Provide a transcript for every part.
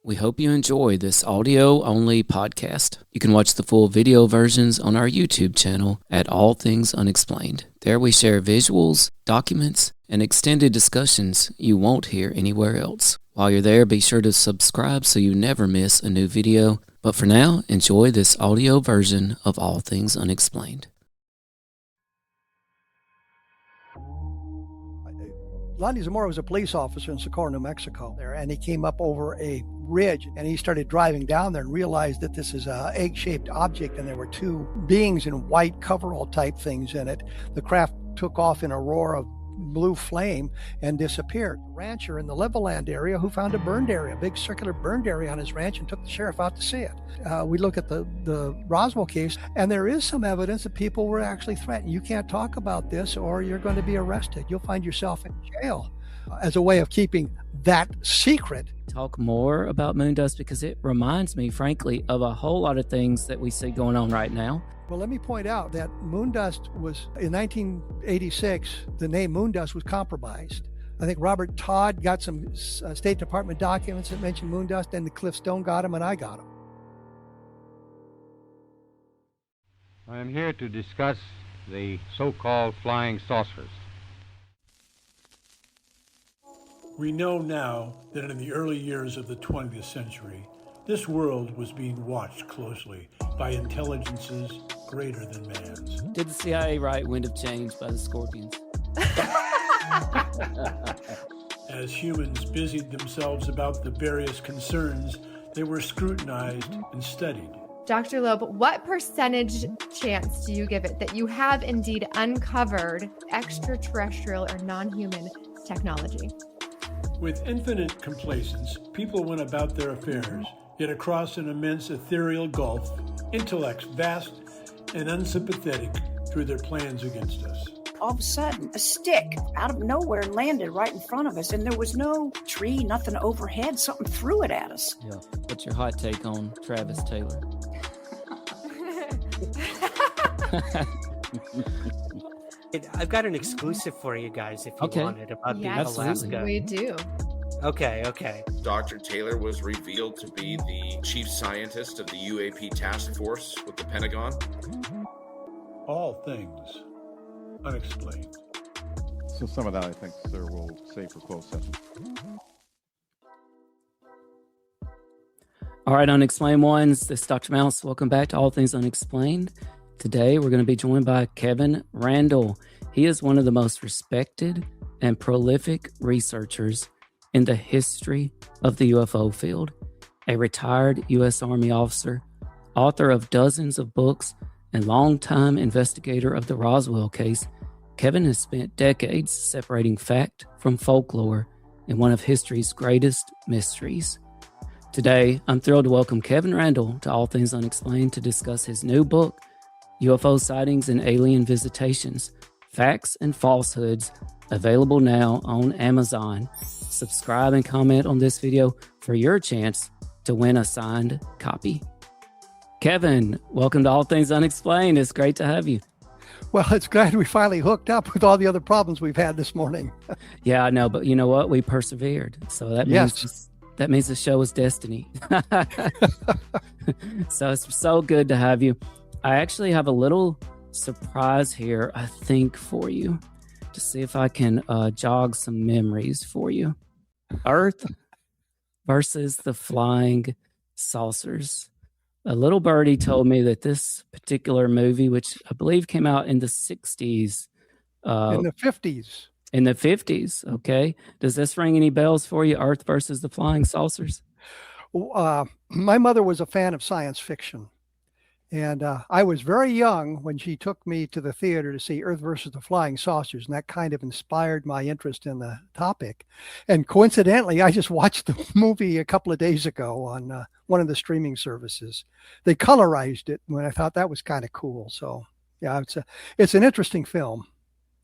We hope you enjoy this audio-only podcast. You can watch the full video versions on our YouTube channel at All Things Unexplained. There we share visuals, documents, and extended discussions you won't hear anywhere else. While you're there, be sure to subscribe so you never miss a new video. But for now, enjoy this audio version of All Things Unexplained. Lonnie Zamora was a police officer in Socorro, New Mexico there, and he came up over a ridge and he started driving down there and realized that this is a egg-shaped object and there were two beings in white coverall type things in it. The craft took off in a roar of blue flame and disappeared. A rancher in the Levelland area who found a burned area, a big circular burned area on his ranch, and took the sheriff out to see it. We look at the Roswell case, and there is some evidence that people were actually threatened. You can't talk about this or you're going to be arrested. You'll find yourself in jail as a way of keeping that secret. Talk more about moon dust because it reminds me, frankly, of a whole lot of things that we see going on right now. Well, let me point out that moon dust was, in 1986, the name moon dust was compromised. I think Robert Todd got some State Department documents that mentioned moon dust, and Cliff Stone got them, and I got them. I am here to discuss the so-called flying saucers. We know now that in the early years of the 20th century, this world was being watched closely by intelligences greater than man's. Did the CIA write Wind of Change by the Scorpions? As humans busied themselves about the various concerns, they were scrutinized and studied. Dr. Loeb, what percentage chance do you give it that you have indeed uncovered extraterrestrial or non-human technology? With infinite complacence, people went about their affairs, yet across an immense ethereal gulf, intellects vast and unsympathetic drew their plans against us. All of a sudden, a stick out of nowhere landed right in front of us, and there was no tree, nothing overhead. Something threw it at us. Yeah. What's your hot take on Travis Taylor? I've got an exclusive for you guys if you want it about the Alaska. We do. Okay. Dr. Taylor was revealed to be the chief scientist of the UAP task force with the Pentagon. All Things Unexplained. So some of that, I think, sir, will save for closed session. All right, Unexplained Ones, this is Dr. Mouse. Welcome back to All Things Unexplained. Today, we're going to be joined by Kevin Randle. He is one of the most respected and prolific researchers in the history of the UFO field. A retired U.S. Army officer, author of dozens of books, and longtime investigator of the Roswell case, Kevin has spent decades separating fact from folklore in one of history's greatest mysteries. Today, I'm thrilled to welcome Kevin Randle to All Things Unexplained to discuss his new book, UFO Sightings and Alien Visitations, Facts and Falsehoods, available now on Amazon. Subscribe and comment on this video for your chance to win a signed copy. Kevin, welcome to All Things Unexplained. It's great to have you. Well, it's glad we finally hooked up with all the other problems we've had this morning. Yeah, I know, but you know what? We persevered. So that means that means the show is destiny. So it's so good to have you. I actually have a little surprise here, I think, for you to see if I can jog some memories for you. Earth versus the flying saucers. A little birdie told me that this particular movie, which I believe came out in the 60s. In the 50s. In the 50s, okay. Does this ring any bells for you, Earth versus the flying saucers? My mother was a fan of science fiction. And I was very young when she took me to the theater to see Earth versus the Flying Saucers, and that kind of inspired my interest in the topic. And coincidentally, I just watched the movie a couple of days ago on one of the streaming services. They colorized it, and I thought that was kind of cool. So, yeah, it's an interesting film.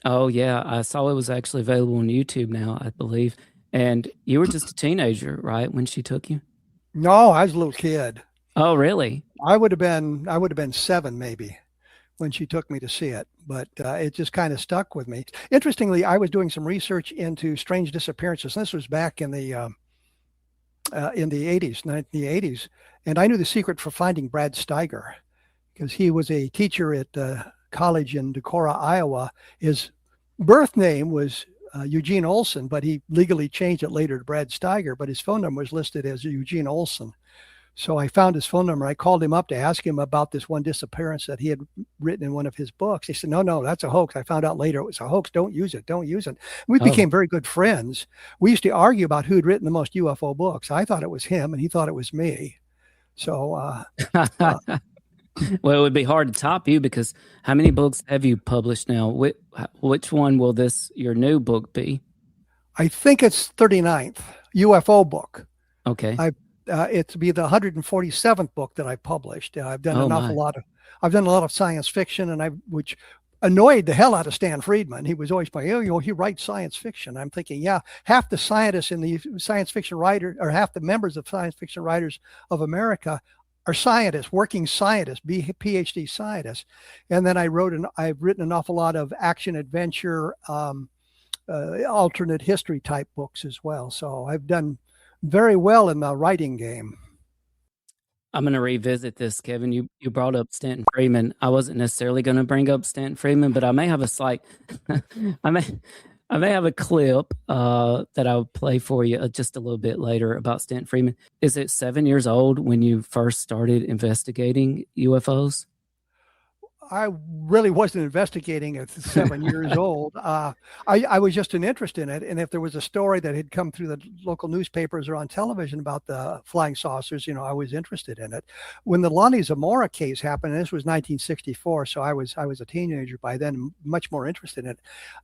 Oh, yeah. I saw it was actually available on YouTube now, I believe. And you were just a teenager, right, when she took you? No, I was a little kid. Oh, really? I would have been 7 maybe when she took me to see it, but it just kind of stuck with me. Interestingly, I was doing some research into strange disappearances. This was back in the in the 1980s. And I knew the secret for finding Brad Steiger because he was a teacher at college in Decorah, Iowa. His birth name was Eugene Olson, but he legally changed it later to Brad Steiger, but his phone number was listed as Eugene Olson. So I found his phone number. I called him up to ask him about this one disappearance that he had written in one of his books. He said, no, that's a hoax. I found out later it was a hoax. Don't use it. We became very good friends. We used to argue about who had written the most UFO books. I thought it was him, and he thought it was me. So, well, it would be hard to top you because how many books have you published now? Which one will your new book be? I think it's 39th UFO book. Okay. It's be the 147th book that I published. I've done a lot of science fiction, which annoyed the hell out of Stan Friedman. He was always like, he writes science fiction. I'm thinking, yeah, half the scientists in the science fiction writer, or half the members of Science Fiction Writers of America are scientists, working scientists, PhD scientists. And then I've written an awful lot of action adventure, alternate history type books as well. So I've done very well in the writing game. I'm going to revisit this, Kevin. You brought up Stanton Friedman. I wasn't necessarily going to bring up Stanton Friedman, but I may have a slight, I may have a clip that I'll play for you just a little bit later about Stanton Friedman. Is it 7 years old when you first started investigating UFOs? I really wasn't investigating at 7 years old. I was just an interest in it. And if there was a story that had come through the local newspapers or on television about the flying saucers, I was interested in it. When the Lonnie Zamora case happened, and this was 1964, so I was a teenager by then, much more interested in it.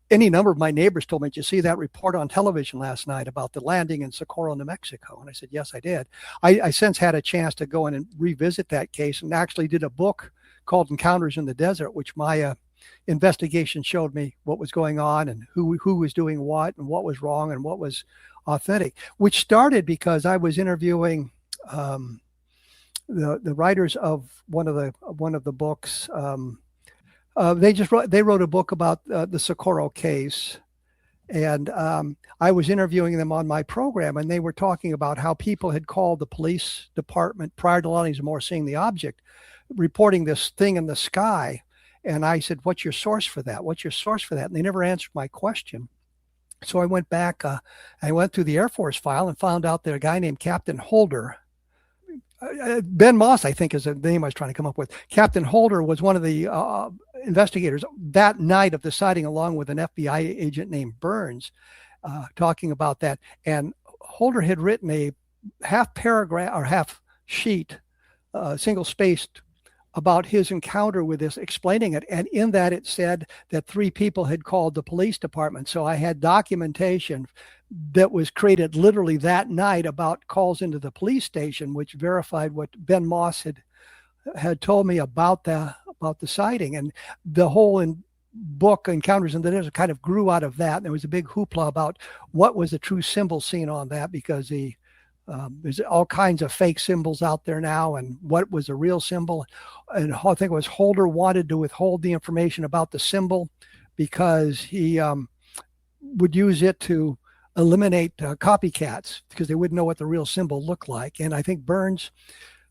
Any number of my neighbors told me, did you see that report on television last night about the landing in Socorro, New Mexico? And I said, yes, I did. I since had a chance to go in and revisit that case and actually did a book called Encounters in the Desert, which my investigation showed me what was going on and who was doing what and what was wrong and what was authentic, which started because I was interviewing the writers of one of the books. They wrote a book about the Socorro case, and I was interviewing them on my program, and they were talking about how people had called the police department prior to Lonnie Zamora seeing the object, reporting this thing in the sky. And I said, what's your source for that? And they never answered my question. So I went back, I went through the Air Force file and found out that a guy named Captain Holder, Ben Moss, I think is the name I was trying to come up with. Captain Holder was one of the investigators that night of the sighting, along with an FBI agent named Burns, talking about that. And Holder had written a half paragraph or half sheet, single spaced, about his encounter with this, explaining it. And in that it said that 3 people had called the police department. So I had documentation that was created literally that night about calls into the police station, which verified what Ben Moss had told me about the sighting. And the whole book Encounters in the Desert kind of grew out of that. And there was a big hoopla about what was the true symbol seen on that, because there's all kinds of fake symbols out there now, and what was a real symbol. And I think it was Holder wanted to withhold the information about the symbol because he would use it to eliminate copycats, because they wouldn't know what the real symbol looked like. And I think Burns,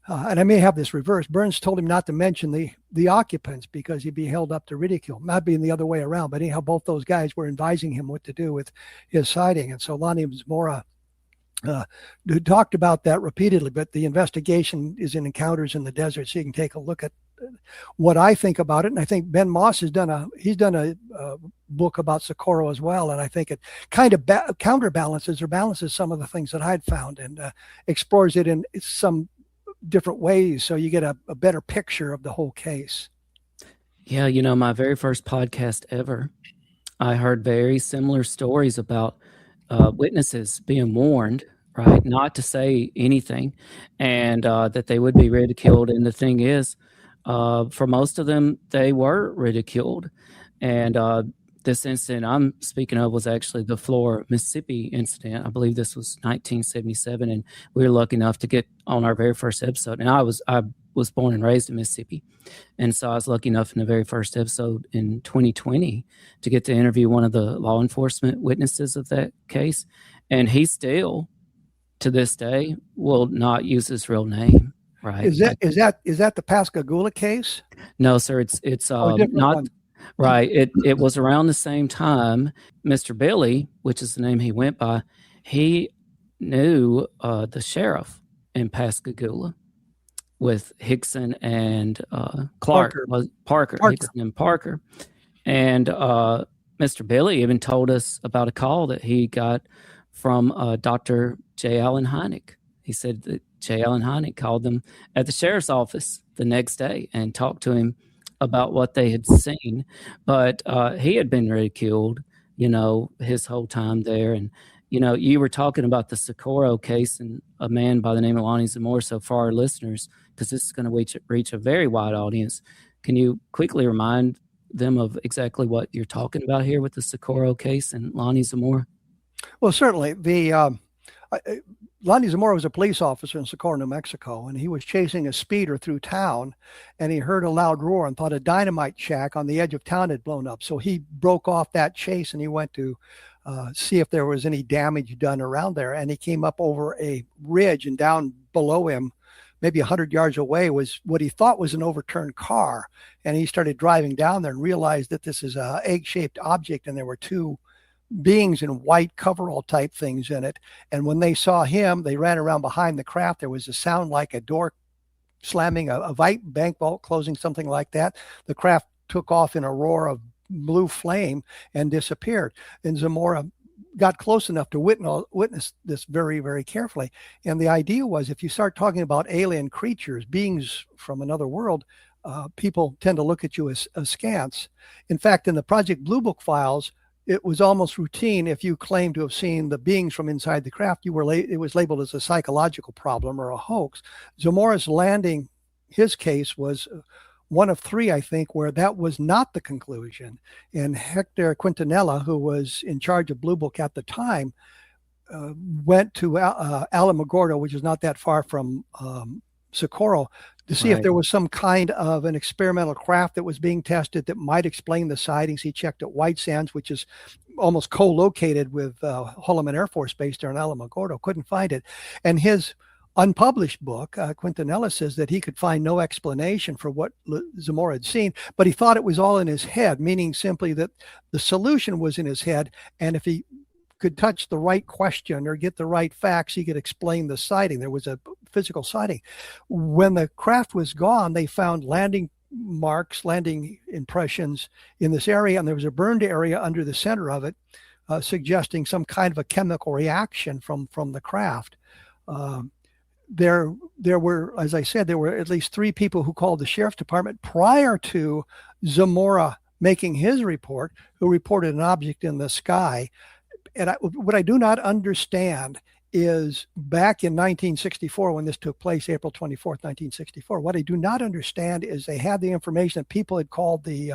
and I may have this reversed, Burns told him not to mention the occupants because he'd be held up to ridicule, not being the other way around. But anyhow, both those guys were advising him what to do with his sighting. And so Lonnie Zamora talked about that repeatedly, but the investigation is in Encounters in the Desert, so you can take a look at what I think about it. And I think Ben Moss has done a book about Socorro as well, and I think it kind of counterbalances or balances some of the things that I'd found, and explores it in some different ways, so you get a better picture of the whole case. Yeah, my very first podcast ever, I heard very similar stories about witnesses being warned, right, not to say anything, and that they would be ridiculed. And the thing is, for most of them, they were ridiculed. And this incident I'm speaking of was actually the Flora, Mississippi incident. I believe this was 1977, and we were lucky enough to get on our very first episode. And I was born and raised in Mississippi, and so I was lucky enough in the very first episode in 2020 to get to interview one of the law enforcement witnesses of that case. And he still, to this day will not use his real name. Right? Is that the Pascagoula case? No, sir. It's not one. right. It was around the same time. Mr. Billy, which is the name he went by, he knew the sheriff in Pascagoula with Hickson and Clark. Parker. Hickson and Parker. And Mr. Billy even told us about a call that he got from Dr. J. Allen Hynek. He said that J. Allen Hynek called them at the sheriff's office the next day and talked to him about what they had seen. But he had been ridiculed, his whole time there. And, you were talking about the Socorro case and a man by the name of Lonnie Zamora. So for our listeners, because this is going to reach a very wide audience, can you quickly remind them of exactly what you're talking about here with the Socorro case and Lonnie Zamora? Well, certainly. Lonnie Zamora was a police officer in Socorro, New Mexico, and he was chasing a speeder through town, and he heard a loud roar and thought a dynamite shack on the edge of town had blown up. So he broke off that chase, and he went to see if there was any damage done around there. And he came up over a ridge, and down below him, maybe 100 yards away, was what he thought was an overturned car. And he started driving down there and realized that this is an egg-shaped object, and there were two beings in white coverall type things in it. And when they saw him, they ran around behind the craft. There was a sound like a door slamming, a bank vault closing, something like that. The craft took off in a roar of blue flame and disappeared. And Zamora got close enough to witness this very, very carefully. And the idea was, if you start talking about alien creatures, beings from another world, people tend to look at you as askance. In fact, in the Project Blue Book files, it was almost routine. If you claimed to have seen the beings from inside the craft, it was labeled as a psychological problem or a hoax. Zamora's landing, his case was one of three, I think, where that was not the conclusion. And Hector Quintanilla, who was in charge of Blue Book at the time, went to Alamogordo, which is not that far from Socorro, to see if there was some kind of an experimental craft that was being tested that might explain the sightings. He checked at White Sands, which is almost co-located with Holloman Air Force Base there in Alamogordo. Couldn't find it. And his unpublished book, Quintanilla, says that he could find no explanation for what Zamora had seen, but he thought it was all in his head, meaning simply that the solution was in his head, and if he could touch the right question or get the right facts, he could explain the sighting. There was a physical sighting. When the craft was gone, they found landing marks, landing impressions in this area, and there was a burned area under the center of it, suggesting some kind of a chemical reaction from the craft. There were, as I said, there were at least three people who called the sheriff's department prior to Zamora making his report, who reported an object in the sky. And what I do not understand is, back in 1964, when this took place, April 24th, 1964, what I do not understand is they had the information that people had called the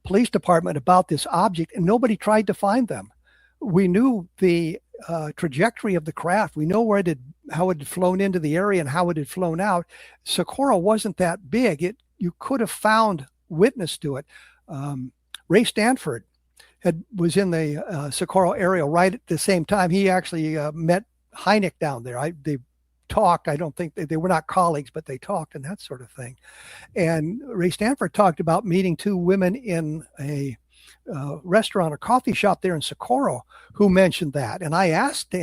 police department about this object, and nobody tried to find them. We knew the trajectory of the craft. We know how it had flown into the area and how it had flown out. Socorro wasn't that big. You could have found witness to it. Ray Stanford was in the Socorro area right at the same time. He actually met Hynek down there. They talked. I don't think they were not colleagues, but they talked and that sort of thing. And Ray Stanford talked about meeting two women in a restaurant or coffee shop there in Socorro who mentioned that. And I asked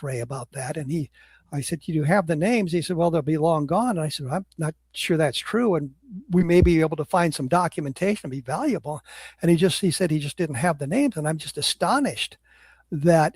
Ray about that, and I said, "Do you have the names?" He said, "Well, they'll be long gone." And I said, "I'm not sure that's true, and we may be able to find some documentation and be valuable." And he said he just didn't have the names. And I'm just astonished that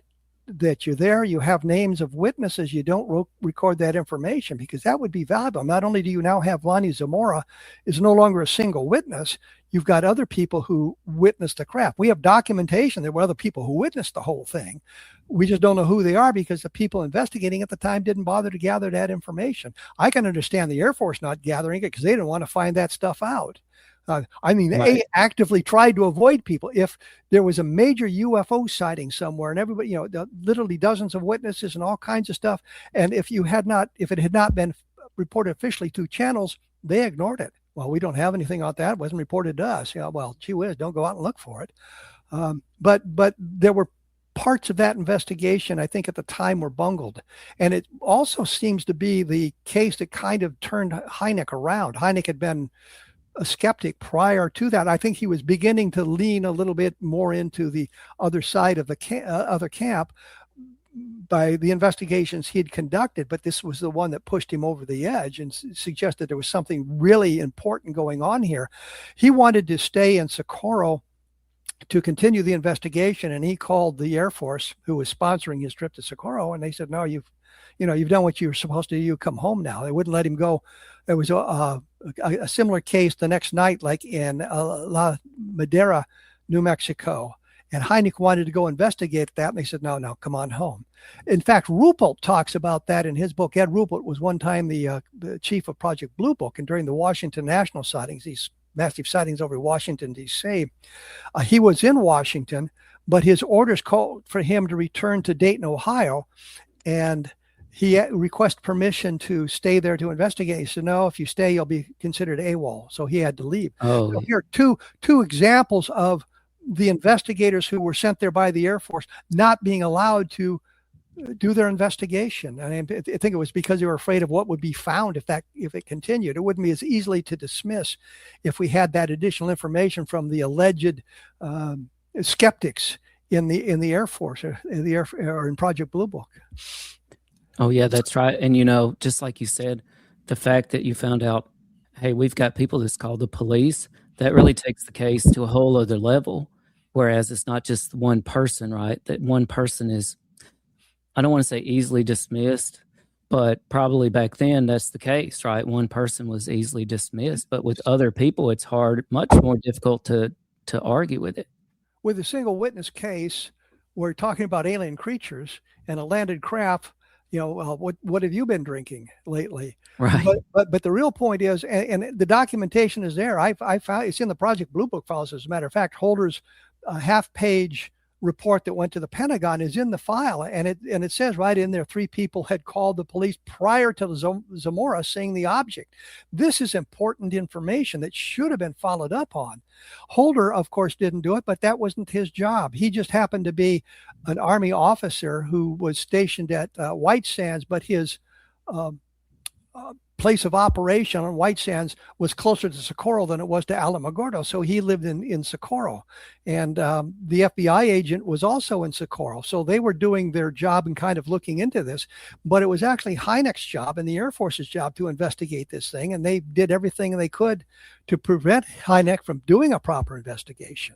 you're there, you have names of witnesses, you don't record that information, because that would be valuable. Not only do you now have Lonnie Zamora is no longer a single witness, you've got other people who witnessed the craft. We have documentation. There were other people who witnessed the whole thing. We just don't know who they are, because the people investigating at the time didn't bother to gather that information. I can understand the Air Force not gathering it because they didn't want to find that stuff out. They actively tried to avoid people. If there was a major UFO sighting somewhere, and everybody, literally dozens of witnesses and all kinds of stuff, and if it had not been reported officially through channels, they ignored it. Well, we don't have anything on that. It wasn't reported to us. Well, gee whiz, don't go out and look for it. But there were parts of that investigation, I think at the time, were bungled. And it also seems to be the case that kind of turned Hynek around. Hynek had been a skeptic prior to that. I think he was beginning to lean a little bit more into the other side of the other camp by the investigations he had conducted, but this was the one that pushed him over the edge and suggested there was something really important going on here. He wanted to stay in Socorro to continue the investigation, and he called the Air Force, who was sponsoring his trip to Socorro, and they said, "No, you've done what you were supposed to do. You come home now." They wouldn't let him go. There was a similar case the next night, like in La Madera, New Mexico. And Hynek wanted to go investigate that, and they said, no, come on home. In fact, Ruppelt talks about that in his book. Ed Ruppelt was one time the chief of Project Blue Book, and during the Washington National sightings, these massive sightings over Washington, D.C., he was in Washington, but his orders called for him to return to Dayton, Ohio, and he requested permission to stay there to investigate. He said, "No, if you stay, you'll be considered AWOL." So he had to leave. Oh, so here are two examples of the investigators who were sent there by the Air Force not being allowed to do their investigation. And I think it was because they were afraid of what would be found if it continued. It wouldn't be as easily to dismiss if we had that additional information from the alleged skeptics in the Air Force or in Project Blue Book. Oh yeah, that's right. And just like you said, the fact that you found out, hey, we've got people that's called the police, that really takes the case to a whole other level. Whereas it's not just one person, right? That one person is, I don't want to say easily dismissed, but probably back then that's the case, right? One person was easily dismissed, but with other people, it's much more difficult to argue with it. With a single witness case, we're talking about alien creatures and a landed craft. What have you been drinking lately? Right. But the real point is, and the documentation is there. I found it's in the Project Blue Book files. As a matter of fact, Holder's half-page report that went to the Pentagon is in the file, and it says right in there 3 people had called the police prior to the Zamora seeing the object. This is important information that should have been followed up on. Holder, of course, didn't do it, but that wasn't his job. He just happened to be an Army officer who was stationed at White Sands, but his place of operation on White Sands was closer to Socorro than it was to Alamogordo. So he lived in Socorro. And the FBI agent was also in Socorro. So they were doing their job and kind of looking into this. But it was actually Hynek's job and the Air Force's job to investigate this thing. And they did everything they could to prevent Hynek from doing a proper investigation.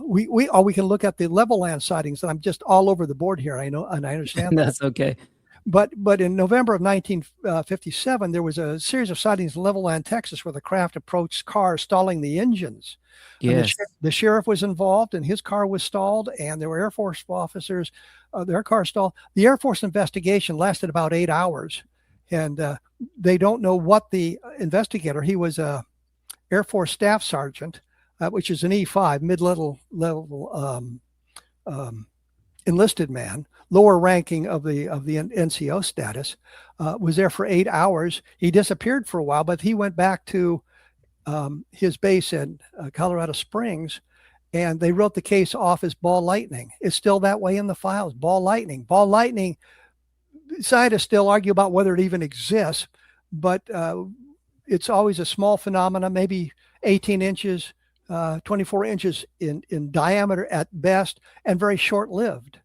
We can look at the level land sightings. I'm just all over the board here. I know, and I understand That's okay. But in November of 1957, there was a series of sightings in Levelland, Texas, where the craft approached cars stalling the engines. Yes. The sheriff was involved, and his car was stalled, and there were Air Force officers, their car stalled. The Air Force investigation lasted about 8 hours, and they don't know what the investigator, he was a Air Force Staff Sergeant, which is an E5, mid-level enlisted man, lower ranking of the NCO status, was there for 8 hours. He disappeared for a while, but he went back to his base in Colorado Springs, and they wrote the case off as ball lightning. It's still that way in the files. Ball lightning. Ball lightning. Scientists still argue about whether it even exists, but it's always a small phenomena, maybe 18 inches, 24 inches in diameter at best, and very short-lived,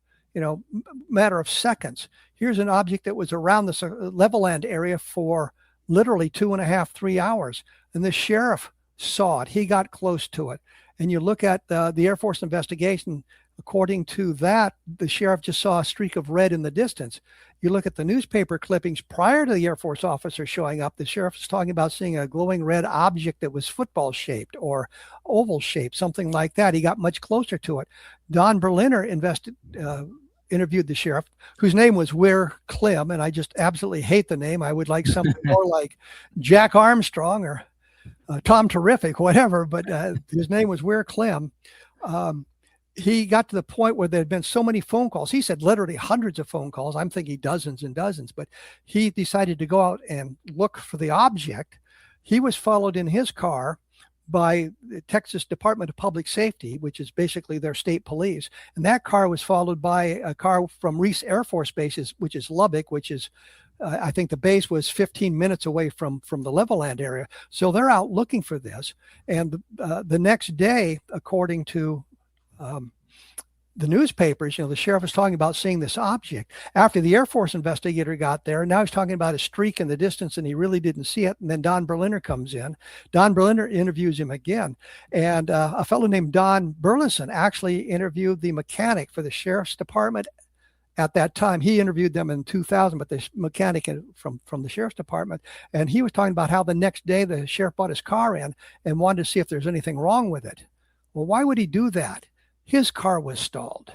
matter of seconds. Here's an object that was around the Levelland area for literally 2.5, 3 hours. And the sheriff saw it. He got close to it. And you look at the Air Force investigation, according to that, the sheriff just saw a streak of red in the distance. You look at the newspaper clippings prior to the Air Force officer showing up, the sheriff was talking about seeing a glowing red object that was football shaped or oval shaped, something like that. He got much closer to it. Don Berliner interviewed the sheriff, whose name was Weir Klim, and I just absolutely hate the name. I would like something more like Jack Armstrong or Tom Terrific, whatever, but his name was Weir Klim. He got to the point where there had been so many phone calls. He said literally hundreds of phone calls. I'm thinking dozens and dozens, but he decided to go out and look for the object. He was followed in his car by the Texas Department of Public Safety, which is basically their state police. And that car was followed by a car from Reese Air Force Base, which is Lubbock, which is, I think the base was 15 minutes away from the Levelland area. So they're out looking for this. And the next day, according to the newspapers, the sheriff was talking about seeing this object. After the Air Force investigator got there, now he's talking about a streak in the distance, and he really didn't see it. And then Don Berliner comes in. Don Berliner interviews him again. And a fellow named Don Burleson actually interviewed the mechanic for the sheriff's department at that time. He interviewed them in 2000, but the mechanic from the sheriff's department. And he was talking about how the next day the sheriff brought his car in and wanted to see if there's anything wrong with it. Well, why would he do that? His car was stalled.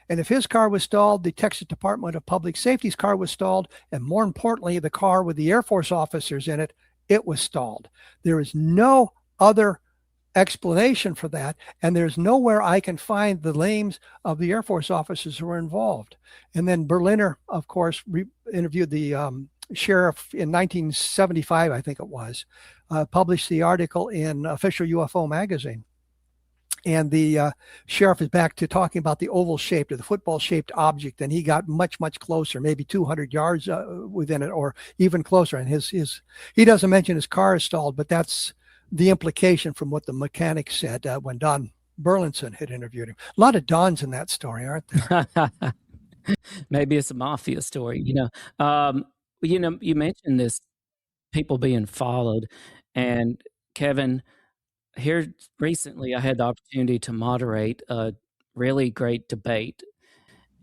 And if his car was stalled, the Texas Department of Public Safety's car was stalled. And more importantly, the car with the Air Force officers in it, it was stalled. There is no other explanation for that. And there's nowhere I can find the names of the Air Force officers who were involved. And then Berliner, of course, interviewed the sheriff in 1975, I think it was, published the article in Official UFO magazine. And the sheriff is back to talking about the oval-shaped or the football-shaped object, and he got much, much closer, maybe 200 yards within it, or even closer. And he doesn't mention his car is stalled, but that's the implication from what the mechanic said when Don Burleson had interviewed him. A lot of Dons in that story, aren't there? Maybe it's a mafia story. You mentioned this, people being followed, and Kevin, here recently, I had the opportunity to moderate a really great debate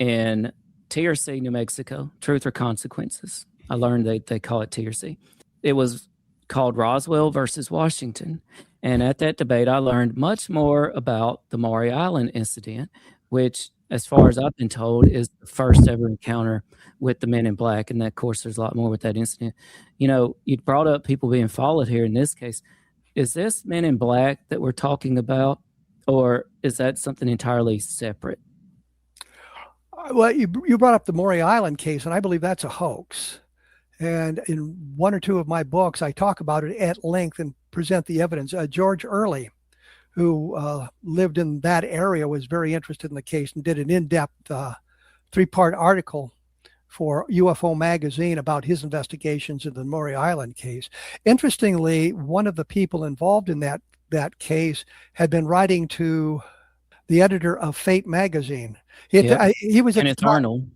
in TRC, New Mexico, Truth or Consequences. I learned they call it TRC. It was called Roswell versus Washington. And at that debate, I learned much more about the Maury Island incident, which, as far as I've been told, is the first ever encounter with the men in black. And of course, there's a lot more with that incident. You brought up people being followed here in this case. Is this Men in Black that we're talking about, or is that something entirely separate? Well, you brought up the Maury Island case, and I believe that's a hoax. And in one or two of my books, I talk about it at length and present the evidence. George Early, who lived in that area, was very interested in the case and did an in-depth 3-part article for UFO magazine about his investigations in the Maury Island case. Interestingly, one of the people involved in that case had been writing to the editor of Fate magazine. He was Kenneth Arnold.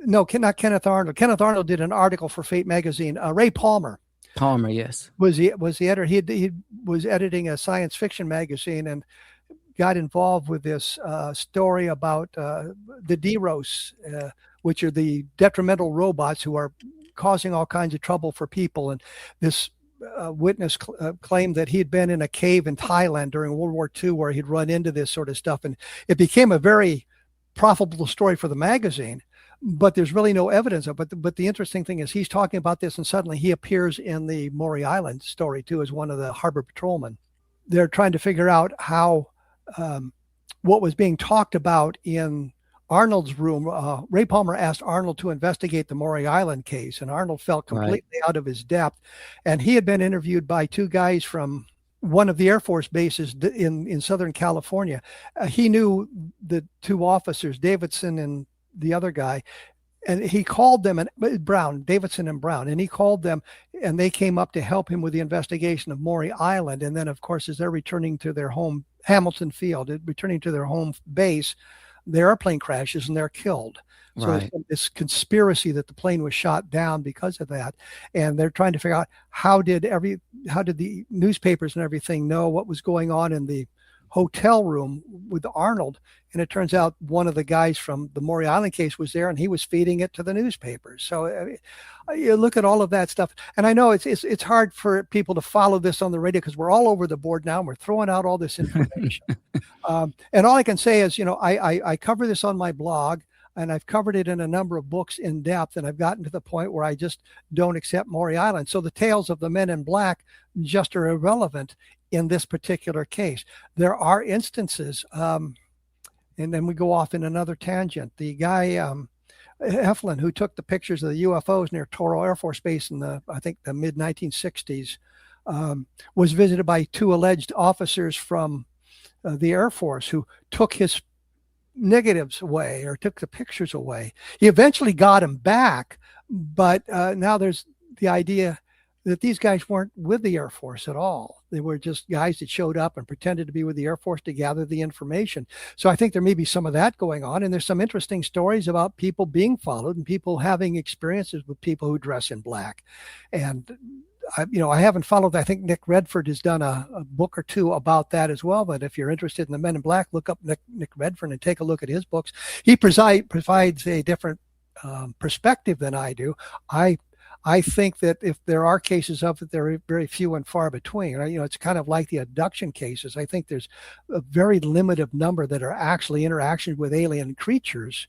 No, not Kenneth Arnold. Kenneth Arnold did an article for Fate magazine. Ray Palmer. Palmer, yes, was the editor. He was editing a science fiction magazine and got involved with this story about the DEROS, which are the detrimental robots who are causing all kinds of trouble for people. And this witness claimed that he had been in a cave in Thailand during World War II where he'd run into this sort of stuff. And it became a very profitable story for the magazine, but there's really no evidence of it. But the interesting thing is he's talking about this, and suddenly he appears in the Maury Island story too as one of the harbor patrolmen. They're trying to figure out how what was being talked about in Arnold's room. Ray Palmer asked Arnold to investigate the Maury Island case, and Arnold felt completely out of his depth. And he had been interviewed by 2 guys from one of the Air Force bases in Southern California. He knew the 2 officers, Davidson and the other guy, and he called them, and Davidson and Brown, and he called them, and they came up to help him with the investigation of Maury Island. And then, of course, as they're returning to their home, Hamilton Field, returning to their home base, the airplane crashes and they're killed. So right. It's this conspiracy that the plane was shot down because of that. And they're trying to figure out how did the newspapers and everything know what was going on in the hotel room with Arnold. And it turns out one of the guys from the Maury Island case was there, and he was feeding it to the newspapers. So you look at all of that stuff. And I know it's hard for people to follow this on the radio because we're all over the board now and we're throwing out all this information. And all I can say is, I cover this on my blog, and I've covered it in a number of books in depth, and I've gotten to the point where I just don't accept Maury Island. So the tales of the Men in Black just are irrelevant in this particular case. There are instances, and then we go off in another tangent. The guy, Heflin, who took the pictures of the UFOs near Toro Air Force Base in the mid 1960s, was visited by 2 alleged officers from the Air Force who took his negatives away or took the pictures away. He eventually got them back, but now there's the idea that these guys weren't with the Air Force at all. They were just guys that showed up and pretended to be with the Air Force to gather the information. So I think there may be some of that going on. And there's some interesting stories about people being followed and people having experiences with people who dress in black. And I haven't followed. I think Nick Redford has done a book or 2 about that as well. But if you're interested in the Men in Black, look up Nick Redford and take a look at his books. He provides a different perspective than I do. I think that if there are cases of it, they're very few and far between. It's kind of like the abduction cases. I think there's a very limited number that are actually interactions with alien creatures.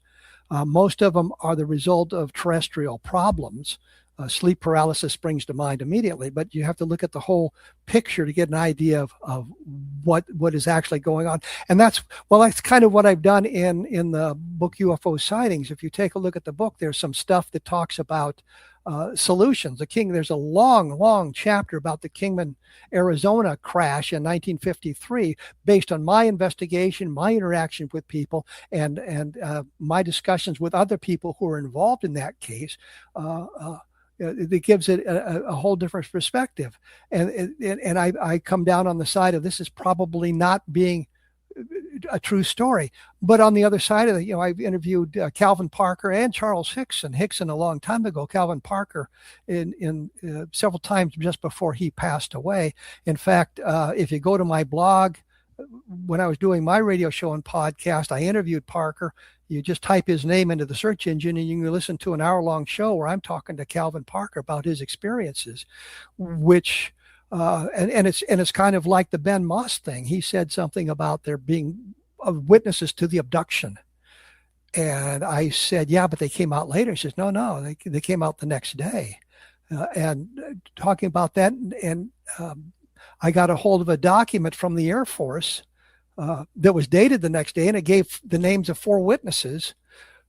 Most of them are the result of terrestrial problems. Sleep paralysis springs to mind immediately, but you have to look at the whole picture to get an idea of what is actually going on. And that's kind of what I've done in the book UFO Sightings. If you take a look at the book, there's some stuff that talks about solutions. There's a long chapter about the Kingman, Arizona crash in 1953, based on my investigation, my interaction with people, and my discussions with other people who were involved in that case. It gives it a whole different perspective. And I come down on the side of this is probably not being a true story. But on the other side of it, I've interviewed Calvin Parker and Charles Hickson a long time ago. Calvin Parker in several times just before he passed away. In fact, if you go to my blog, when I was doing my radio show and podcast, I interviewed Parker. You just type his name into the search engine and you can listen to an hour-long show where I'm talking to Calvin Parker about his experiences, which and it's kind of like the Ben Moss thing. He said something about there being witnesses to the abduction. And I said, yeah, but they came out later. He says, no, they came out the next day. And talking about that, and I got a hold of a document from the Air Force that was dated the next day, and it gave the names of 4 witnesses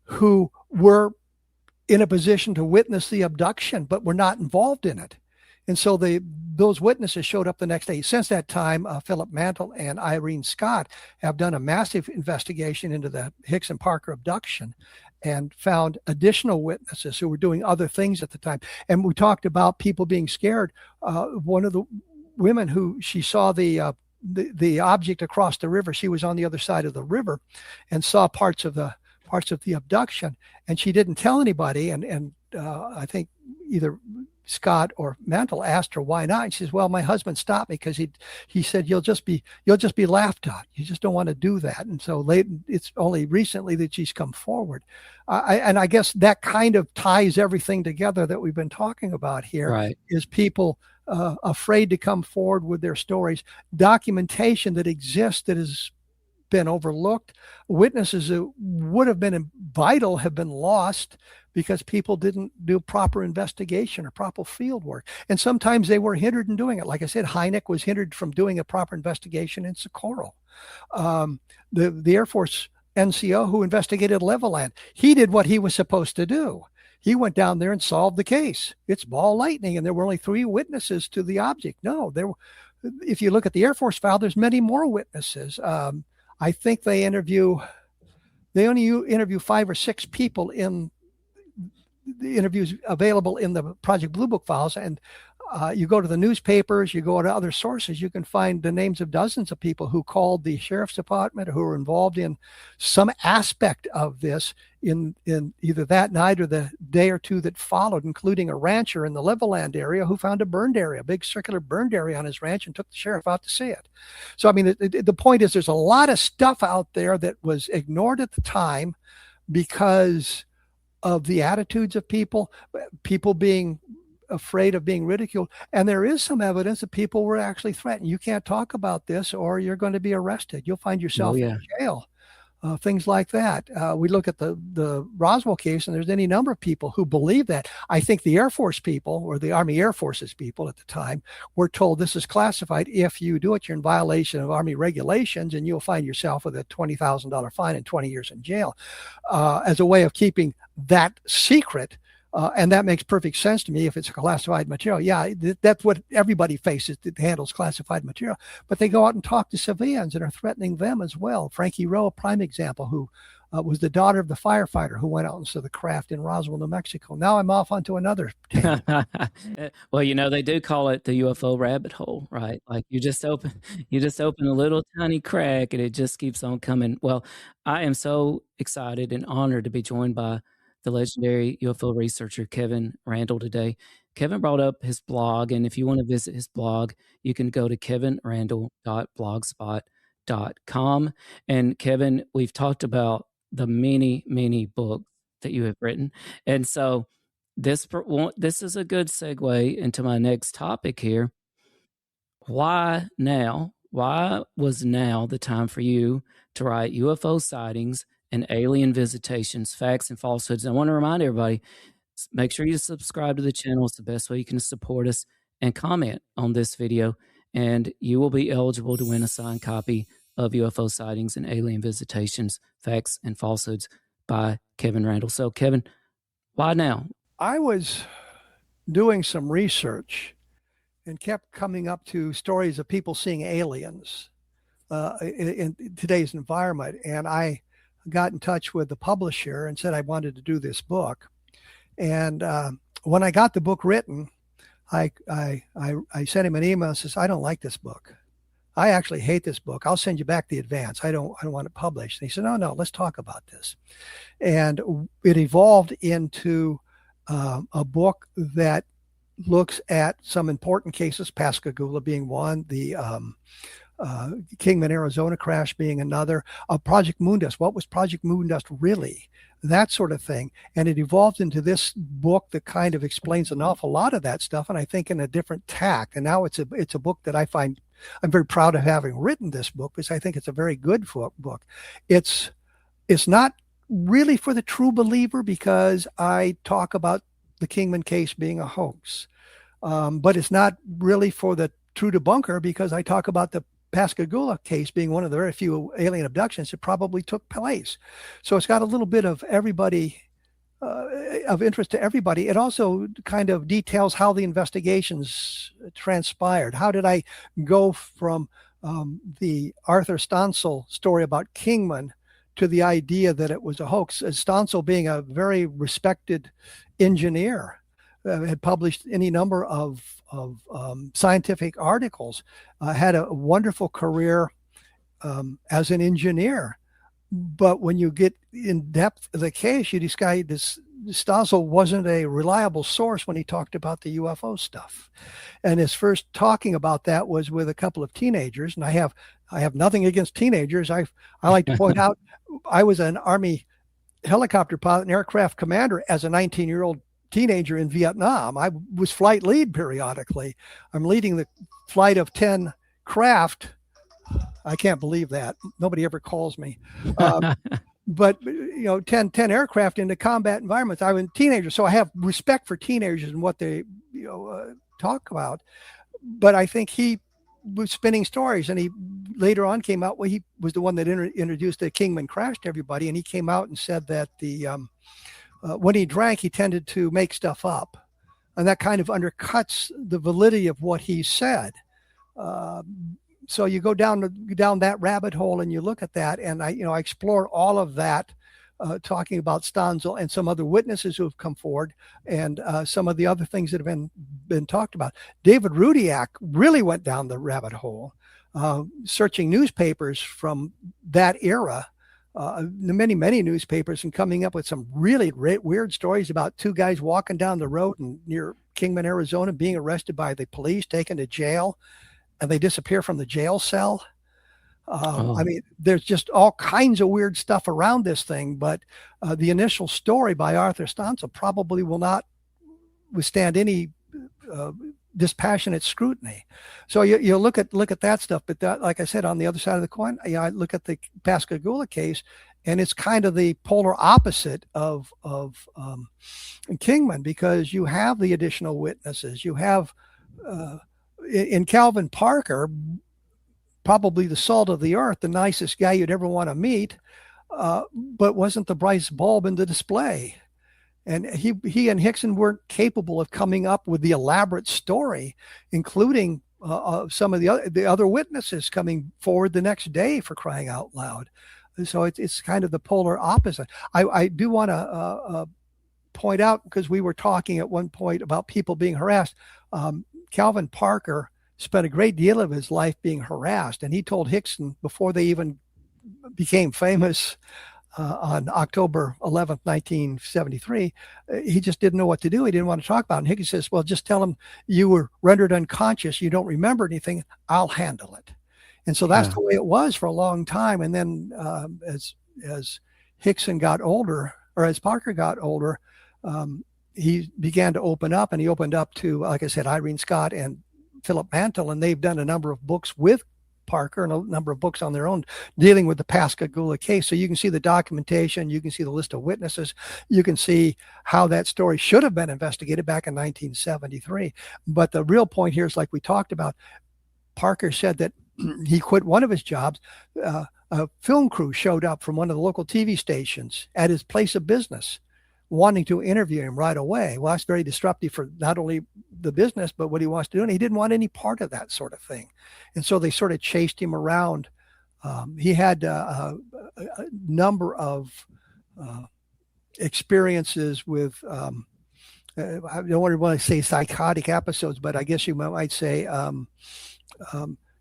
who were in a position to witness the abduction, but were not involved in it. And so those witnesses showed up the next day. Since that time, Philip Mantle and Irene Scott have done a massive investigation into the Hicks and Parker abduction and found additional witnesses who were doing other things at the time. And we talked about people being scared. One of the women who she saw the object across the river, she was on the other side of the river and saw parts of the abduction, and she didn't tell anybody. And I think either Scott or Mantle asked her why not. And she says, well, my husband stopped me because he said, you'll just be laughed at. You just don't want to do that. And so it's only recently that she's come forward. And I guess that kind of ties everything together that we've been talking about here. Right. Is people afraid to come forward with their stories, documentation that exists that has been overlooked, witnesses that would have been vital have been lost because people didn't do proper investigation or proper field work. And sometimes they were hindered in doing it. Like I said, Hynek was hindered from doing a proper investigation in Socorro. The Air Force NCO who investigated Levelland, he did what he was supposed to do. He went down there and solved the case. It's ball lightning, and there were only 3 witnesses to the object. No, if you look at the Air Force file, there's many more witnesses. I think they only interview 5 or 6 people in the interviews available in the Project Blue Book files. And you go to the newspapers, you go to other sources, you can find the names of dozens of people who called the sheriff's department, who were involved in some aspect of this in either that night or the day or 2 that followed, including a rancher in the Levelland area who found a burned area, a big circular burned area on his ranch, and took the sheriff out to see it. So, I mean, the point is there's a lot of stuff out there that was ignored at the time because of the attitudes of people being afraid of being ridiculed. And there is some evidence that people were actually threatened. You can't talk about this or you're going to be arrested. You'll find yourself in jail. Things like that. We look at the Roswell case, and there's any number of people who believe that. I think the Air Force people, or the Army Air Forces people at the time, were told this is classified. If you do it, you're in violation of Army regulations, and you'll find yourself with a $20,000 fine and 20 years in jail. As a way of keeping that secret, And that makes perfect sense to me if it's classified material. Yeah, that's what everybody faces that handles classified material. But they go out and talk to civilians and are threatening them as well. Frankie Rowe, a prime example, who was the daughter of the firefighter who went out and saw the craft in Roswell, New Mexico. Now I'm off onto another tangent. Well, they do call it the UFO rabbit hole, right? Like you just open a little tiny crack and it just keeps on coming. Well, I am so excited and honored to be joined by the legendary UFO researcher Kevin Randle today. Kevin brought up his blog, and if you want to visit his blog, you can go to kevinrandle.blogspot.com. And Kevin, we've talked about the many, many books that you have written. And so this is a good segue into my next topic here. Why now? Why was now the time for you to write UFO Sightings and Alien Visitations, Facts and Falsehoods? And I want to remind everybody, make sure you subscribe to the channel. It's the best way you can support us, and comment on this video, and you will be eligible to win a signed copy of UFO Sightings and Alien Visitations, Facts and Falsehoods by Kevin Randle. So, Kevin, why now? I was doing some research and kept coming up to stories of people seeing aliens in today's environment. And I got in touch with the publisher and said I wanted to do this book. And when I got the book written, I sent him an email and says, I don't like this book. I actually hate this book. I'll send you back the advance. I don't want it published. And he said, no, let's talk about this. And it evolved into a book that looks at some important cases, Pascagoula being one, the Kingman, Arizona crash being another, Project Moondust. What was Project Moondust really? That sort of thing. And it evolved into this book that kind of explains an awful lot of that stuff, and I think in a different tack. And now it's a book that I find I'm very proud of having written this book, because I think it's a very good book. It's not really for the true believer, because I talk about the Kingman case being a hoax. But it's not really for the true debunker, because I talk about the Pascagoula case being one of the very few alien abductions that probably took place. So it's got a little bit of everybody, of interest to everybody. It also kind of details how the investigations transpired. How did I go from the Arthur Stancil story about Kingman to the idea that it was a hoax? Stancil, being a very respected engineer, had published any number of scientific articles, had a wonderful career as an engineer. But when you get in depth of the case, you discover this Stancil wasn't a reliable source when he talked about the UFO stuff. And his first talking about that was with a couple of teenagers. And I have nothing against teenagers. I like to point out, I was an Army helicopter pilot and aircraft commander as a 19-year-old teenager in Vietnam. I was flight lead periodically. I'm leading the flight of 10 craft. I can't believe that. Nobody ever calls me. But 10 aircraft into combat environments. I was a teenager, so I have respect for teenagers and what they talk about. But I think he was spinning stories, and he later on came out. Well, he was the one that introduced the Kingman crash to everybody, and he came out and said that when he drank, he tended to make stuff up, and that kind of undercuts the validity of what he said. So you go down that rabbit hole and you look at that, and I explore all of that, talking about Stancil and some other witnesses who have come forward, and some of the other things that have been talked about. David Rudiak really went down the rabbit hole, searching newspapers from that era, many newspapers, and coming up with some really weird stories about two guys walking down the road near Kingman, Arizona, being arrested by the police, taken to jail, and they disappear from the jail cell. I mean, there's just all kinds of weird stuff around this thing, but the initial story by Arthur Stancil probably will not withstand any dispassionate scrutiny. So you look at that stuff, but that, like I said, on the other side of the coin, I look at the Pascagoula case, and it's kind of the polar opposite of Kingman, because you have the additional witnesses. You have in Calvin Parker, probably the salt of the earth, the nicest guy you'd ever want to meet, but wasn't the brightest bulb in the display. And he and Hickson weren't capable of coming up with the elaborate story, including some of the other witnesses coming forward the next day, for crying out loud. So it's kind of the polar opposite. I do want to point out, because we were talking at one point about people being harassed. Calvin Parker spent a great deal of his life being harassed, and he told Hickson before they even became famous on October 11th, 1973, he just didn't know what to do. He didn't want to talk about it. And Hickson says, well, just tell him you were rendered unconscious. You don't remember anything. I'll handle it. And so that's the way it was for a long time. And then as Hickson got older, or as Parker got older, he began to open up, and he opened up to, like I said, Irene Scott and Philip Mantle, and they've done a number of books with Parker and a number of books on their own dealing with the Pascagoula case. So you can see the documentation, you can see the list of witnesses, you can see how that story should have been investigated back in 1973. But the real point here is, like we talked about, Parker said that he quit one of his jobs. A film crew showed up from one of the local TV stations at his place of business, wanting to interview him right away. Well, that's very disruptive for not only the business, but what he wants to do. And he didn't want any part of that sort of thing. And so they sort of chased him around. He had a number of experiences with, I don't want to say psychotic episodes, but I guess you might say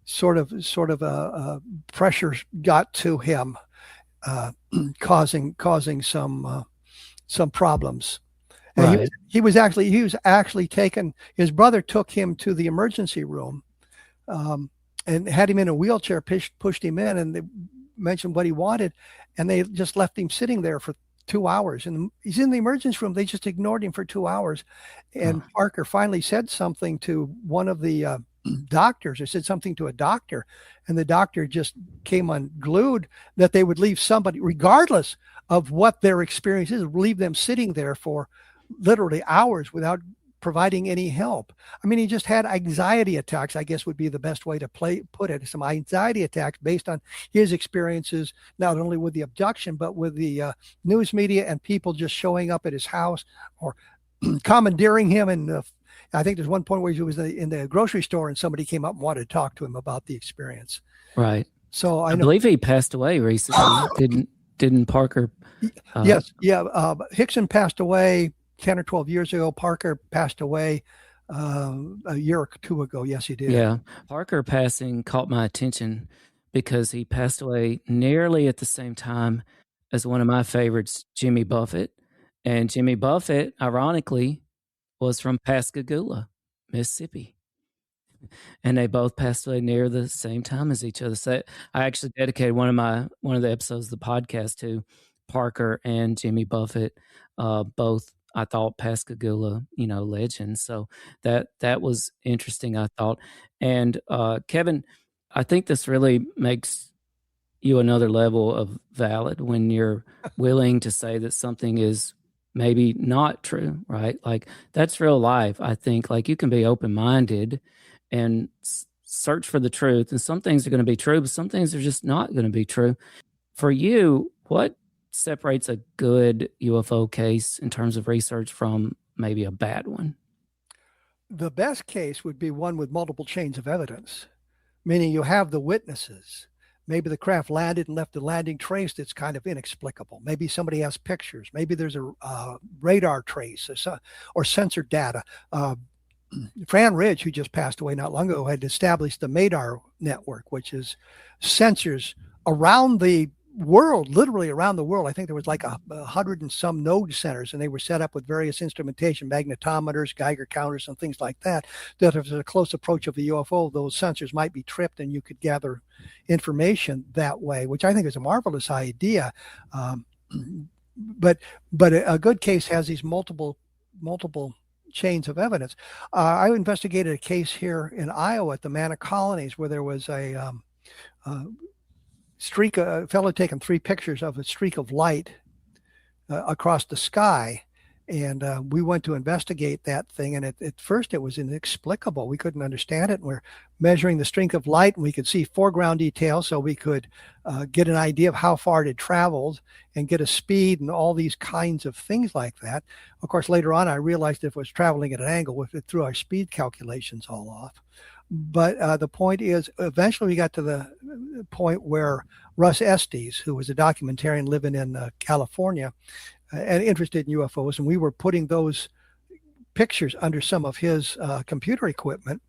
sort of pressure got to him, causing some problems. And Right. he was actually taken. His brother took him to the emergency room, and had him in a wheelchair, pushed him in, and they mentioned what he wanted, and they just left him sitting there for 2 hours. And he's in the emergency room. They just ignored him for 2 hours. And Parker finally said something to one of the doctors, or said something to a doctor, and the doctor just came unglued that they would leave somebody, regardless of what their experience is, leave them sitting there for literally hours without providing any help. I mean, he just had anxiety attacks, I guess would be the best way to put it. Some anxiety attacks based on his experiences, not only with the abduction, but with the news media and people just showing up at his house or commandeering him. And I think there's one point where he was in the grocery store and somebody came up and wanted to talk to him about the experience. Right. So I believe he passed away recently. Didn't Parker? Yes. Yeah. Hickson passed away 10 or 12 years ago. Parker passed away a year or two ago. Yes, he did. Yeah. Parker passing caught my attention because he passed away nearly at the same time as one of my favorites, Jimmy Buffett. And Jimmy Buffett, ironically, was from Pascagoula, Mississippi. And they both passed away near the same time as each other. So I actually dedicated one of the episodes of the podcast to Parker and Jimmy Buffett, both, I thought, Pascagoula, legends. So that was interesting, I thought. And Kevin, I think this really makes you another level of valid when you're willing to say that something is maybe not true, right? Like, that's real life. I think, like, you can be open-minded and search for the truth. And some things are going to be true, but some things are just not going to be true. For you, what separates a good UFO case in terms of research from maybe a bad one? The best case would be one with multiple chains of evidence, meaning you have the witnesses. Maybe the craft landed and left a landing trace that's kind of inexplicable. Maybe somebody has pictures. Maybe there's a radar trace or sensor data. Fran Ridge, who just passed away not long ago, had established the MADAR network, which is sensors around the world, literally around the world. I think there was like 100 and some node centers, and they were set up with various instrumentation, magnetometers, Geiger counters, and things like that, that if there's a close approach of a UFO, those sensors might be tripped and you could gather information that way, which I think is a marvelous idea. But a good case has these multiple chains of evidence. I investigated a case here in Iowa at the Mana Colonies where there was a fellow taking 3 pictures of a streak of light across the sky. And we went to investigate that thing. And at first it was inexplicable. We couldn't understand it. We're measuring the strength of light, and we could see foreground details, so we could get an idea of how far it had traveled and get a speed and all these kinds of things like that. Of course, later on, I realized if it was traveling at an angle, it threw our speed calculations all off. But the point is, eventually we got to the point where Russ Estes, who was a documentarian living in California and interested in UFOs, and we were putting those pictures under some of his computer equipment,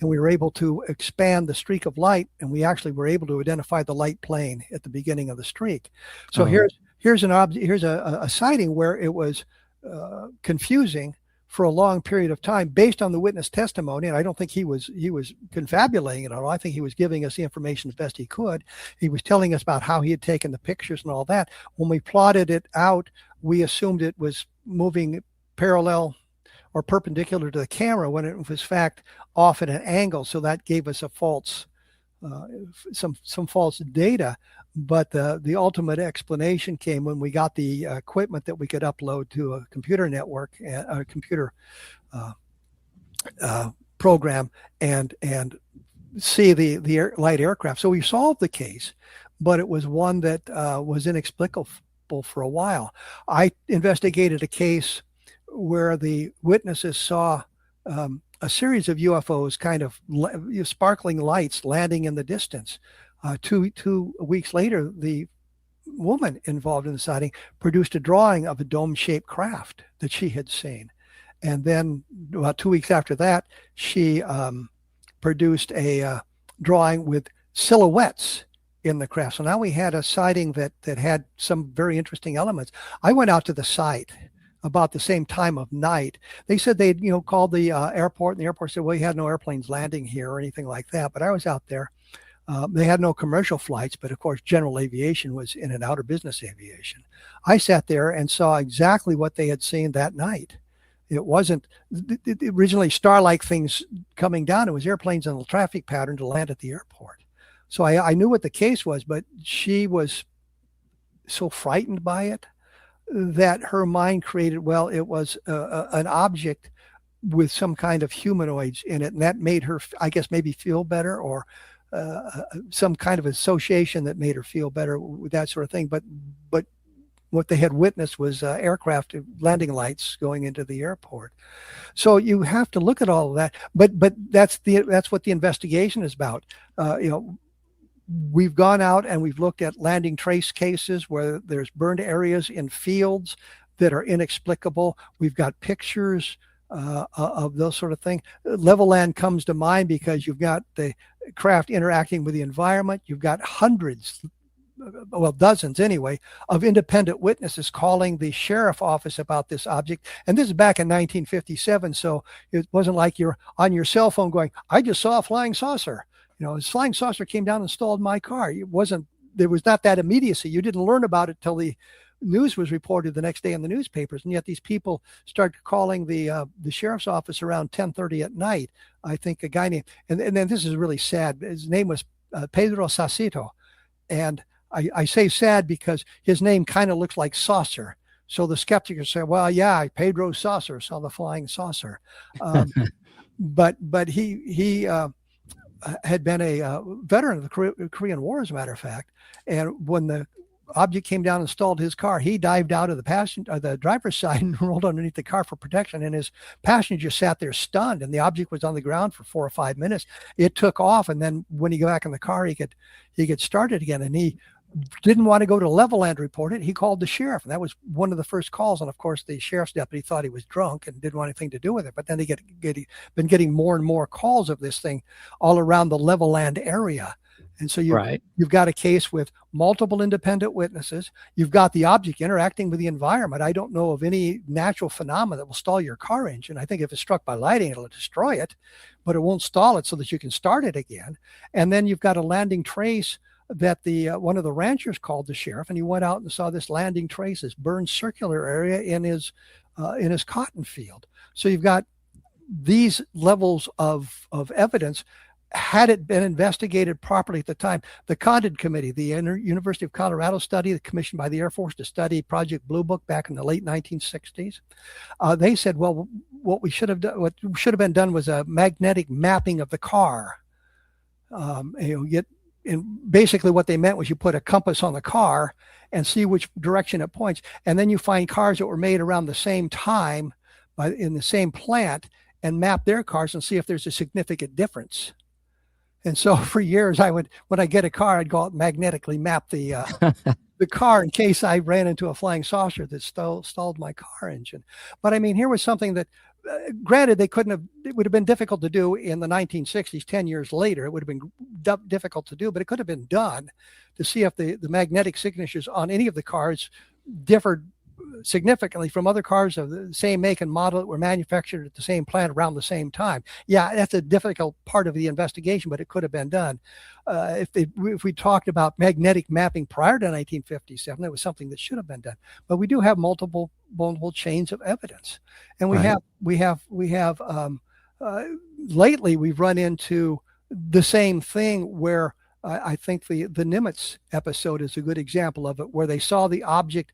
and we were able to expand the streak of light, and we actually were able to identify the light plane at the beginning of the streak. So here's a sighting where it was confusing for a long period of time based on the witness testimony. And I don't think he was confabulating it at all. I think he was giving us the information as best he could. He was telling us about how he had taken the pictures and all that. When we plotted it out, we assumed it was moving parallel or perpendicular to the camera when it was in fact off at an angle. So that gave us a false, some false data. But the ultimate explanation came when we got the equipment that we could upload to a computer network, a computer program, and see the light aircraft. So we solved the case, but it was one that was inexplicable for a while. I investigated a case where the witnesses saw a series of UFOs, kind of sparkling lights landing in the distance. 2 weeks later, the woman involved in the sighting produced a drawing of a dome-shaped craft that she had seen. And then about 2 weeks after that, she produced a drawing with silhouettes in the craft. So now we had a sighting that had some very interesting elements. I went out to the site about the same time of night. They said they'd called the airport, and the airport said, well, you had no airplanes landing here or anything like that. But I was out there. They had no commercial flights, but of course, general aviation was in and out, or business aviation. I sat there and saw exactly what they had seen that night. It wasn't originally star-like things coming down. It was airplanes in the traffic pattern to land at the airport. So I knew what the case was, but she was so frightened by it that her mind created, well, it was an object with some kind of humanoids in it. And that made her, I guess, maybe feel better, or some kind of association that made her feel better with that sort of thing. But what they had witnessed was aircraft landing lights going into the airport. So you have to look at all of that. But that's what the investigation is about. We've gone out and we've looked at landing trace cases where there's burned areas in fields that are inexplicable. We've got pictures of those sort of things. Level land comes to mind because you've got the craft interacting with the environment. You've got hundreds, well, dozens anyway, of independent witnesses calling the sheriff office about this object. And this is back in 1957. So it wasn't like you're on your cell phone going, I just saw a flying saucer. This flying saucer came down and stalled my car. There was not that immediacy. You didn't learn about it till the news was reported the next day in the newspapers. And yet these people started calling the sheriff's office around 10:30 at night. I think a guy named, and then this is really sad. His name was Pedro Sacito. And I say sad because his name kind of looks like saucer. So the skeptics say, well, yeah, Pedro Saucer saw the flying saucer. But he had been a veteran of the Korean War, as a matter of fact. And when the object came down and stalled his car, he dived out of the driver's side and rolled underneath the car for protection. And his passenger sat there stunned, and the object was on the ground for 4 or 5 minutes. It took off. And then when he got back in the car, he could start it again. And he didn't want to go to level land report it. He called the sheriff, and that was one of the first calls. And of course, the sheriff's deputy thought he was drunk and didn't want anything to do with it. But then he been getting more and more calls of this thing all around the level land area. And so you've got a case with multiple independent witnesses. You've got the object interacting with the environment. I don't know of any natural phenomena that will stall your car engine. I think if it's struck by lightning, it'll destroy it, but it won't stall it so that you can start it again. And then you've got a landing trace that one of the ranchers called the sheriff, and he went out and saw this landing trace, this burned circular area in his cotton field. So you've got these levels of evidence. had it been investigated properly at the time, the Condon Committee, the University of Colorado study commissioned by the Air Force to study Project Blue Book back in the late 1960s, they said, well, what should have been done was a magnetic mapping of the car. And basically what they meant was you put a compass on the car and see which direction it points, and then you find cars that were made around the same time in the same plant and map their cars and see if there's a significant difference. And so for years, when I get a car, I'd go out and magnetically map the car in case I ran into a flying saucer that stalled my car engine. But I mean, here was something that, granted, it would have been difficult to do in the 1960s, 10 years later. It would have been difficult to do, but it could have been done to see if the magnetic signatures on any of the cars differed significantly from other cars of the same make and model that were manufactured at the same plant around the same time. Yeah, that's a difficult part of the investigation, but it could have been done. If we talked about magnetic mapping prior to 1957, it was something that should have been done. But we do have multiple chains of evidence, and lately we've run into the same thing where I think the Nimitz episode is a good example of it, where they saw the object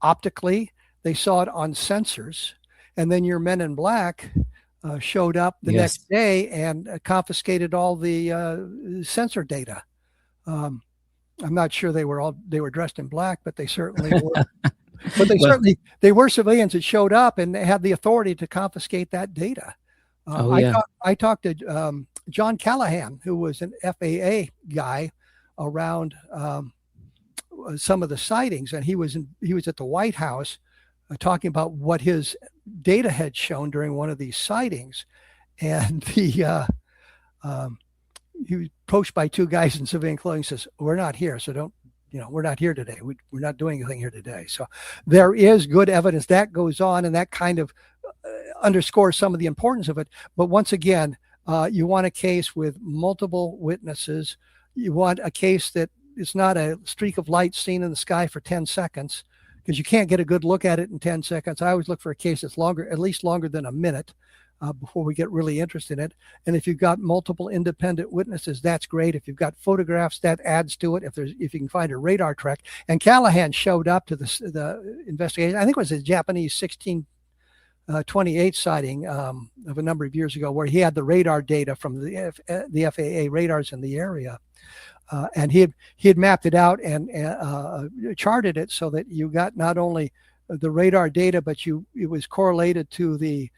optically, they saw it on sensors, and then your men in black showed up the next day and confiscated all the sensor data. I'm not sure they were dressed in black, but they certainly were. But they were civilians that showed up and they had the authority to confiscate that data. I talked to John Callahan, who was an FAA guy around some of the sightings, and he was at the White House talking about what his data had shown during one of these sightings, and he was approached by two guys in civilian clothing. Says, "We're not here, so we're not here today. We're not doing anything here today." So there is good evidence that goes on, and that kind of underscores some of the importance of it. But once again, you want a case with multiple witnesses. You want a case that it's not a streak of light seen in the sky for 10 seconds, because you can't get a good look at it in 10 seconds. I always look for a case that's at least longer than a minute before we get really interested in it. And if you've got multiple independent witnesses, that's great. If you've got photographs, that adds to it. If you can find a radar track. And Callahan showed up to the investigation. I think it was a Japanese 1628 sighting of a number of years ago, where he had the radar data from the FAA radars in the area. And he had mapped it out and charted it so that you got not only the radar data, but it was correlated to the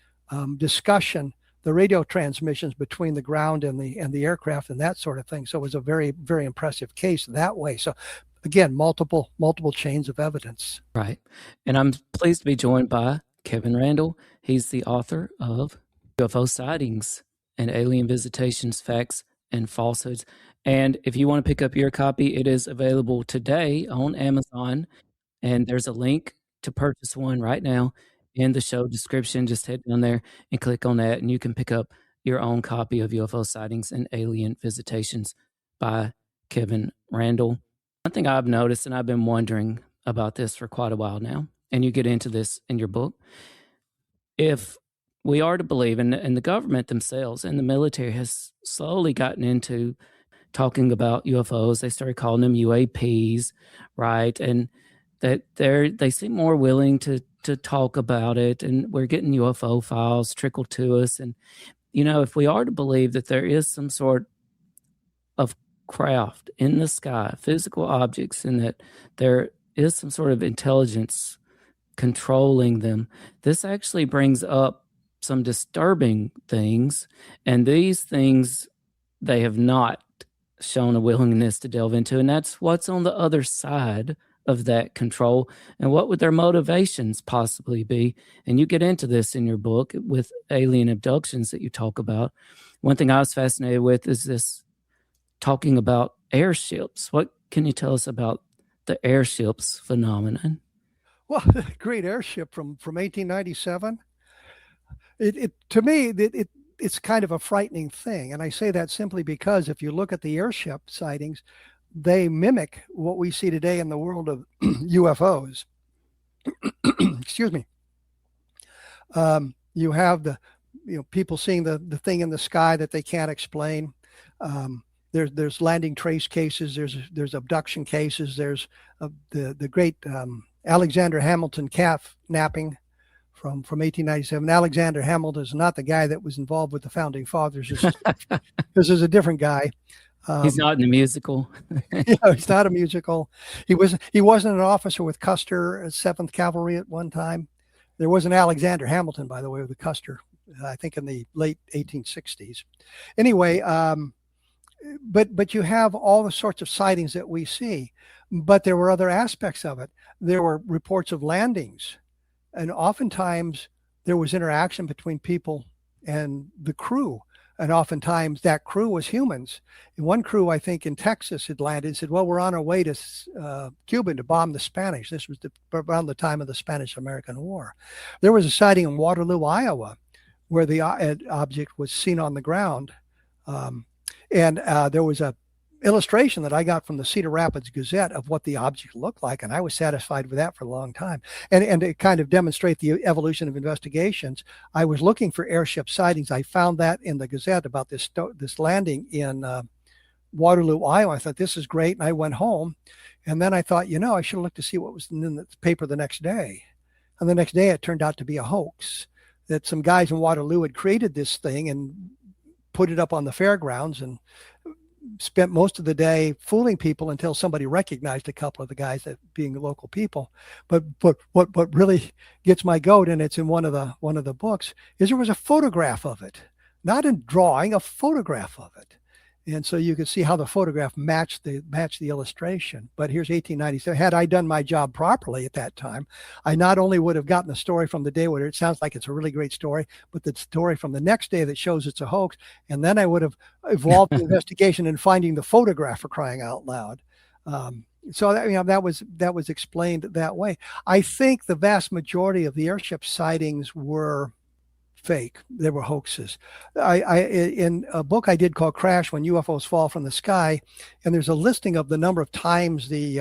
discussion, the radio transmissions between the ground and the aircraft and that sort of thing. So it was a very, very impressive case that way. So again, multiple chains of evidence. Right. And I'm pleased to be joined by Kevin Randle. He's the author of UFO Sightings and Alien Visitations, Facts and Falsehoods. And if you want to pick up your copy, it is available today on Amazon. And there's a link to purchase one right now in the show description. Just head down there and click on that, and you can pick up your own copy of UFO Sightings and Alien Visitations by Kevin Randle. One thing I've noticed, and I've been wondering about this for quite a while now, and you get into this in your book, if we are to believe, and the government themselves and the military has slowly gotten into talking about UFOs. They started calling them UAPs, right? And that they seem more willing to talk about it, and we're getting UFO files trickle to us. And if we are to believe that there is some sort of craft in the sky, physical objects, and that there is some sort of intelligence controlling them, this actually brings up some disturbing things. And these things they have not shown a willingness to delve into, and that's what's on the other side of that control, and what would their motivations possibly be. And you get into this in your book with alien abductions that you talk about. One thing I was fascinated with is this talking about airships. What can you tell us about the airships phenomenon? Well, great airship from 1897. To me, it's kind of a frightening thing. And I say that simply because if you look at the airship sightings, they mimic what we see today in the world of UFOs. Excuse me. You have people seeing the thing in the sky that they can't explain. There's landing trace cases. There's abduction cases. There's the great Alexander Hamilton calf napping from 1897. Alexander Hamilton is not the guy that was involved with the founding fathers. This is a different guy. He's not in the musical. He's not a musical. He wasn't an officer with Custer, 7th Cavalry at one time. There was an Alexander Hamilton, by the way, with Custer, I think in the late 1860s. Anyway, but you have all the sorts of sightings that we see. But there were other aspects of it. There were reports of landings. And oftentimes there was interaction between people and the crew. And oftentimes that crew was humans. And one crew, I think in Texas, had landed and said, well, we're on our way to Cuba to bomb the Spanish. This was around the time of the Spanish-American War. There was a sighting in Waterloo, Iowa, where the object was seen on the ground. And there was a illustration that I got from the Cedar Rapids Gazette of what the object looked like, and I was satisfied with that for a long time. And to kind of demonstrate the evolution of investigations, I was looking for airship sightings. I found that in the Gazette about this landing in Waterloo, Iowa. I thought, this is great, and I went home. And then I thought, I should have looked to see what was in the paper the next day. And the next day, it turned out to be a hoax, that some guys in Waterloo had created this thing and put it up on the fairgrounds and spent most of the day fooling people until somebody recognized a couple of the guys that being local people. But what really gets my goat, and it's in one of the books, is there was a photograph of it, not a drawing, a photograph of it. And so you could see how the photograph matched the illustration. But here's 1897. Had I done my job properly at that time, I not only would have gotten the story from the day where it sounds like it's a really great story, but the story from the next day that shows it's a hoax. And then I would have evolved the investigation in finding the photograph, for crying out loud. So that was explained that way. I think the vast majority of the airship sightings were fake. They were hoaxes. I in a book I did called Crash When UFOs Fall from the Sky, and there's a listing of the number of times the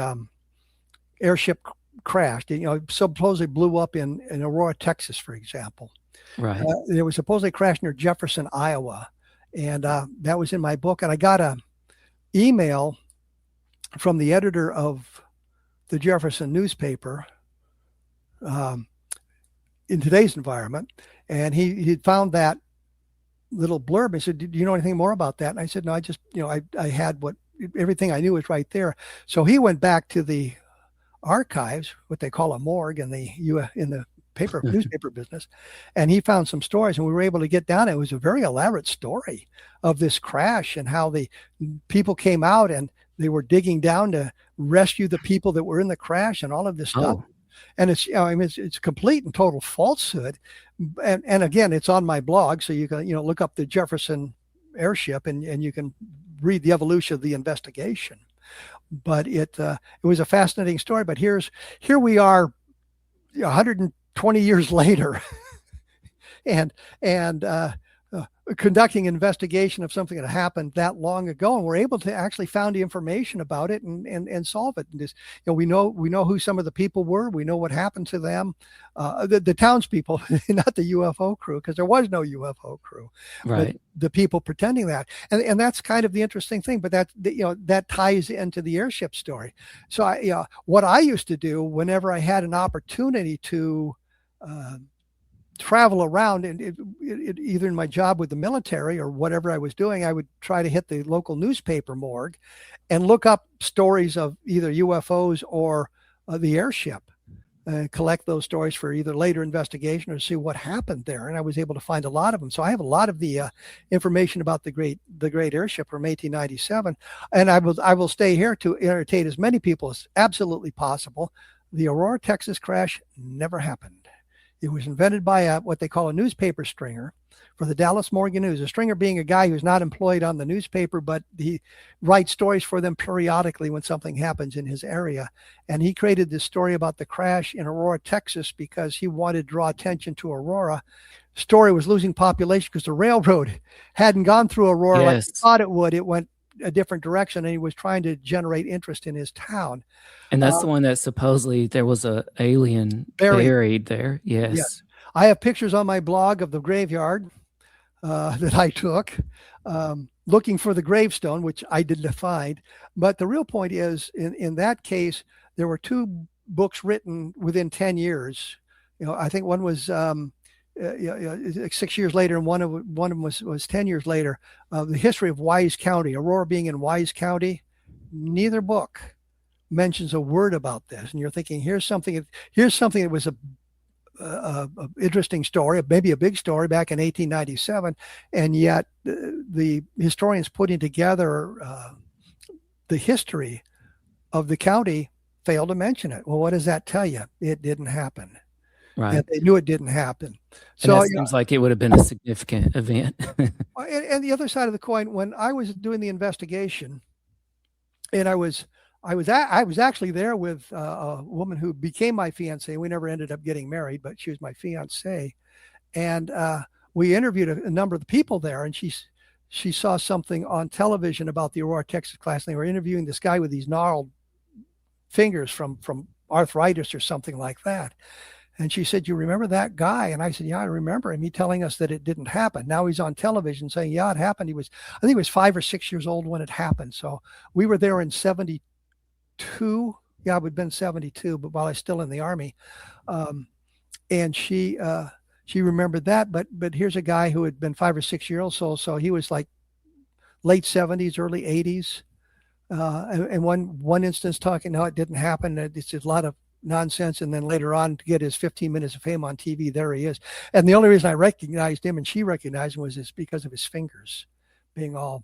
airship crashed. Supposedly blew up in Aurora, Texas, for example. Right. There was supposedly crashed near Jefferson, Iowa, and that was in my book. And I got a email from the editor of the Jefferson newspaper in today's environment. And he found that little blurb. He said, do you know anything more about that? And I said, no, I just, I had everything I knew was right there. So he went back to the archives, what they call a morgue in the newspaper business. And he found some stories, and we were able to get down. It was a very elaborate story of this crash and how the people came out and they were digging down to rescue the people that were in the crash and all of this stuff. And it's complete and total falsehood. And again, it's on my blog, so you can look up the Jefferson airship and you can read the evolution of the investigation. But it was a fascinating story. But here we are, 120 years later, and conducting investigation of something that happened that long ago, and we're able to actually find the information about it and solve it. And just, we know who some of the people were. We know what happened to them, the townspeople, not the UFO crew, because there was no UFO crew. Right. But the people pretending that, and that's kind of the interesting thing. But that ties into the airship story. So what I used to do whenever I had an opportunity to travel around, and either in my job with the military or whatever I was doing, I would try to hit the local newspaper morgue and look up stories of either UFOs or the airship, collect those stories for either later investigation or see what happened there. And I was able to find a lot of them. So I have a lot of the information about the great airship from 1897. And I will stay here to entertain as many people as absolutely possible. The Aurora, Texas crash never happened. It was invented by what they call a newspaper stringer for the Dallas Morgan News. A stringer being a guy who's not employed on the newspaper, but he writes stories for them periodically when something happens in his area. And he created this story about the crash in Aurora, Texas, because he wanted to draw attention to Aurora. Story was losing population because the railroad hadn't gone through Aurora like he thought it would. It went a different direction, and he was trying to generate interest in his town. And that's the one that supposedly there was a alien buried there. Yes. I have pictures on my blog of the graveyard. that I took, looking for the gravestone, which I didn't find. But the real point is, in that case, there were 2 books written within 10 years. I think one was 6 years later, and one of them was 10 years later. The history of Wise County, Aurora being in Wise County. Neither book mentions a word about this, and you're thinking, here's something that was a interesting story, maybe a big story back in 1897, and yet the historians putting together the history of the county failed to mention it. Well, what does that tell you? It didn't happen. Right. And they knew it didn't happen. So it seems like it would have been a significant event. And the other side of the coin, when I was doing the investigation, and I was actually there with a woman who became my fiance. We never ended up getting married, but she was my fiance. And we interviewed a number of the people there, and she saw something on television about the Aurora, Texas class. And they were interviewing this guy with these gnarled fingers from arthritis or something like that. And she said, "You remember that guy?" And I said, "Yeah, I remember him. He telling us that it didn't happen." Now he's on television saying, "Yeah, it happened." I think he was 5 or 6 years old when it happened. So we were there in 72. Yeah, we'd been 72, but while I was still in the Army. And she remembered that. But here's a guy who had been 5 or 6 years old. So he was like late 70s, early 80s. And one instance talking, no, it didn't happen. It's a lot of nonsense. And then later on, to get his 15 minutes of fame on TV, there he is. And the only reason I recognized him and she recognized him was because of his fingers being all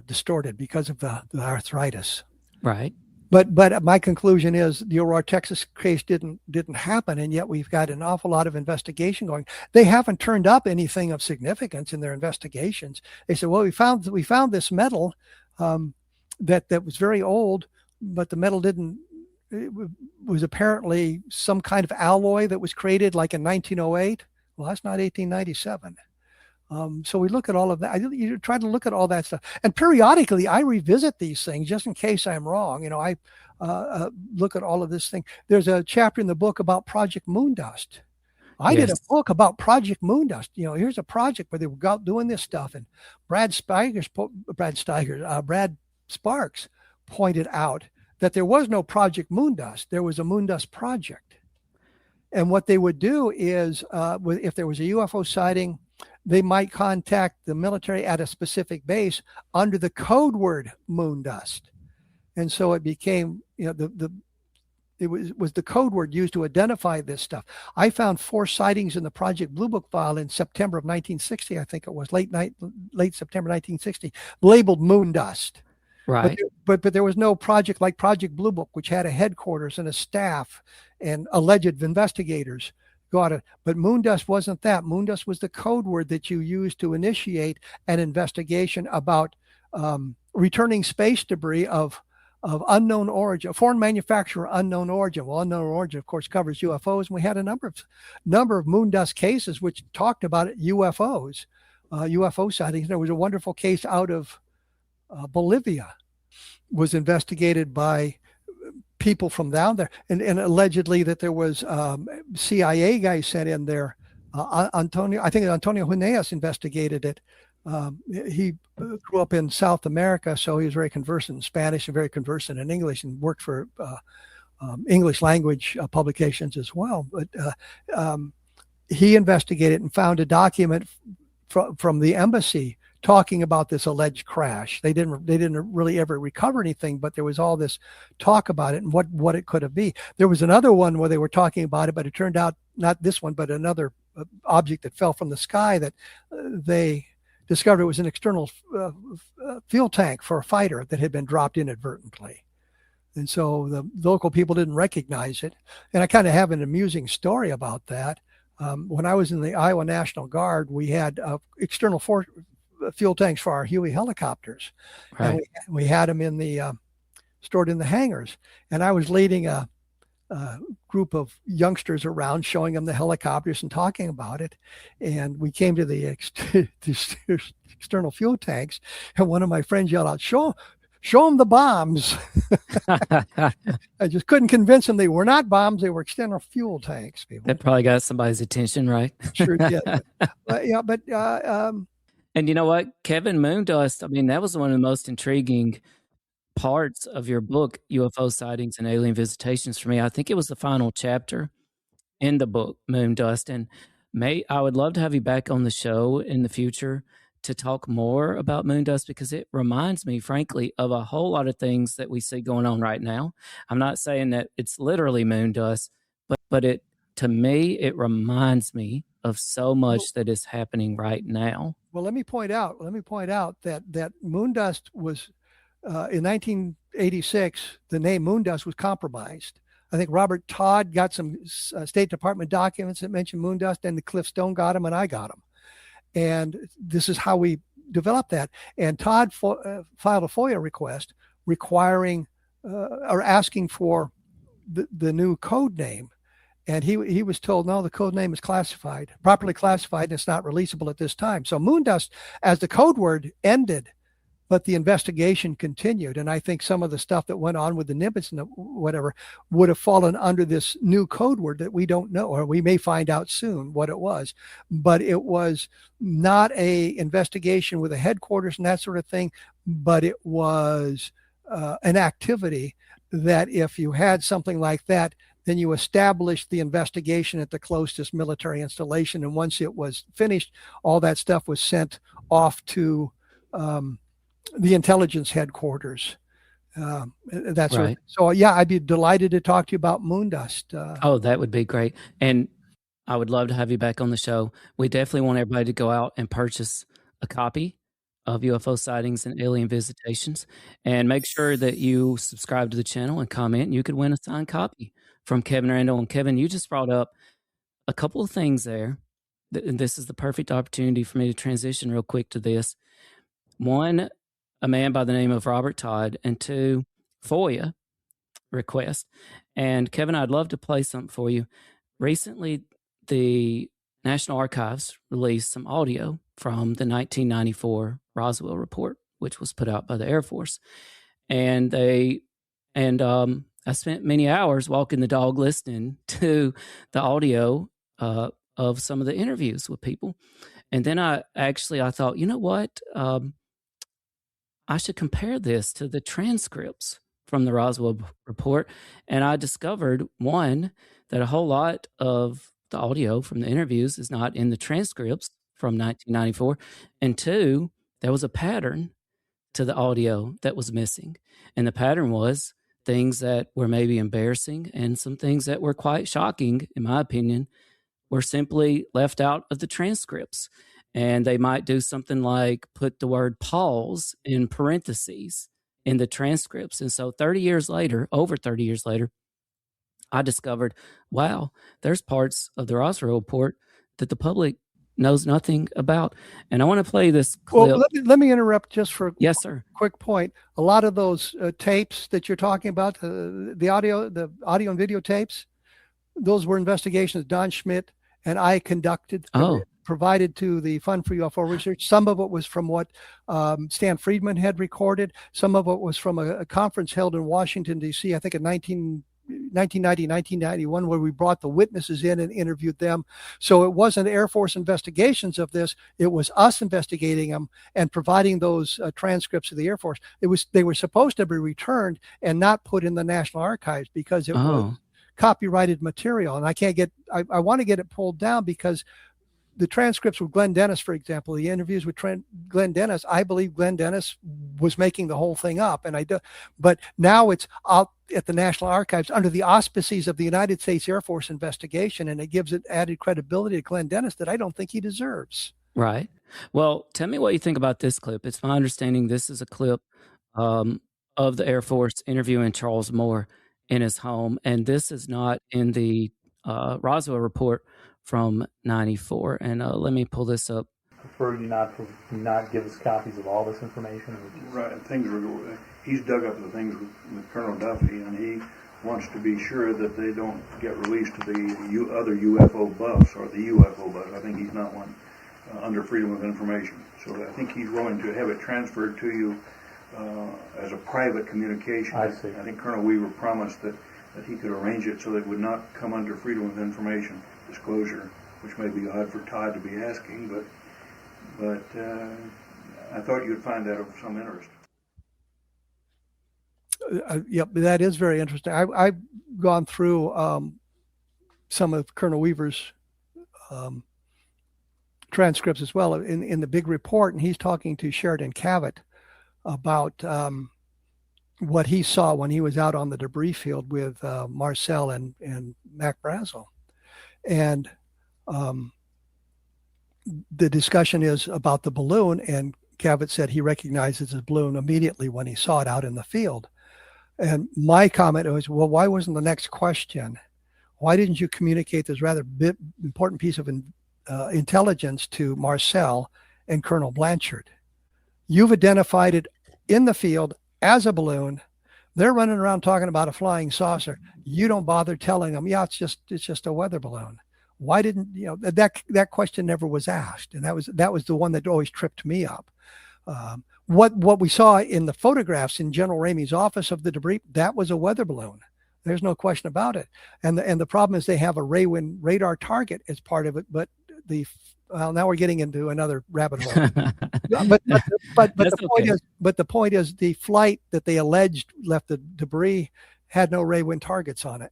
distorted because of the arthritis. Right. But my conclusion is the Aurora, Texas case didn't happen, and yet we've got an awful lot of investigation going. They haven't turned up anything of significance in their investigations. They said, "Well, we found this metal that was very old, but the metal was apparently some kind of alloy that was created like in 1908." Well, that's not 1897. So we look at all of that. You try to look at all that stuff, and periodically I revisit these things just in case I'm wrong. I look at all of this thing. There's a chapter in the book about Project Moondust. I did a book about Project Moondust. Here's a project where they were out doing this stuff, and Brad Sparks pointed out that there was no Project Moondust. There was a Moondust project, and what they would do is, if there was a UFO sighting, they might contact the military at a specific base under the code word Moondust. And so it became, it was the code word used to identify this stuff. I found 4 sightings in the Project Blue Book file in September of 1960. I think it was late September 1960, labeled Moondust. Right. But there was no project like Project Blue Book, which had a headquarters and a staff and alleged investigators. But Moondust wasn't that. Moondust was the code word that you used to initiate an investigation about returning space debris of unknown origin, foreign manufacturer, unknown origin. Well, unknown origin, of course, covers UFOs. And we had a number of Moondust cases which talked about UFOs, UFO sightings. There was a wonderful case out of Bolivia, was investigated by people from down there, and allegedly that there was CIA guys sent in there. Antonio Huneeus investigated it. He grew up in South America, so he was very conversant in Spanish and very conversant in English, and worked for English language publications as well. But he investigated and found a document from the embassy talking about this alleged crash. They didn't really ever recover anything, but there was all this talk about it and what it could have been. There was another one where they were talking about it, but it turned out not this one, but another object that fell from the sky that they discovered it was an external fuel tank for a fighter that had been dropped inadvertently. And so the local people didn't recognize it. And I kind of have an amusing story about that. When I was in the Iowa National Guard, we had external fuel tanks for our Huey helicopters. Right. And we had them stored in the hangars. And I was leading a group of youngsters around, showing them the helicopters and talking about it. And we came to the external fuel tanks, and one of my friends yelled out, "Show show them the bombs. I just couldn't convince them they were not bombs. They were external fuel tanks, people. That probably got somebody's attention, right? Sure did. And you know what? Kevin Moondust, I mean, that was one of the most intriguing parts of your book, UFO Sightings and Alien Visitations, for me. I think it was the final chapter in the book, Moondust. And I would love to have you back on the show in the future to talk more about Moondust, because it reminds me, frankly, of a whole lot of things that we see going on right now. I'm not saying that it's literally Moondust, but it, to me, it reminds me of so much that is happening right now. Well, let me point out that Moondust was in 1986. The name Moondust was compromised. I think Robert Todd got some State Department documents that mentioned Moondust, and Cliff Stone got them, and I got them. And this is how we developed that. And Todd filed a FOIA request requiring or asking for the new code name. And he was told, no, the code name is classified, properly classified, and it's not releasable at this time. So Moondust, as the code word, ended, but the investigation continued. And I think some of the stuff that went on with the Nimitz and whatever would have fallen under this new code word that we don't know, or we may find out soon what it was. But it was not a investigation with a headquarters and that sort of thing, but it was an activity that if you had something like that, then you established the investigation at the closest military installation. And once it was finished, all that stuff was sent off to the intelligence headquarters. That's right. So, yeah, I'd be delighted to talk to you about Moondust. Oh, that would be great. And I would love to have you back on the show. We definitely want everybody to go out and purchase a copy of UFO Sightings and Alien Visitations, and make sure that you subscribe to the channel and comment, and you could win a signed copy from Kevin Randle. And Kevin, you just brought up a couple of things there, and this is the perfect opportunity for me to transition real quick to this. One, a man by the name of Robert Todd, and two, FOIA request. And Kevin, I'd love to play something for you. Recently, the National Archives released some audio from the 1994 Roswell report, which was put out by the Air Force. And I spent many hours walking the dog listening to the audio of some of the interviews with people. And then I thought, you know what? I should compare this to the transcripts from the Roswell report. And I discovered, one, that a whole lot of the audio from the interviews is not in the transcripts from 1994. And two, there was a pattern to the audio that was missing. And the pattern was things that were maybe embarrassing and some things that were quite shocking, in my opinion, were simply left out of the transcripts. And they might do something like put the word pause in parentheses in the transcripts. And so over 30 years later, I discovered, wow, there's parts of the Roswell report that the public knows nothing about. And I want to play this clip. Well, let me interrupt just for yes, sir. Quick point. A lot of those tapes that you're talking about, the audio and video tapes, those were investigations Don Schmidt and I conducted. Provided to the Fund for UFO Research. Some of it was from what Stan Friedman had recorded. Some of it was from a conference held in Washington, D.C., I think in 1990, 1991, where we brought the witnesses in and interviewed them. So it wasn't Air Force investigations of this. It was us investigating them and providing those transcripts to the Air Force. They were supposed to be returned and not put in the National Archives because it was copyrighted material. And I want to get it pulled down because the transcripts with Glenn Dennis, for example, the interviews with Glenn Dennis, I believe Glenn Dennis was making the whole thing up. But now it's out at the National Archives under the auspices of the United States Air Force investigation, and it gives it added credibility to Glenn Dennis that I don't think he deserves. Right. Well, tell me what you think about this clip. It's my understanding this is a clip of the Air Force interviewing Charles Moore in his home, and this is not in the Roswell report from 94. And let me pull this up. Prefer you not give us copies of all this information? Right. He's dug up the things with Colonel Duffy, and he wants to be sure that they don't get released to the other UFO buffs or the UFO buffs. I think he's not one under Freedom of Information. So I think he's willing to have it transferred to you as a private communication. I see. I think Colonel Weaver promised that he could arrange it so that it would not come under Freedom of Information disclosure, which may be odd for Todd to be asking, but I thought you'd find that of some interest. Yep, that is very interesting. I've gone through some of Colonel Weaver's transcripts as well in the big report, and he's talking to Sheridan Cavett about what he saw when he was out on the debris field with Marcel and Mac Brazel. And the discussion is about the balloon, and Cavett said he recognizes the balloon immediately when he saw it out in the field. And my comment was, well, why wasn't the next question, why didn't you communicate this rather important piece of intelligence to Marcel and Colonel Blanchard? You've identified it in the field as a balloon. They're running around talking about a flying saucer. You don't bother telling them, yeah, it's just a weather balloon. Why didn't that question never was asked? And that was the one that always tripped me up. What we saw in the photographs in General Ramey's office of the debris, that was a weather balloon. There's no question about it. And the problem is they have a Raywin radar target as part of it, but now we're getting into another rabbit hole. but the point is the flight that they alleged left the debris had no Raywin targets on it.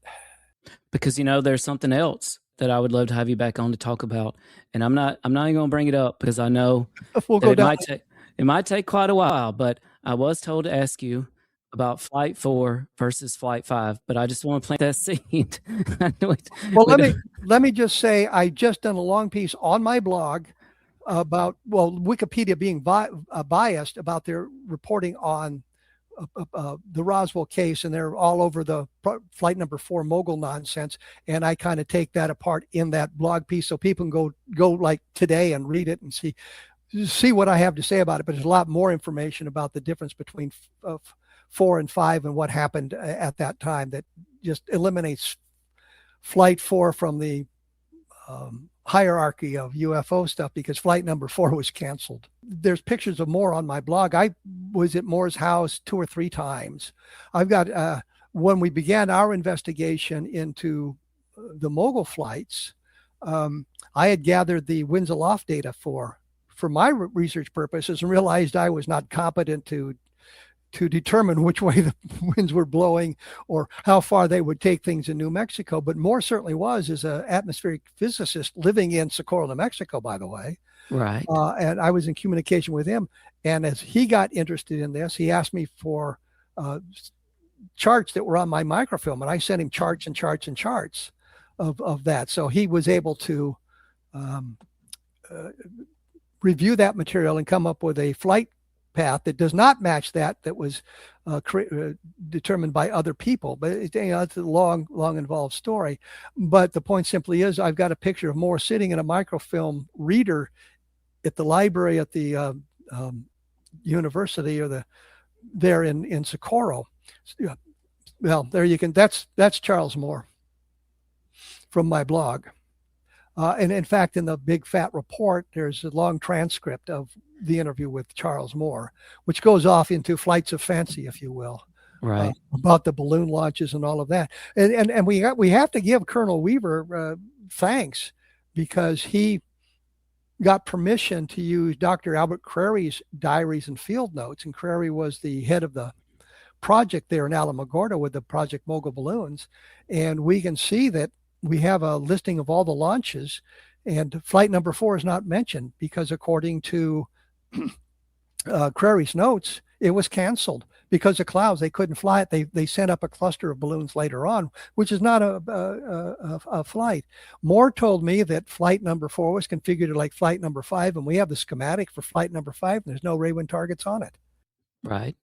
Because there's something else that I would love to have you back on to talk about, and I'm not even going to bring it up because I know it might take quite a while. But I was told to ask you about Flight 4 versus Flight 5, but I just want to plant that seed. Well, let me just say I just done a long piece on my blog about Wikipedia being biased about their reporting on the Roswell case, and they're all over the Flight Number 4 mogul nonsense, and I kind of take that apart in that blog piece so people can go like today and read it and see what I have to say about it. But there's a lot more information about the difference between 4 and 5 and what happened at that time that just eliminates Flight 4 from the hierarchy of UFO stuff, because Flight Number 4 was canceled. There's pictures of Moore on my blog. I was at Moore's house 2 or 3 times. I've got, when we began our investigation into the mogul flights, I had gathered the winds aloft data for my research purposes and realized I was not competent to determine which way the winds were blowing or how far they would take things in New Mexico. But Moore certainly was, as an atmospheric physicist living in Socorro, New Mexico, by the way. Right. And I was in communication with him. And as he got interested in this, he asked me for charts that were on my microfilm. And I sent him charts and charts and charts of that. So he was able to review that material and come up with a flight path that does not match that was determined by other people. But it's a long involved story. But the point simply is, I've got a picture of Moore sitting in a microfilm reader at the library at the university or there in Socorro. Well, there you can. That's Charles Moore from my blog. And in fact, in the big fat report, there's a long transcript of the interview with Charles Moore, which goes off into flights of fancy, if you will, right, about the balloon launches and all of that. And we have to give Colonel Weaver thanks, because he got permission to use Dr. Albert Crary's diaries and field notes. And Crary was the head of the project there in Alamogordo with the Project Mogul balloons. And we can see that we have a listing of all the launches, and Flight Number 4 is not mentioned because, according to Crary's notes, it was canceled because of clouds. They couldn't fly it. They sent up a cluster of balloons later on, which is not a flight. Moore told me that Flight Number 4 was configured like Flight Number 5, and we have the schematic for Flight Number 5, and there's no Raywin targets on it. Right.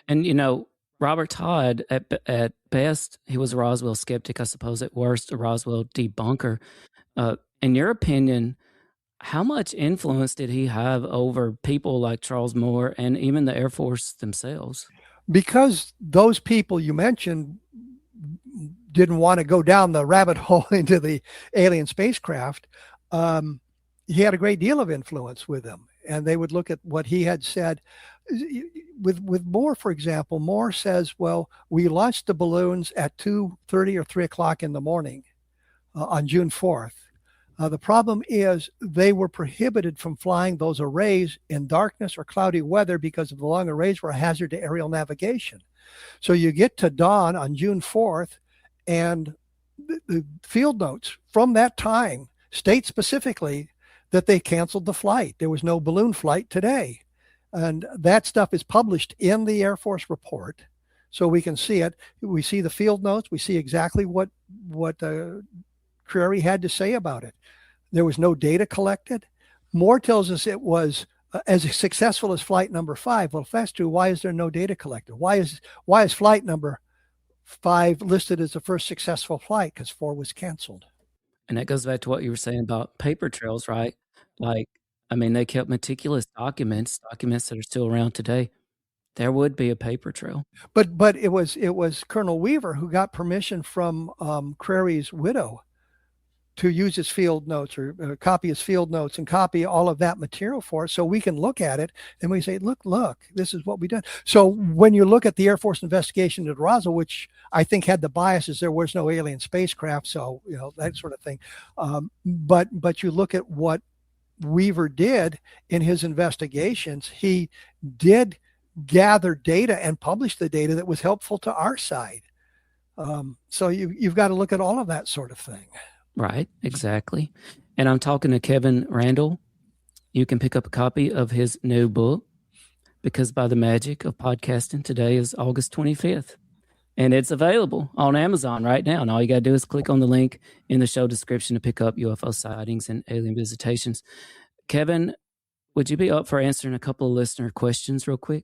And, Robert Todd, at best, he was a Roswell skeptic. I suppose at worst, a Roswell debunker. In your opinion, how much influence did he have over people like Charles Moore and even the Air Force themselves? Because those people you mentioned didn't want to go down the rabbit hole into the alien spacecraft, he had a great deal of influence with them. and they would look at what he had said. With Moore, for example, Moore says, well, we launched the balloons at 2:30 or 3 o'clock in the morning on June 4th. The problem is they were prohibited from flying those arrays in darkness or cloudy weather because of the long arrays were a hazard to aerial navigation. So you get to dawn on June 4th, and the field notes from that time state specifically that they canceled the flight. There was no balloon flight today. And that stuff is published in the Air Force report, so we can see it. We see the field notes. We see exactly what Crary had to say about it. There was no data collected. Moore tells us it was as successful as flight number 5. Well, if that's true, why is there no data collected? Why is flight number 5 listed as the first successful flight? Because 4 was canceled. And that goes back to what you were saying about paper trails, right? Like, I mean, they kept meticulous documents that are still around today. There would be a paper trail. But it was Colonel Weaver who got permission from Crary's widow to use his field notes or copy his field notes and copy all of that material for us, so we can look at it and we say, look, this is what we done. So when you look at the Air Force investigation at Roswell, which I think had the biases, there was no alien spacecraft, so that sort of thing. But you look at what Weaver did in his investigations, he did gather data and publish the data that was helpful to our side. So you've got to look at all of that sort of thing. Right, exactly. And I'm talking to Kevin Randle. You can pick up a copy of his new book, Because by the Magic of Podcasting. Today is August 25th. And it's available on Amazon right now. And all you got to do is click on the link in the show description to pick up UFO Sightings and Alien Visitations. Kevin, would you be up for answering a couple of listener questions real quick?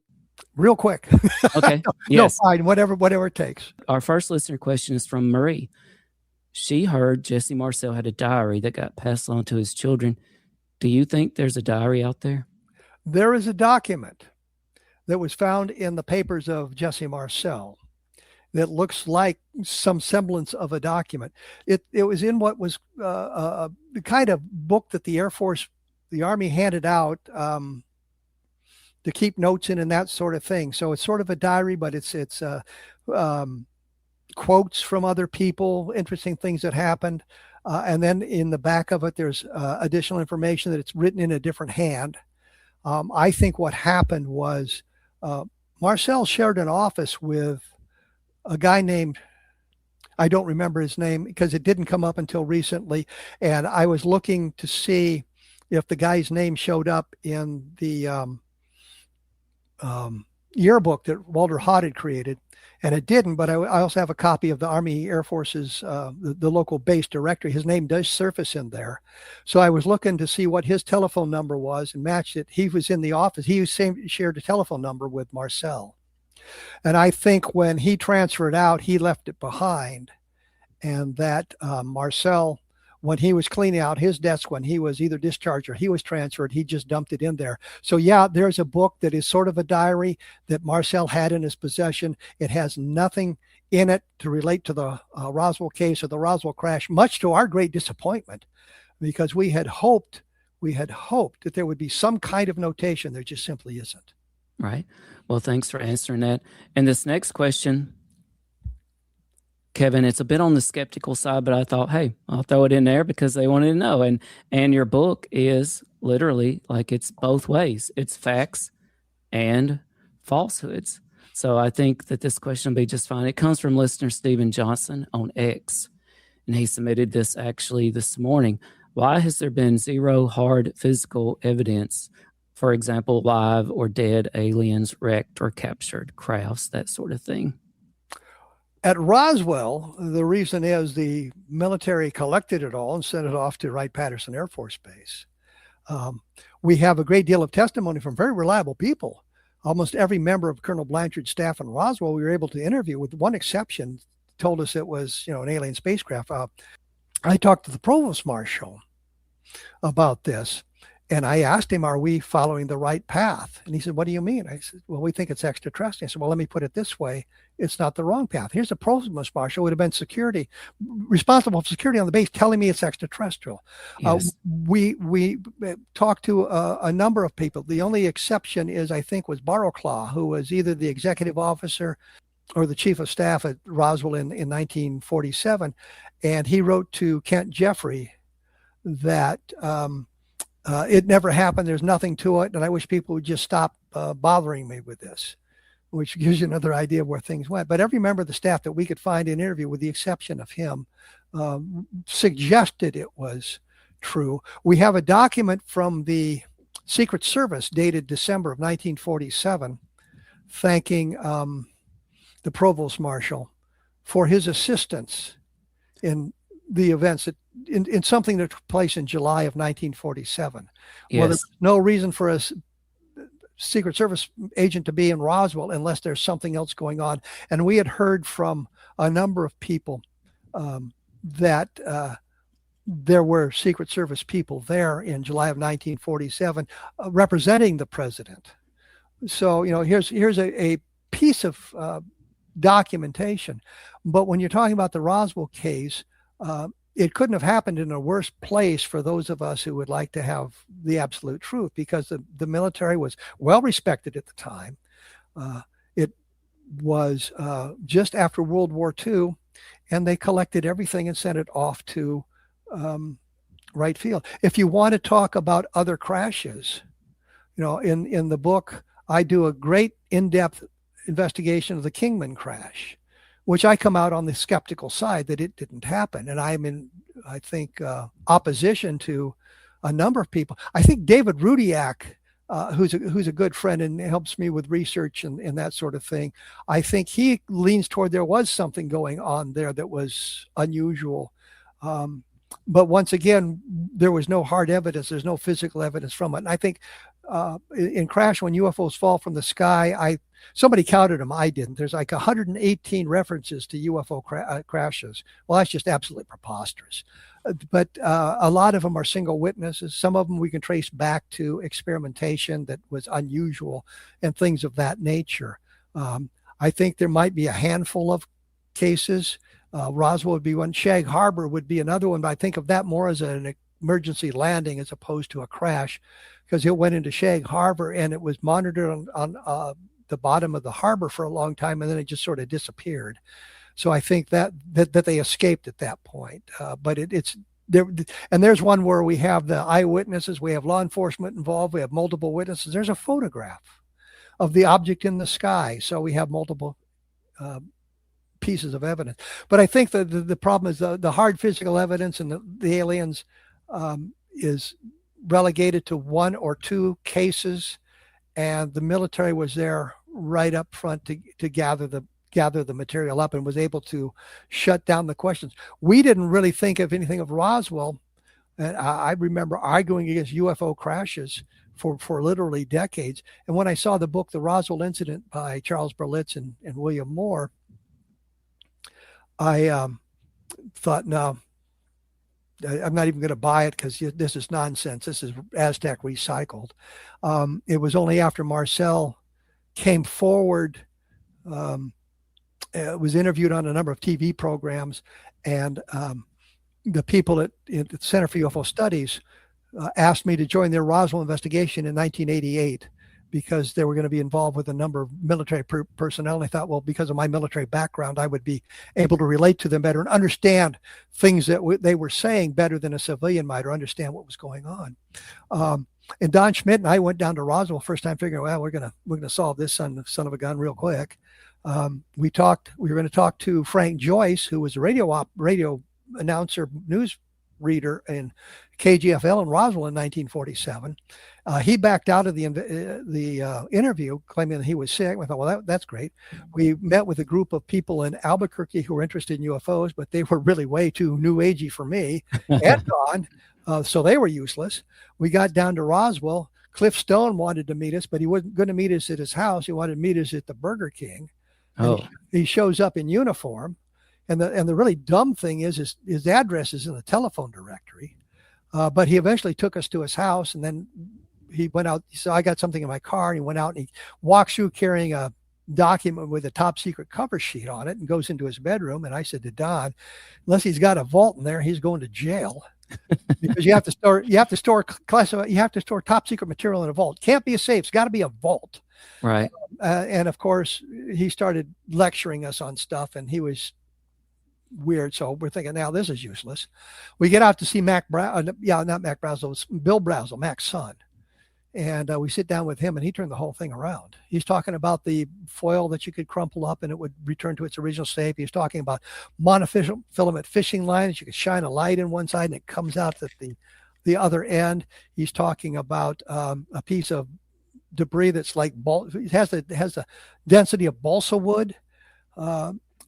Real quick. Okay. Yes. No, fine. Whatever it takes. Our first listener question is from Marie. She heard Jesse Marcel had a diary that got passed on to his children. Do you think there's a diary out there? There is a document that was found in the papers of Jesse Marcel that looks like some semblance of a document. It was in what was the kind of book that the Air Force, the Army handed out to keep notes in and that sort of thing. So it's sort of a diary, but it's quotes from other people, interesting things that happened. And then in the back of it, there's additional information that it's written in a different hand. I think what happened was Marcel shared an office with a guy named, I don't remember his name because it didn't come up until recently. And I was looking to see if the guy's name showed up in the yearbook that Walter Hott had created. And it didn't, but I also have a copy of the Army Air Force's, the local base directory. His name does surface in there. So I was looking to see what his telephone number was and matched it. He was in the office. He shared a telephone number with Marcel. And I think when he transferred out, he left it behind. And that Marcel, when he was cleaning out his desk, when he was either discharged or he was transferred, he just dumped it in there. So yeah, there's a book that is sort of a diary that Marcel had in his possession. It has nothing in it to relate to the Roswell case or the Roswell crash, much to our great disappointment, because we had hoped that there would be some kind of notation. There just simply isn't. Right. Well, thanks for answering that. And this next question, Kevin, it's a bit on the skeptical side, but I thought, hey, I'll throw it in there because they wanted to know. And your book is literally like it's both ways. It's facts and falsehoods. So I think that this question will be just fine. It comes from listener Stephen Johnson on X, and he submitted this actually this morning. Why has there been zero hard physical evidence, for example, live or dead aliens, wrecked or captured crafts, that sort of thing? At Roswell, the reason is the military collected it all and sent it off to Wright-Patterson Air Force Base. We have a great deal of testimony from very reliable people. Almost every member of Colonel Blanchard's staff in Roswell we were able to interview, with one exception, told us it was, an alien spacecraft. I talked to the provost marshal about this, And I asked him, are we following the right path? And he said, what do you mean? I said, well, we think it's extraterrestrial. I said, well, let me put it this way. It's not the wrong path. Here's a provost marshal would have been security, responsible for security on the base, telling me it's extraterrestrial. Yes. We talked to a number of people. The only exception is, I think, was Barrowclaw, who was either the executive officer or the chief of staff at Roswell in 1947. And he wrote to Kent Jeffrey that it never happened. There's nothing to it. And I wish people would just stop bothering me with this, which gives you another idea of where things went. But every member of the staff that we could find in interview, with the exception of him, suggested it was true. We have a document from the Secret Service dated December of 1947, thanking the provost marshal for his assistance in the events that in something that took place in July of 1947. Yes. Well, there's no reason for a Secret Service agent to be in Roswell unless there's something else going on. And we had heard from a number of people that there were Secret Service people there in July of 1947 representing the president. So, here's a piece of documentation. But when you're talking about the Roswell case, it couldn't have happened in a worse place for those of us who would like to have the absolute truth, because the military was well respected at the time. It was just after World War II, and they collected everything and sent it off to right field. If you want to talk about other crashes, in the book, I do a great in-depth investigation of the Kingman crash, which I come out on the skeptical side that it didn't happen. And I'm in, I think, opposition to a number of people. I think David Rudiak, who's a good friend and helps me with research and that sort of thing, I think he leans toward there was something going on there that was unusual. But once again, there was no hard evidence. There's no physical evidence from it. And I think in Crash, when UFOs fall from the sky, somebody counted them. I didn't. There's like 118 references to UFO crashes. Well, that's just absolutely preposterous. But a lot of them are single witnesses. Some of them we can trace back to experimentation that was unusual and things of that nature. I think there might be a handful of cases. Roswell would be one. Shag Harbor would be another one. But I think of that more as an emergency landing as opposed to a crash, because it went into Shag Harbor and it was monitored on the bottom of the harbor for a long time, and then it just sort of disappeared. So I think that they escaped at that point. But it's there, and there's one where we have the eyewitnesses, we have law enforcement involved, we have multiple witnesses. There's a photograph of the object in the sky, so we have multiple pieces of evidence. But I think the problem is the hard physical evidence and the aliens is relegated to one or two cases, and the military was there right up front to gather the material up and was able to shut down the questions. We didn't really think of anything of Roswell, and I remember arguing against UFO crashes for literally decades. And when I saw the book The Roswell Incident by Charles Berlitz and William Moore, I thought, no, I'm not even going to buy it because this is nonsense. This is Aztec recycled. It was only after Marcel came forward, was interviewed on a number of TV programs, and the people at the Center for UFO Studies asked me to join their Roswell investigation in 1988 because they were going to be involved with a number of military personnel. And I thought, well, because of my military background, I would be able to relate to them better and understand things that they were saying better than a civilian might, or understand what was going on. And Don Schmidt and I went down to Roswell first time, figuring, well, we're going to solve this son of a gun real quick. We were going to talk to Frank Joyce, who was a radio announcer, news reader in KGFL in Roswell in 1947. He backed out of the interview, claiming that he was sick. We thought, well, that's great. We met with a group of people in Albuquerque who were interested in UFOs, but they were really way too new agey for me and Don, so they were useless. We got down to Roswell. Cliff Stone wanted to meet us, but he wasn't going to meet us at his house. He wanted to meet us at the Burger King. Oh. He shows up in uniform. And the really dumb thing is his address is in the telephone directory. But he eventually took us to his house, and then he went out. He said, I got something in my car. And he went out and he walks through carrying a document with a top secret cover sheet on it and goes into his bedroom. And I said to Don, unless he's got a vault in there, he's going to jail. Because you have to store top secret material in a vault. Can't be a safe. It's got to be a vault. Right. And of course, he started lecturing us on stuff, and he was weird. So we're thinking, now this is useless. We get out to see Bill Brazel, Mac's son. And we sit down with him, and he turned the whole thing around. He's talking about the foil that you could crumple up and it would return to its original shape. He's talking about monofilament fishing line that you could shine a light in one side and it comes out at the other end. He's talking about a piece of debris that's like it has the density of balsa wood.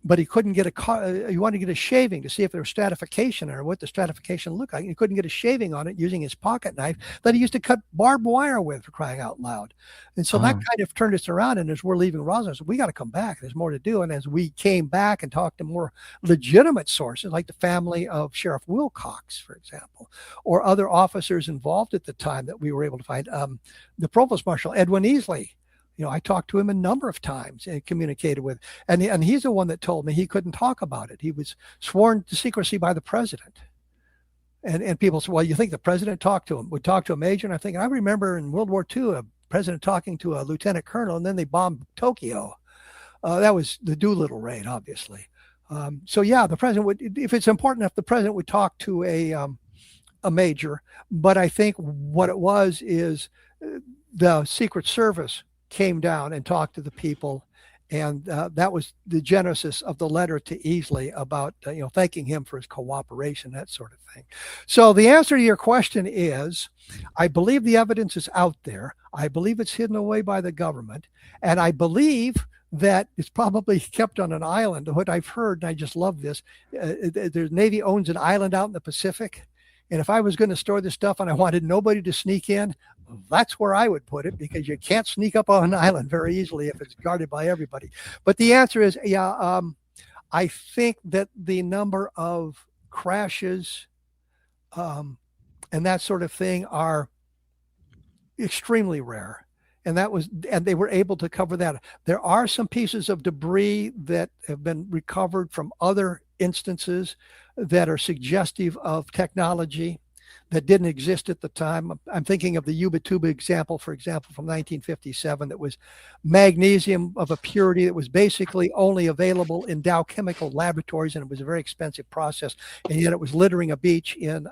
But he couldn't get he wanted to get a shaving to see if there was stratification or what the stratification looked like. He couldn't get a shaving on it using his pocket knife that he used to cut barbed wire with, for crying out loud. And so that kind of turned us around. And as we're leaving Roswell, so we got to come back. There's more to do. And as we came back and talked to more legitimate sources, like the family of Sheriff Wilcox, for example, or other officers involved at the time that we were able to find, the Provost Marshal Edwin Easley. I talked to him a number of times and communicated with, and he's the one that told me he couldn't talk about it. He was sworn to secrecy by the president. And people said, well, you think the president would talk to a major? And I think, I remember in World War II, a president talking to a lieutenant colonel, and then they bombed Tokyo. That was the Doolittle raid, obviously. So yeah, the president would, if it's important enough, the president would talk to a major. But I think what it was is the Secret Service came down and talked to the people, and that was the genesis of the letter to Easley about thanking him for his cooperation, that sort of thing. So the answer to your question is, I believe the evidence is out there. I believe it's hidden away by the government, and I believe that it's probably kept on an island. What I've heard, and I just love this, the Navy owns an island out in the Pacific. And if I was going to store this stuff and I wanted nobody to sneak in, that's where I would put it, because you can't sneak up on an island very easily if it's guarded by everybody. But the answer is, I think that the number of crashes and that sort of thing are extremely rare. And they were able to cover that. There are some pieces of debris that have been recovered from other instances that are suggestive of technology that didn't exist at the time. I'm thinking of the Yuba Tuba example, for example, from 1957, that was magnesium of a purity that was basically only available in Dow Chemical laboratories, and it was a very expensive process. And yet it was littering a beach in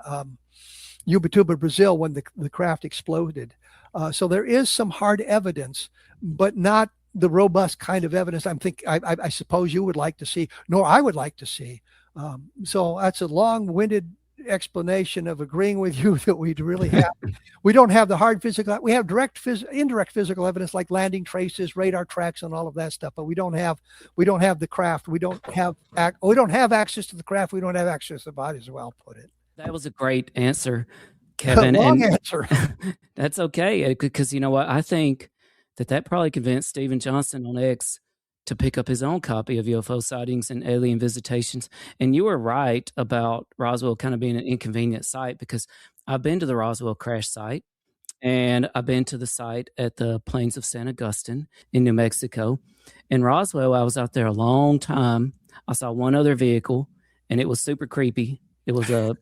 Yuba Tuba, Brazil, when the craft exploded. So there is some hard evidence, but not the robust kind of evidence I suppose you would like to see, nor I would like to see. So that's a long-winded explanation of agreeing with you that we really have. We don't have the hard physical. We have indirect physical evidence like landing traces, radar tracks, and all of that stuff. But we don't have the craft. We don't have access to the craft. We don't have access to the body, as well put it. That was a great answer, Kevin. Long answer. That's okay, because you know what? I think that probably convinced Stephen Johnson on X to pick up his own copy of UFO Sightings and Alien Visitations. And you were right about Roswell kind of being an inconvenient site, because I've been to the Roswell crash site, and I've been to the site at the Plains of San Agustin in New Mexico. In Roswell, I was out there a long time. I saw one other vehicle, and it was super creepy. It was a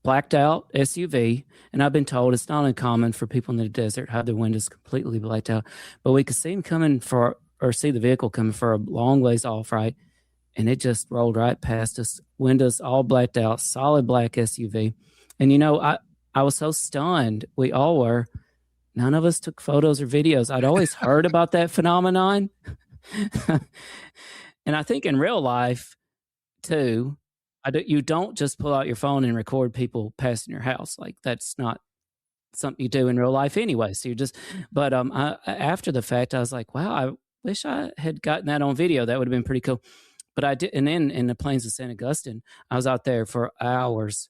blacked out SUV, and I've been told it's not uncommon for people in the desert to have their windows completely blacked out. But we could see see the vehicle coming for a long ways off, right? And it just rolled right past us, windows all blacked out, solid black SUV. And I was so stunned. We all were. None of us took photos or videos. I'd always heard about that phenomenon. And I think in real life, too, you don't just pull out your phone and record people passing your house. Like, that's not something you do in real life anyway. So but after the fact, I was like, wow, I wish I had gotten that on video. That would have been pretty cool. But I did. And then in the Plains of San Agustin, I was out there for hours.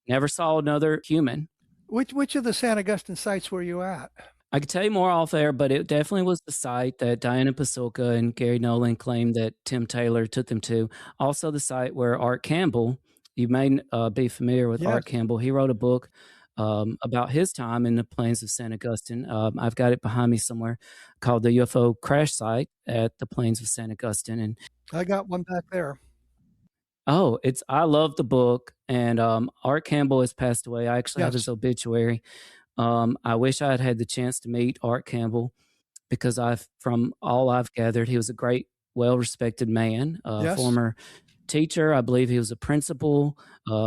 Never saw another human. Which of the San Agustin sites were you at? I could tell you more off air, but it definitely was the site that Diana Pasulka and Gary Nolan claimed that Tim Taylor took them to. Also the site where Art Campbell you may be familiar with Yes. Art Campbell. He wrote a book about his time in the plains of St. Augustine. I've got it behind me somewhere, called the UFO Crash Site at the plains of St. Augustine. And I got one back there. oh, I love the book. And Art Campbell has passed away. I actually have Yes. his obituary. I wish I had had the chance to meet Art Campbell, because from all I've gathered, he was a great, well-respected man, Yes. former teacher. I believe he was a principal,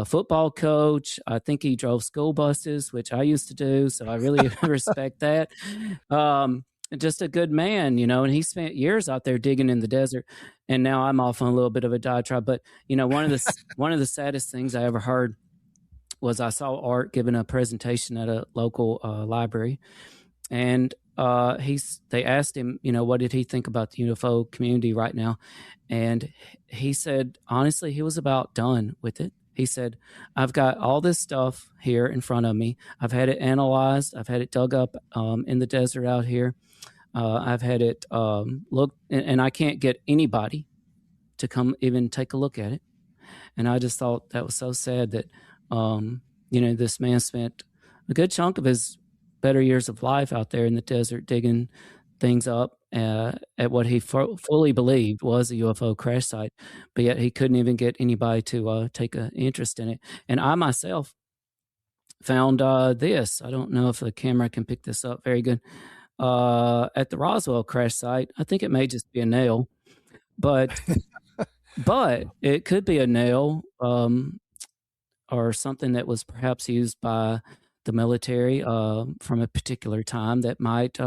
football coach. I think he drove school buses, which I used to do. So I really respect that. Just a good man, and he spent years out there digging in the desert. And now I'm off on a little bit of a diatribe. But, one of the saddest things I ever heard was I saw Art giving a presentation at a local library. And they asked him, what did he think about the UFO community right now? And he said, honestly, he was about done with it. He said, I've got all this stuff here in front of me. I've had it analyzed. I've had it dug up in the desert out here. I've had it looked, and I can't get anybody to come even take a look at it. And I just thought that was so sad that, this man spent a good chunk of his better years of life out there in the desert digging things up at what he fully believed was a UFO crash site, but yet he couldn't even get anybody to take an interest in it. And I myself found this. I don't know if the camera can pick this up very good. At the Roswell crash site, I think it may just be a nail, but it could be a nail or something that was perhaps used by the military from a particular time that might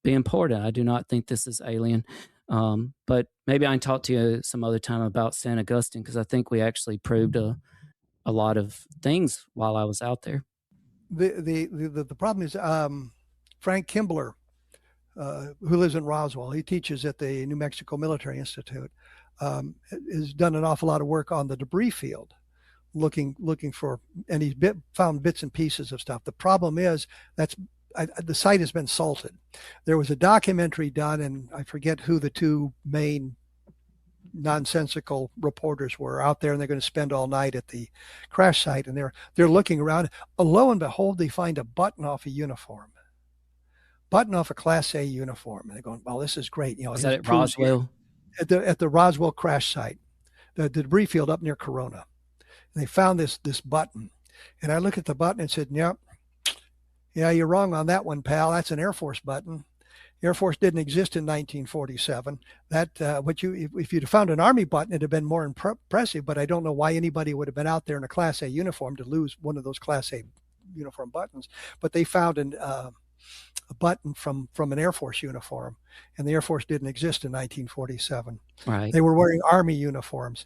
be important. I do not think this is alien, but maybe I can talk to you some other time about St. Augustine, because I think we actually proved a lot of things while I was out there. The problem is Frank Kimbler, who lives in Roswell, he teaches at the New Mexico Military Institute, has done an awful lot of work on the debris field, looking for, and he's found bits and pieces of stuff. The problem is the site has been salted. There was a documentary done, and I forget who the two main nonsensical reporters were out there, and they're going to spend all night at the crash site, and they're looking around. Lo and behold, they find a button off a Class A uniform, and they're going, "Well, this is great." Is that at Roswell? At the Roswell crash site, the debris field up near Corona. And they found this button, and I look at the button and said, "Yep, yeah, you're wrong on that one, pal. That's an Air Force button. Air Force didn't exist in 1947. If you'd have found an Army button, it'd have been more impressive. But I don't know why anybody would have been out there in a Class A uniform to lose one of those Class A uniform buttons. But they found a button from an Air Force uniform, and the Air Force didn't exist in 1947. Right. They were wearing Army uniforms.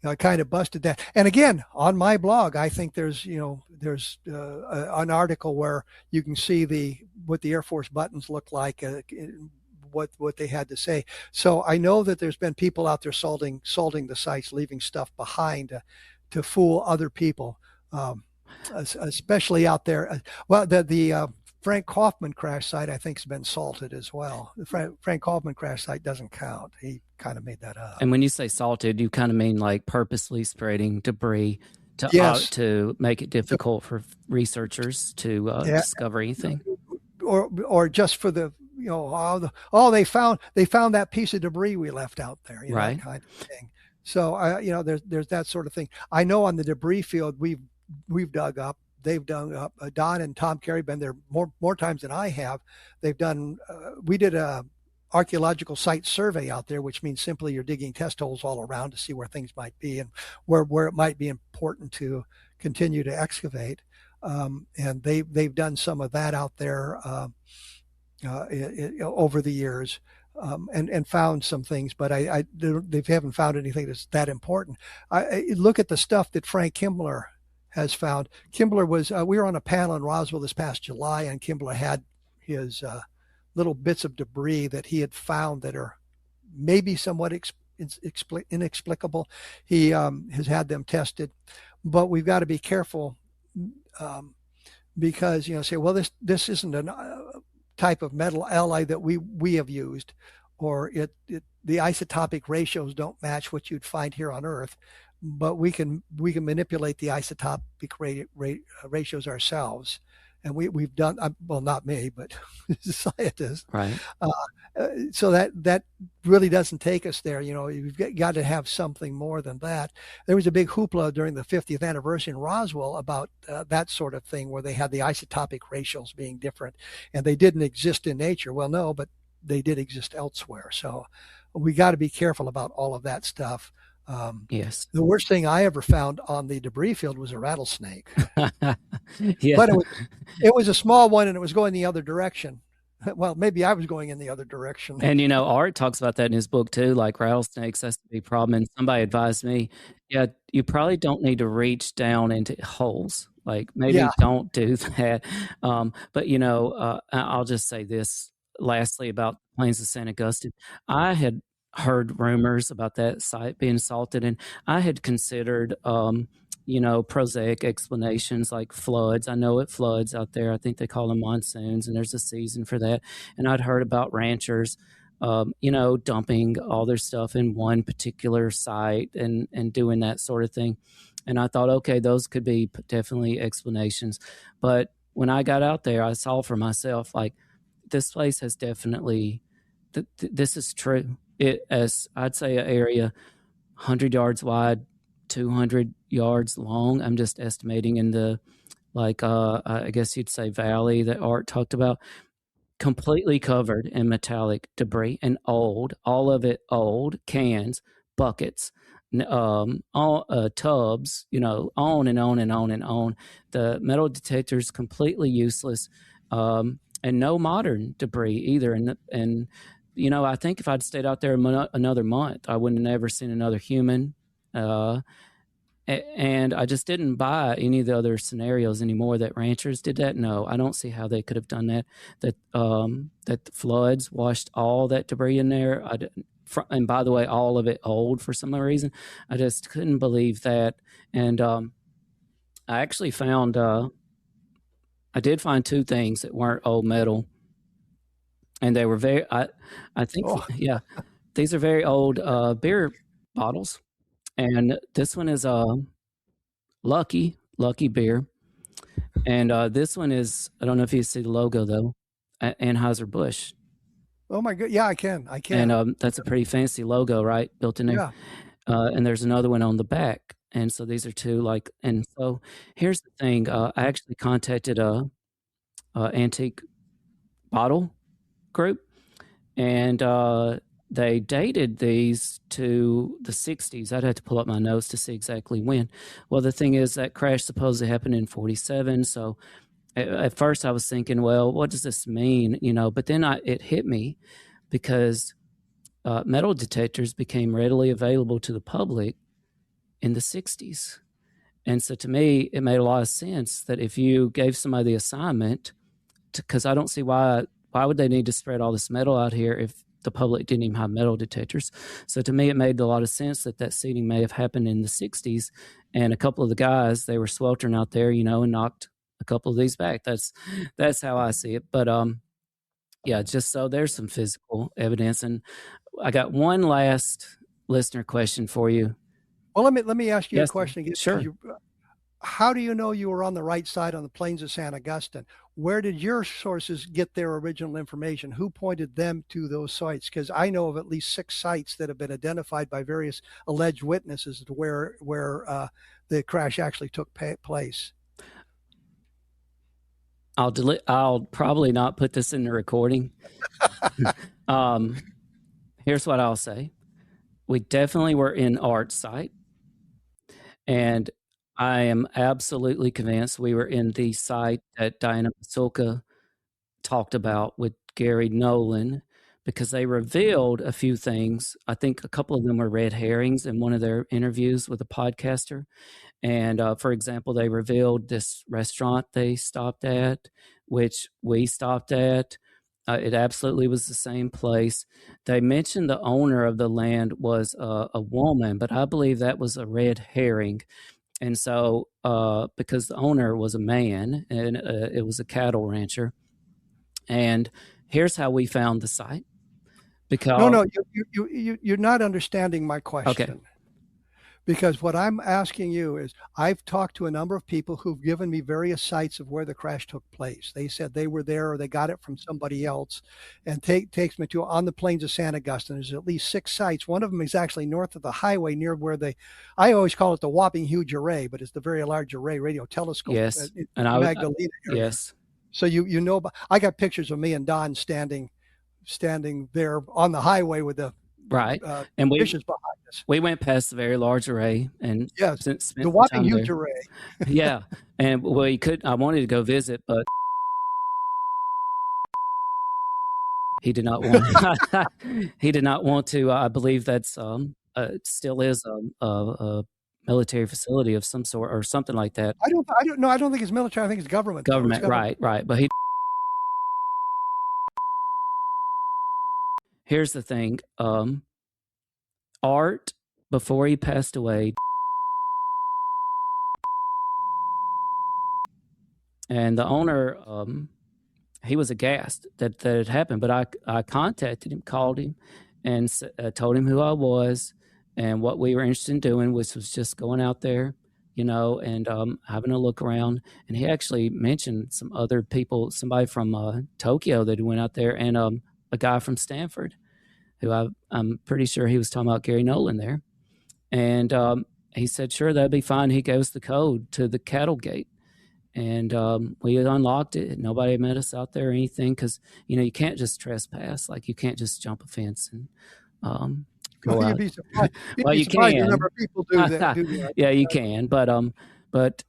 I kind of busted that. And again, on my blog, I think there's an article where you can see what the Air Force buttons look like, what they had to say. So I know that there's been people out there salting the sites, leaving stuff behind to fool other people, especially out there. Well, the Frank Kaufman crash site, I think, has been salted as well. The Frank Kaufman crash site doesn't count. He kind of made that up. And when you say salted, you kind of mean like purposely spreading debris to make it difficult for researers to discover anything, or just for the they found that piece of debris we left out there, right? That kind of thing. So there's that sort of thing. I know on the debris field we've dug up. They've done up. Don and Tom Carey been there more times than I have. They've done. We did a archaeological site survey out there, which means simply you're digging test holes all around to see where things might be and where it might be important to continue to excavate. And they've done some of that out there over the years. And found some things, but they haven't found anything that's that important. I look at the stuff that Frank Kimbler has found. Kimbler was, we were on a panel in Roswell this past July, and Kimbler had his little bits of debris that he had found that are maybe somewhat inexplicable. He has had them tested, but we've got to be careful because, say, well, this isn't a type of metal alloy that we have used, or the isotopic ratios don't match what you'd find here on Earth, but we can manipulate the isotopic ratios ourselves. And we've done, well, not me, but scientists. Right. So that really doesn't take us there. You've got to have something more than that. There was a big hoopla during the 50th anniversary in Roswell about that sort of thing, where they had the isotopic ratios being different, and they didn't exist in nature. Well, no, but they did exist elsewhere. So we got to be careful about all of that stuff. Yes. The worst thing I ever found on the debris field was a rattlesnake. Yeah. But it was a small one, and it was going the other direction. Well, maybe I was going in the other direction. And, Art talks about that in his book too, like rattlesnakes, that's the big problem. And somebody advised me, you probably don't need to reach down into holes. Like maybe don't do that. But, I'll just say this lastly about the plains of St. Augustine. I had heard rumors about that site being salted, and I had considered, prosaic explanations like floods. I know it floods out there. I think they call them monsoons, and there's a season for that. And I'd heard about ranchers, dumping all their stuff in one particular site and doing that sort of thing. And I thought, okay, those could be definitely explanations. But when I got out there, I saw for myself, like, this place has definitely, this is true. It, as I'd say, an area 100 yards wide, 200 yards long. I'm just estimating in the, I guess you'd say valley that Art talked about, completely covered in metallic debris and all of it old, cans, buckets, tubs, on and on and on and on. The metal detectors completely useless, and no modern debris either. And I think if I'd stayed out there another month, I wouldn't have never seen another human. And I just didn't buy any of the other scenarios anymore that ranchers did that. No, I don't see how they could have done that. That the floods washed all that debris in there. And by the way, all of it old for some reason. I just couldn't believe that. And I actually found, I did find two things that weren't old metal. And they were very, I think, these are very old beer bottles. And this one is Lucky beer. And this one is, I don't know if you see the logo though, Anheuser-Busch. Oh my God. Yeah, I can. And that's a pretty fancy logo, right? Built in there. Yeah. And there's another one on the back. And so these are two and so here's the thing. I actually contacted a antique bottle group, and they dated these to the 60s. I'd have to pull up my notes to see exactly when. Well, the thing is, that crash supposedly happened in 47. So at first I was thinking, well, what does this mean? But then it hit me, because metal detectors became readily available to the public in the 60s. And so to me, it made a lot of sense that if you gave somebody the assignment, because I don't see why would they need to spread all this metal out here if the public didn't even have metal detectors. So to me, it made a lot of sense that seeding may have happened in the 60s. And a couple of the guys, they were sweltering out there, and knocked a couple of these back. That's how I see it. But just so there's some physical evidence. And I got one last listener question for you. Well, let me ask you a question again. Sure. How do you know you were on the right side on the plains of St. Augustine? Where did your sources get their original information? Who pointed them to those sites? Because I know of at least 6 sites that have been identified by various alleged witnesses to where the crash actually took place. I'll probably not put this in the recording. Here's what I'll say. We definitely were in Art's site, and I am absolutely convinced we were in the site that Diana Pasulka talked about with Gary Nolan, because they revealed a few things. I think a couple of them were red herrings in one of their interviews with a podcaster. And for example, they revealed this restaurant they stopped at, which we stopped at. It absolutely was the same place. They mentioned the owner of the land was a woman, but I believe that was a red herring. And so, because the owner was a man, and it was a cattle rancher. And here's how we found the site. Because no, you're not understanding my question. Okay. Because what I'm asking you is, I've talked to a number of people who've given me various sites of where the crash took place. They said they were there or they got it from somebody else, and takes me to on the plains of San Augustine. There's at least 6 sites. One of them is actually north of the highway near where I always call it the Whopping Huge Array, but it's the Very Large Array Radio Telescope. Yes, and Magdalena area. Yes. So you know, I got pictures of me and Don standing there on the highway with the right, and behind us. We went past the Very Large Array, and yes, spent the Whopping Huge there. Array. Yeah, and I wanted to go visit, but he did not want. He did not want to. I believe that's it still is a military facility of some sort or something like that. I don't know. I don't think it's military. I think it's government. Government, right. But here's the thing. Art, before he passed away, and the owner, he was aghast that it happened. But I contacted him, called him, and told him who I was and what we were interested in doing, which was just going out there, and having a look around. And he actually mentioned some other people, somebody from Tokyo that went out there, and a guy from Stanford, who I'm pretty sure he was talking about Gary Nolan there. And he said, sure, that'd be fine. He gave us the code to the cattle gate. And we unlocked it. Nobody met us out there or anything, because, you can't just trespass. Like, you can't just jump a fence and go out. Well, you can. A number of people do that. Yeah, you can. But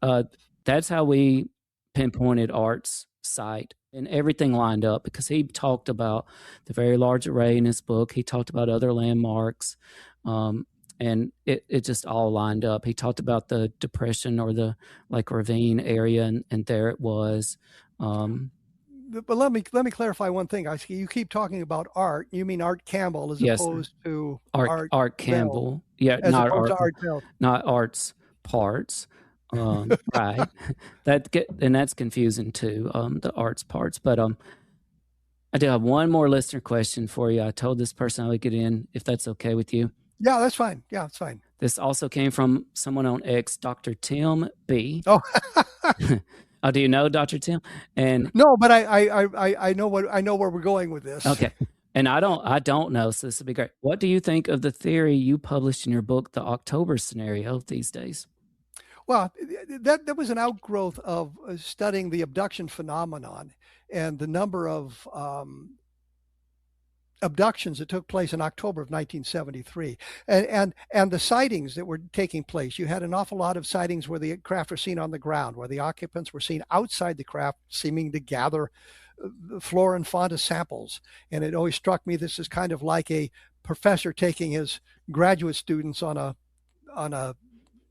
that's how we pinpointed Art's site. And everything lined up, because he talked about the Very Large Array in his book. He talked about other landmarks, and it just all lined up. He talked about the depression or the ravine area, and there it was. But let me clarify one thing. I see you keep talking about Art. You mean Art Campbell as opposed to Art Campbell? Yeah, not not Art's parts. Right. That's confusing too. The Art's parts, but I do have one more listener question for you. I told this person I would get in, if that's okay with you. Yeah, that's fine. Yeah, it's fine. This also came from someone on X, Dr. Tim B. Oh. Oh, do you know Dr. Tim? And no, but I know where we're going with this. Okay. And I don't know, so this would be great. What do you think of the theory you published in your book, The October Scenario, these days? Well, that was an outgrowth of studying the abduction phenomenon and the number of abductions that took place in October of 1973, and the sightings that were taking place. You had an awful lot of sightings where the craft were seen on the ground, where the occupants were seen outside the craft, seeming to gather flora and fauna samples. And it always struck me, this is kind of like a professor taking his graduate students on a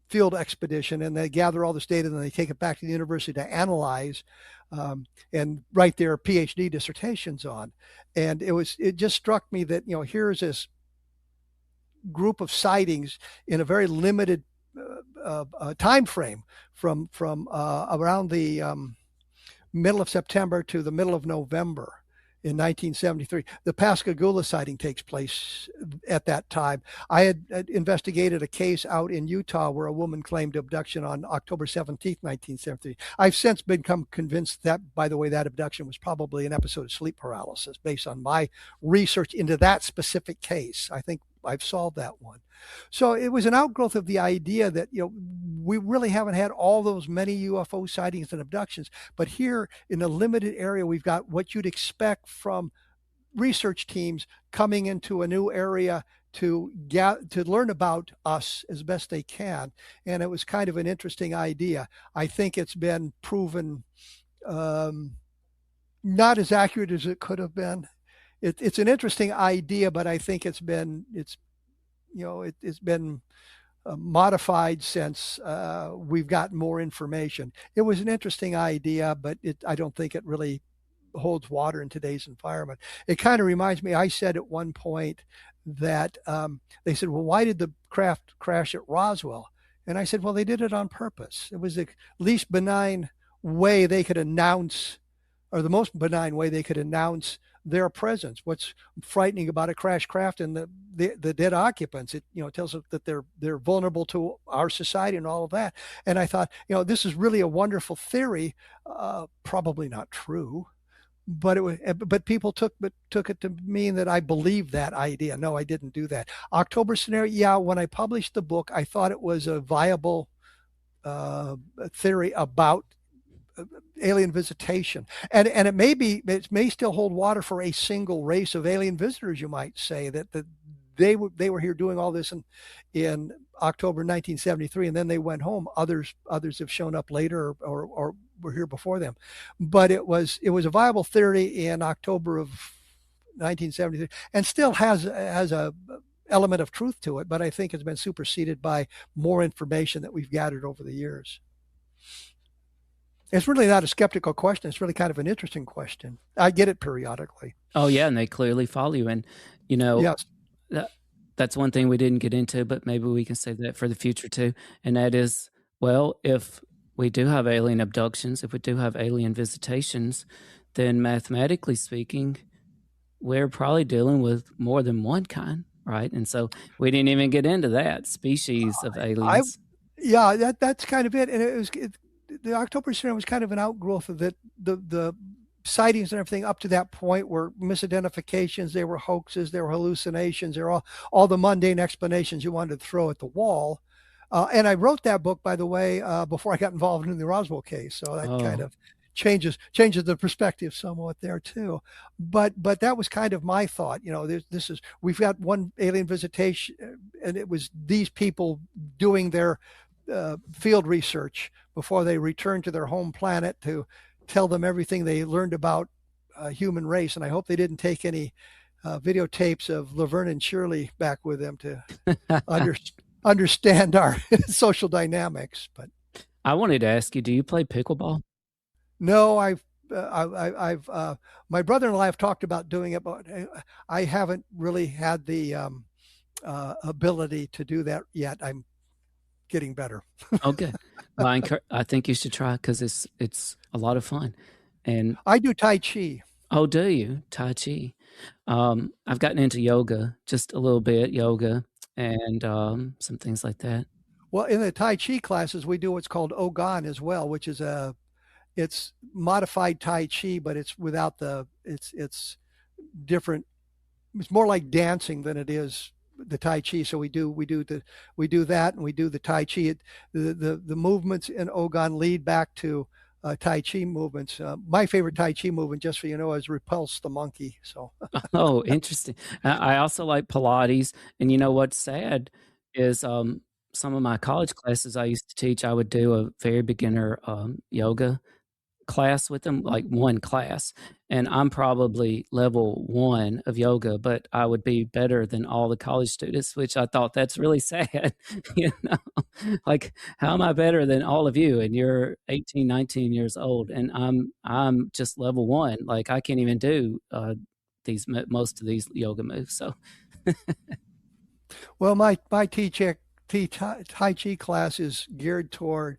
field expedition, and they gather all this data, and then they take it back to the university to analyze and write their PhD dissertations on. And it just struck me that, here's this group of sightings in a very limited time frame from around the middle of September to the middle of November in 1973. The Pascagoula sighting takes place at that time. I had investigated a case out in Utah where a woman claimed abduction on October 17th, 1973. I've since become convinced that, by the way, that abduction was probably an episode of sleep paralysis based on my research into that specific case. I think I've solved that one. So it was an outgrowth of the idea that, we really haven't had all those many UFO sightings and abductions, but here in a limited area, we've got what you'd expect from research teams coming into a new area to learn about us as best they can. And it was kind of an interesting idea. I think it's been proven not as accurate as it could have been. It's an interesting idea, but I think it's been modified since we've gotten more information. It was an interesting idea, but I don't think it really holds water in today's environment. It kind of reminds me, I said at one point that they said, well, why did the craft crash at Roswell? And I said, well, they did it on purpose. It was the least benign way they could announce or the most benign way they could announce their presence. What's frightening about a crashed craft and the dead occupants? It tells us that they're vulnerable to our society and all of that. And I thought, this is really a wonderful theory. Probably not true, but people took it to mean that I believed that idea. No, I didn't do that. October scenario. Yeah, when I published the book, I thought it was a viable theory about alien visitation, and it may still hold water for a single race of alien visitors. You might say that they were here doing all this in October 1973, and then they went home. Others have shown up later or were here before them, but it was a viable theory in October of 1973, and still has a element of truth to it. But I think it's been superseded by more information that we've gathered over the years. It's really not a skeptical question. It's really kind of an interesting question. I get it periodically. Oh, yeah, and they clearly follow you. And, yes. That's one thing we didn't get into, but maybe we can save that for the future too. And that is, well, if we do have alien abductions, if we do have alien visitations, then mathematically speaking, we're probably dealing with more than one kind, right? And so we didn't even get into that species of aliens. That's kind of it. And the October scenario was kind of an outgrowth of the sightings and everything up to that point were misidentifications, they were hoaxes, they were hallucinations, they were all the mundane explanations you wanted to throw at the wall. And I wrote that book, by the way, before I got involved in the Roswell case. So that kind of changes the perspective somewhat there too. But that was kind of my thought. We've got one alien visitation, and it was these people doing their field research before they returned to their home planet to tell them everything they learned about human race. And I hope they didn't take any videotapes of Laverne and Shirley back with them to understand our social dynamics. But I wanted to ask you, do you play pickleball? No, I've my brother and I have talked about doing it, but I haven't really had the ability to do that yet. I'm getting better. Okay. Well, I think you should try, because it's a lot of fun. And I do Tai Chi. Oh, do you? Tai Chi. I've gotten into yoga, just a little bit, and some things like that. Well, in the Tai Chi classes, we do what's called Ogan as well, which is it's modified Tai Chi, but it's without it's different. It's more like dancing than it is the Tai Chi. So we do that, and we do the Tai Chi. The movements in Ogan lead back to Tai Chi movements. My favorite Tai Chi movement, just so you know, is Repulse the Monkey. So Oh, interesting. I also like Pilates, and what's sad is some of my college classes I used to teach, I would do a very beginner yoga class with them, like one class, and I'm probably level 1 of yoga, but I would be better than all the college students, which I thought that's really sad. Like, how am I better than all of you, and you're 18, 19 years old, and I'm just level 1. Like, I can't even do most of these yoga moves. So well, my Tai Chi class is geared toward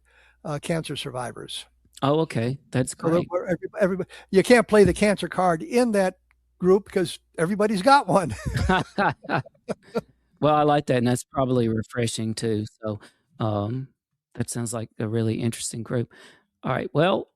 cancer survivors. Oh, okay. That's great. Everybody, you can't play the cancer card in that group because everybody's got one. Well, I like that, and that's probably refreshing too. So that sounds like a really interesting group. All right. Well,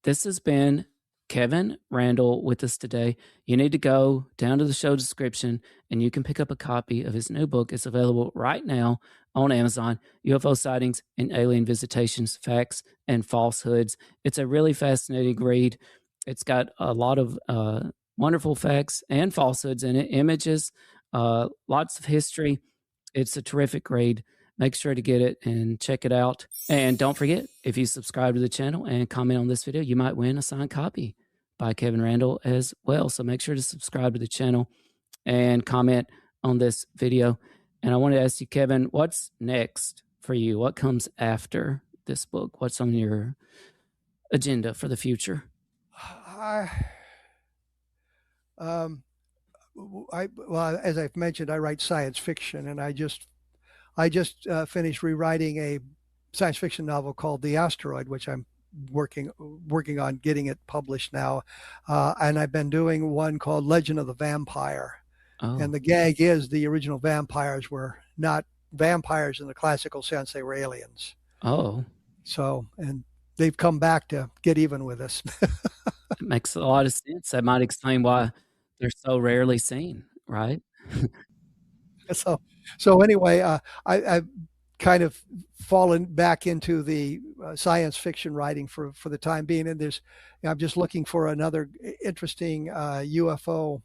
this has been Kevin Randle with us today. You need to go down to the show description, and you can pick up a copy of his new book. It's available right now on Amazon, UFO Sightings and Alien Visitations, Facts and Falsehoods. It's a really fascinating read. It's got a lot of wonderful facts and falsehoods in it, images, lots of history. It's a terrific read. Make sure to get it and check it out. And don't forget, if you subscribe to the channel and comment on this video, you might win a signed copy by Kevin Randle as well. So make sure to subscribe to the channel and comment on this video. And I want to ask you, Kevin, what's next for you? What comes after this book? What's on your agenda for the future? Well, as I've mentioned, I write science fiction, and I just finished rewriting a science fiction novel called The Asteroid, which I'm working on getting it published now. And I've been doing one called Legend of the Vampire. Oh. And the gag is the original vampires were not vampires in the classical sense, they were aliens. Oh. So, and they've come back to get even with us. It makes a lot of sense. That might explain why they're so rarely seen, right? So anyway, I've kind of fallen back into the science fiction writing for the time being, and I'm just looking for another interesting UFO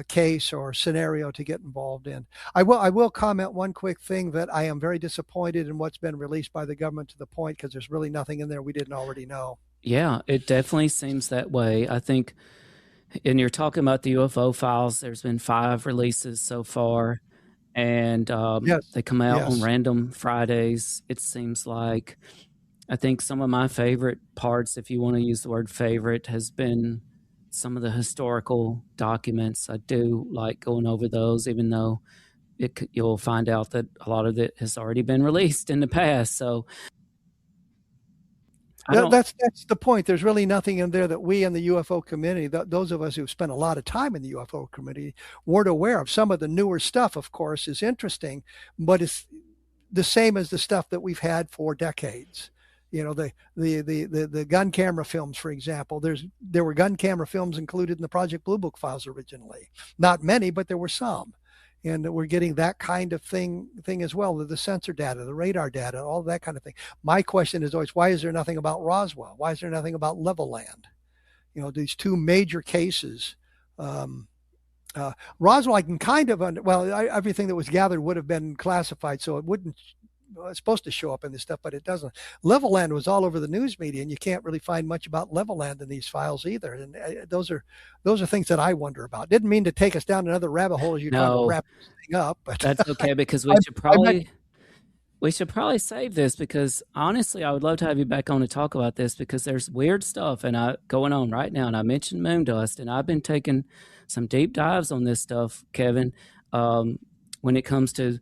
case or scenario to get involved in. I will comment one quick thing, that I am very disappointed in what's been released by the government, to the point because there's really nothing in there we didn't already know. Yeah, it definitely seems that way. I think, and you're talking about the UFO files, there's been 5 releases so far, and yes. they come out on random Fridays, it seems like. I think some of my favorite parts, if you want to use the word favorite, has been some of the historical documents. I do like going over those, even though you'll find out that a lot of it has already been released in the past. So that's the point. There's really nothing in there that we in the UFO community, those of us who spent a lot of time in the UFO community, weren't aware of. Some of the newer stuff, of course, is interesting, but it's the same as the stuff that we've had for decades. You know, the gun camera films, for example. There were gun camera films included in the Project Blue Book files originally. Not many, but there were some. And we're getting that kind of thing as well, the sensor data, the radar data, all that kind of thing. My question is always, why is there nothing about Roswell? Why is there nothing about Levelland? You know, these 2 major cases. Roswell, I can kind of, everything that was gathered would have been classified, so it wouldn't. It's supposed to show up in this stuff, but it doesn't. Levelland was all over the news media, and you can't really find much about Levelland in these files either. And those are things that I wonder about. Didn't mean to take us down another rabbit hole as you're trying to wrap this thing up, but that's okay, because we should probably save this, because honestly, I would love to have you back on to talk about this, because there's weird stuff going on right now. And I mentioned moon dust, and I've been taking some deep dives on this stuff, Kevin, when it comes to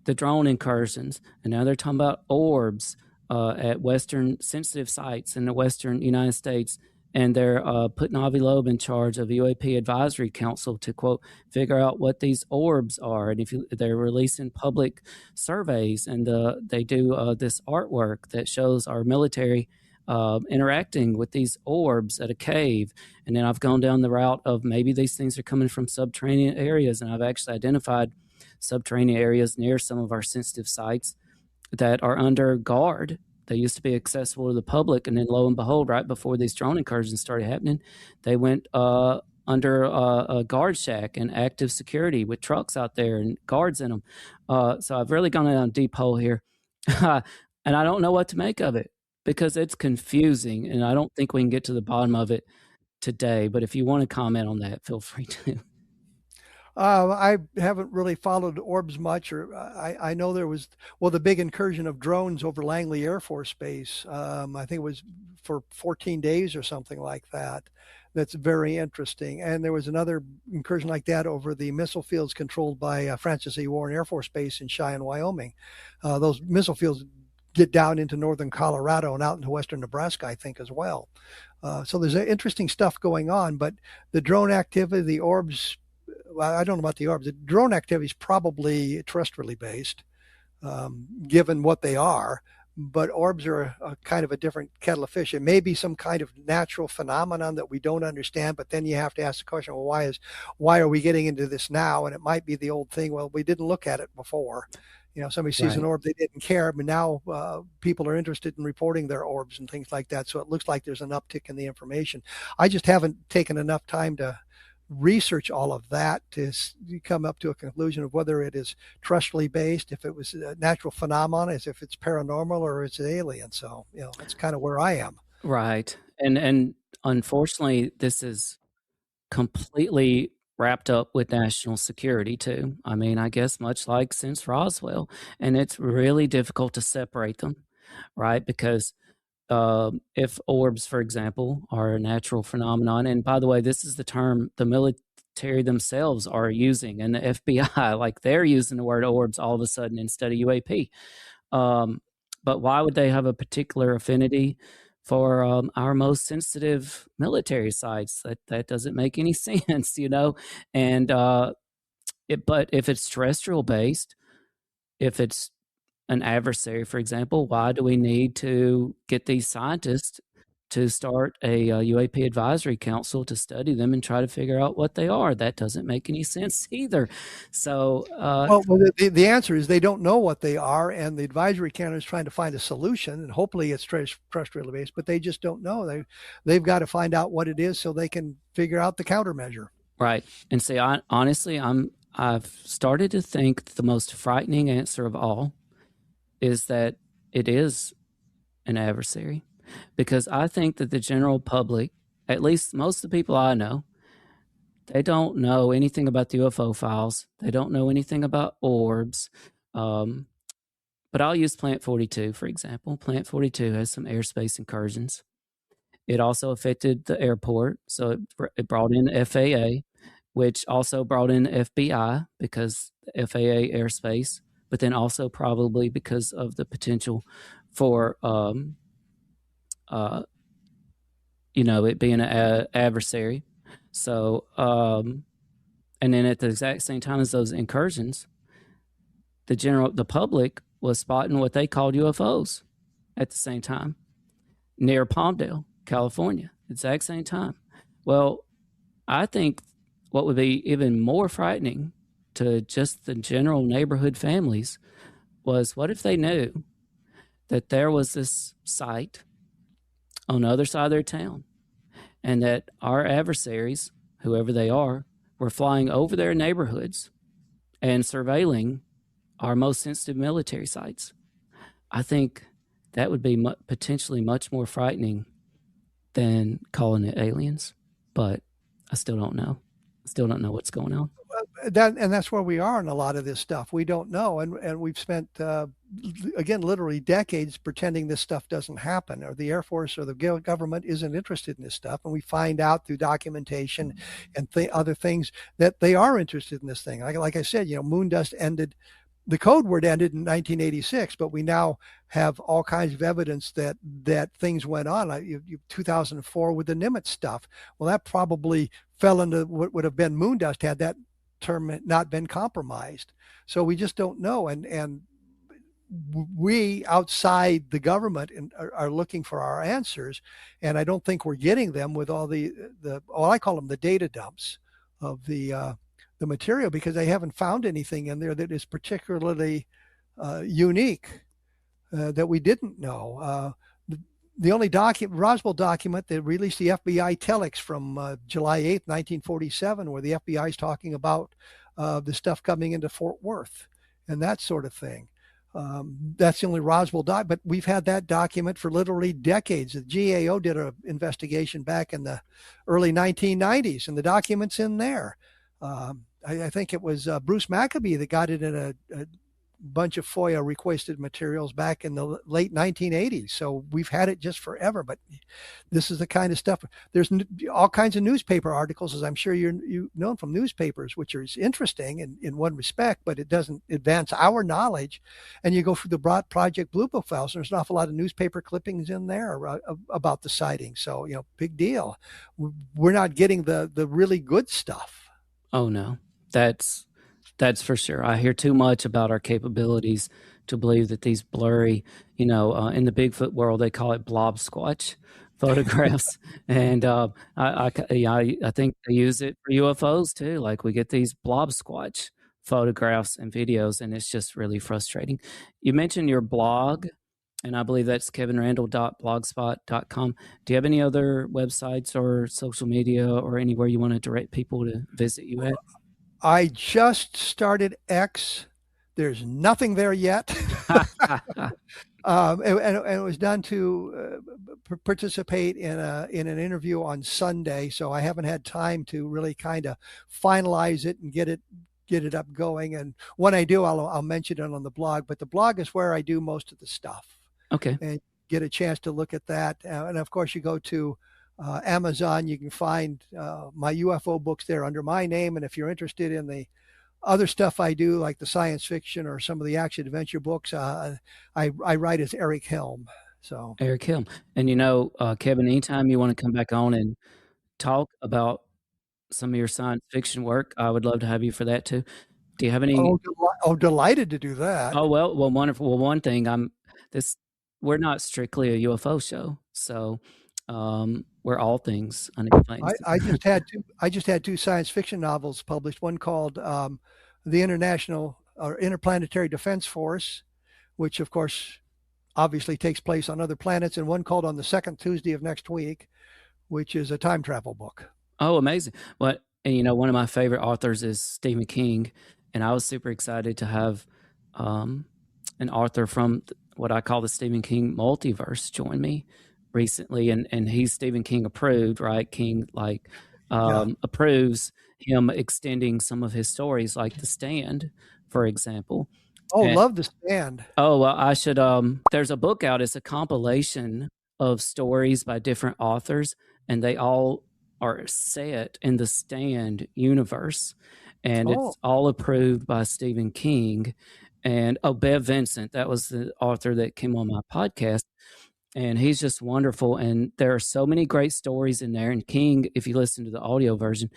the drone incursions, and now they're talking about orbs at Western sensitive sites in the Western United States, and they're putting Avi Loeb in charge of UAP Advisory Council to, quote, figure out what these orbs are. And they're releasing public surveys, and they do this artwork that shows our military interacting with these orbs at a cave. And then I've gone down the route of maybe these things are coming from subterranean areas, and I've actually identified subterranean areas near some of our sensitive sites that are under guard. They used to be accessible to the public, and then lo and behold, right before these drone incursions started happening, they went under a guard shack and active security with trucks out there and guards in them. So I've really gone down a deep hole here, and I don't know what to make of it, because it's confusing, and I don't think we can get to the bottom of it today. But if you want to comment on that, feel free to. I haven't really followed orbs much, or I know there was, the big incursion of drones over Langley Air Force Base. I think it was for 14 days or something like that. That's very interesting. And there was another incursion like that over the missile fields controlled by Francis E. Warren Air Force Base in Cheyenne, Wyoming. Those missile fields get down into northern Colorado and out into western Nebraska, I think, as well. So there's interesting stuff going on, but the drone activity, the orbs, I don't know about the orbs. The drone activity is probably terrestrially based, given what they are. But orbs are a kind of a different kettle of fish. It may be some kind of natural phenomenon that we don't understand. But then you have to ask the question: well, why are we getting into this now? And it might be the old thing. Well, we didn't look at it before. You know, somebody sees an orb, they didn't care, but now people are interested in reporting their orbs and things like that. So it looks like there's an uptick in the information. I just haven't taken enough time to research all of that to come up to a conclusion of whether it is terrestrially based, if it was a natural phenomenon, as if it's paranormal, or it's alien. So, you know, that's kind of where I am. Right. And unfortunately, this is completely wrapped up with national security too. I mean, I guess much like since Roswell, and it's really difficult to separate them, right? Because if orbs, for example, are a natural phenomenon, and by the way, this is the term the military themselves are using, and the FBI, like they're using the word orbs all of a sudden instead of UAP. But why would they have a particular affinity for our most sensitive military sites? That doesn't make any sense, And but if it's terrestrial based, if it's an adversary, for example, why do we need to get these scientists to start a UAP advisory council to study them and try to figure out what they are? That doesn't make any sense either. So, well, the answer is they don't know what they are, and the advisory council is trying to find a solution, and hopefully it's terrestrial based, but they just don't know. They've got to find out what it is so they can figure out the countermeasure. Right. And see, honestly, I've started to think the most frightening answer of all is that it is an adversary, because I think that the general public, at least most of the people I know, they don't know anything about the UFO files. They don't know anything about orbs. But I'll use Plant 42, for example. Plant 42 has some airspace incursions. It also affected the airport, so it brought in FAA, which also brought in FBI because FAA airspace, but then also probably because of the potential for, it being an adversary. So, and then at the exact same time as those incursions, the public was spotting what they called UFOs at the same time near Palmdale, California, exact same time. Well, I think what would be even more frightening to just the general neighborhood families was, what if they knew that there was this site on the other side of their town and that our adversaries, whoever they are, were flying over their neighborhoods and surveilling our most sensitive military sites? I think that would be potentially much more frightening than calling it aliens, but I still don't know. Still don't know what's going on. That's where we are in a lot of this stuff. We don't know, and we've spent again literally decades pretending this stuff doesn't happen, or the Air Force or the government isn't interested in this stuff, and we find out through documentation and other things that they are interested in this thing. Like I said, moon dust ended. The code word ended in 1986, but we now have all kinds of evidence that things went on. 2004 with the Nimitz stuff. Well, that probably fell into what would have been moon dust had that term not been compromised. So we just don't know. And we outside the government are looking for our answers. And I don't think we're getting them with all I call them the data dumps of the material, because they haven't found anything in there that is particularly unique that we didn't know. The only Roswell document that released the FBI telex from July 8th, 1947, where the FBI is talking about the stuff coming into Fort Worth and that sort of thing. That's the only Roswell doc, but we've had that document for literally decades. The GAO did an investigation back in the early 1990s, and the document's in there. I think it was Bruce Maccabee that got it in a bunch of FOIA requested materials back in the late 1980s. So we've had it just forever, but this is the kind of stuff. There's all kinds of newspaper articles, as I'm sure you've known from newspapers, which is interesting in one respect, but it doesn't advance our knowledge. And you go through the broad Project Blue Book files, and there's an awful lot of newspaper clippings in there about the sighting. So, big deal. We're not getting the really good stuff. Oh no, that's for sure. I hear too much about our capabilities to believe that these blurry, in the Bigfoot world, they call it blob squatch photographs. And I think they use it for UFOs too. Like, we get these blob squatch photographs and videos, and it's just really frustrating. You mentioned your blog, and I believe that's kevinrandle.blogspot.com. Do you have any other websites or social media or anywhere you want to direct people to visit you at? I just started X. There's nothing there yet. And it was done to participate in an interview on Sunday. So I haven't had time to really kind of finalize it and get it up going. And when I do, I'll mention it on the blog. But the blog is where I do most of the stuff. Okay. And get a chance to look at that. And of course, you go to Amazon, you can find my UFO books there under my name. And if you're interested in the other stuff I do, like the science fiction or some of the action adventure books, I write as Eric Helm. So Eric Helm. And Kevin, anytime you want to come back on and talk about some of your science fiction work, I would love to have you for that too. Do you have any? Delighted to do that. Oh, well, wonderful. Well, one thing we're not strictly a UFO show, so we're all things unexplained. I just had two science fiction novels published. One called The International or Interplanetary Defense Force, which of course obviously takes place on other planets, and one called On the Second Tuesday of Next Week, which is a time travel book. Oh, amazing. Well, and one of my favorite authors is Stephen King, and I was super excited to have an author from what I call the Stephen King multiverse join me recently, and he's Stephen King approved, right? King approves him extending some of his stories, like The Stand, for example. Oh, love The Stand. Oh, well, I should. There's a book out. It's a compilation of stories by different authors, and they all are set in the Stand universe, and it's all approved by Stephen King. And Bev Vincent, that was the author that came on my podcast, and he's just wonderful. And there are so many great stories in there. And King, if you listen to the audio version,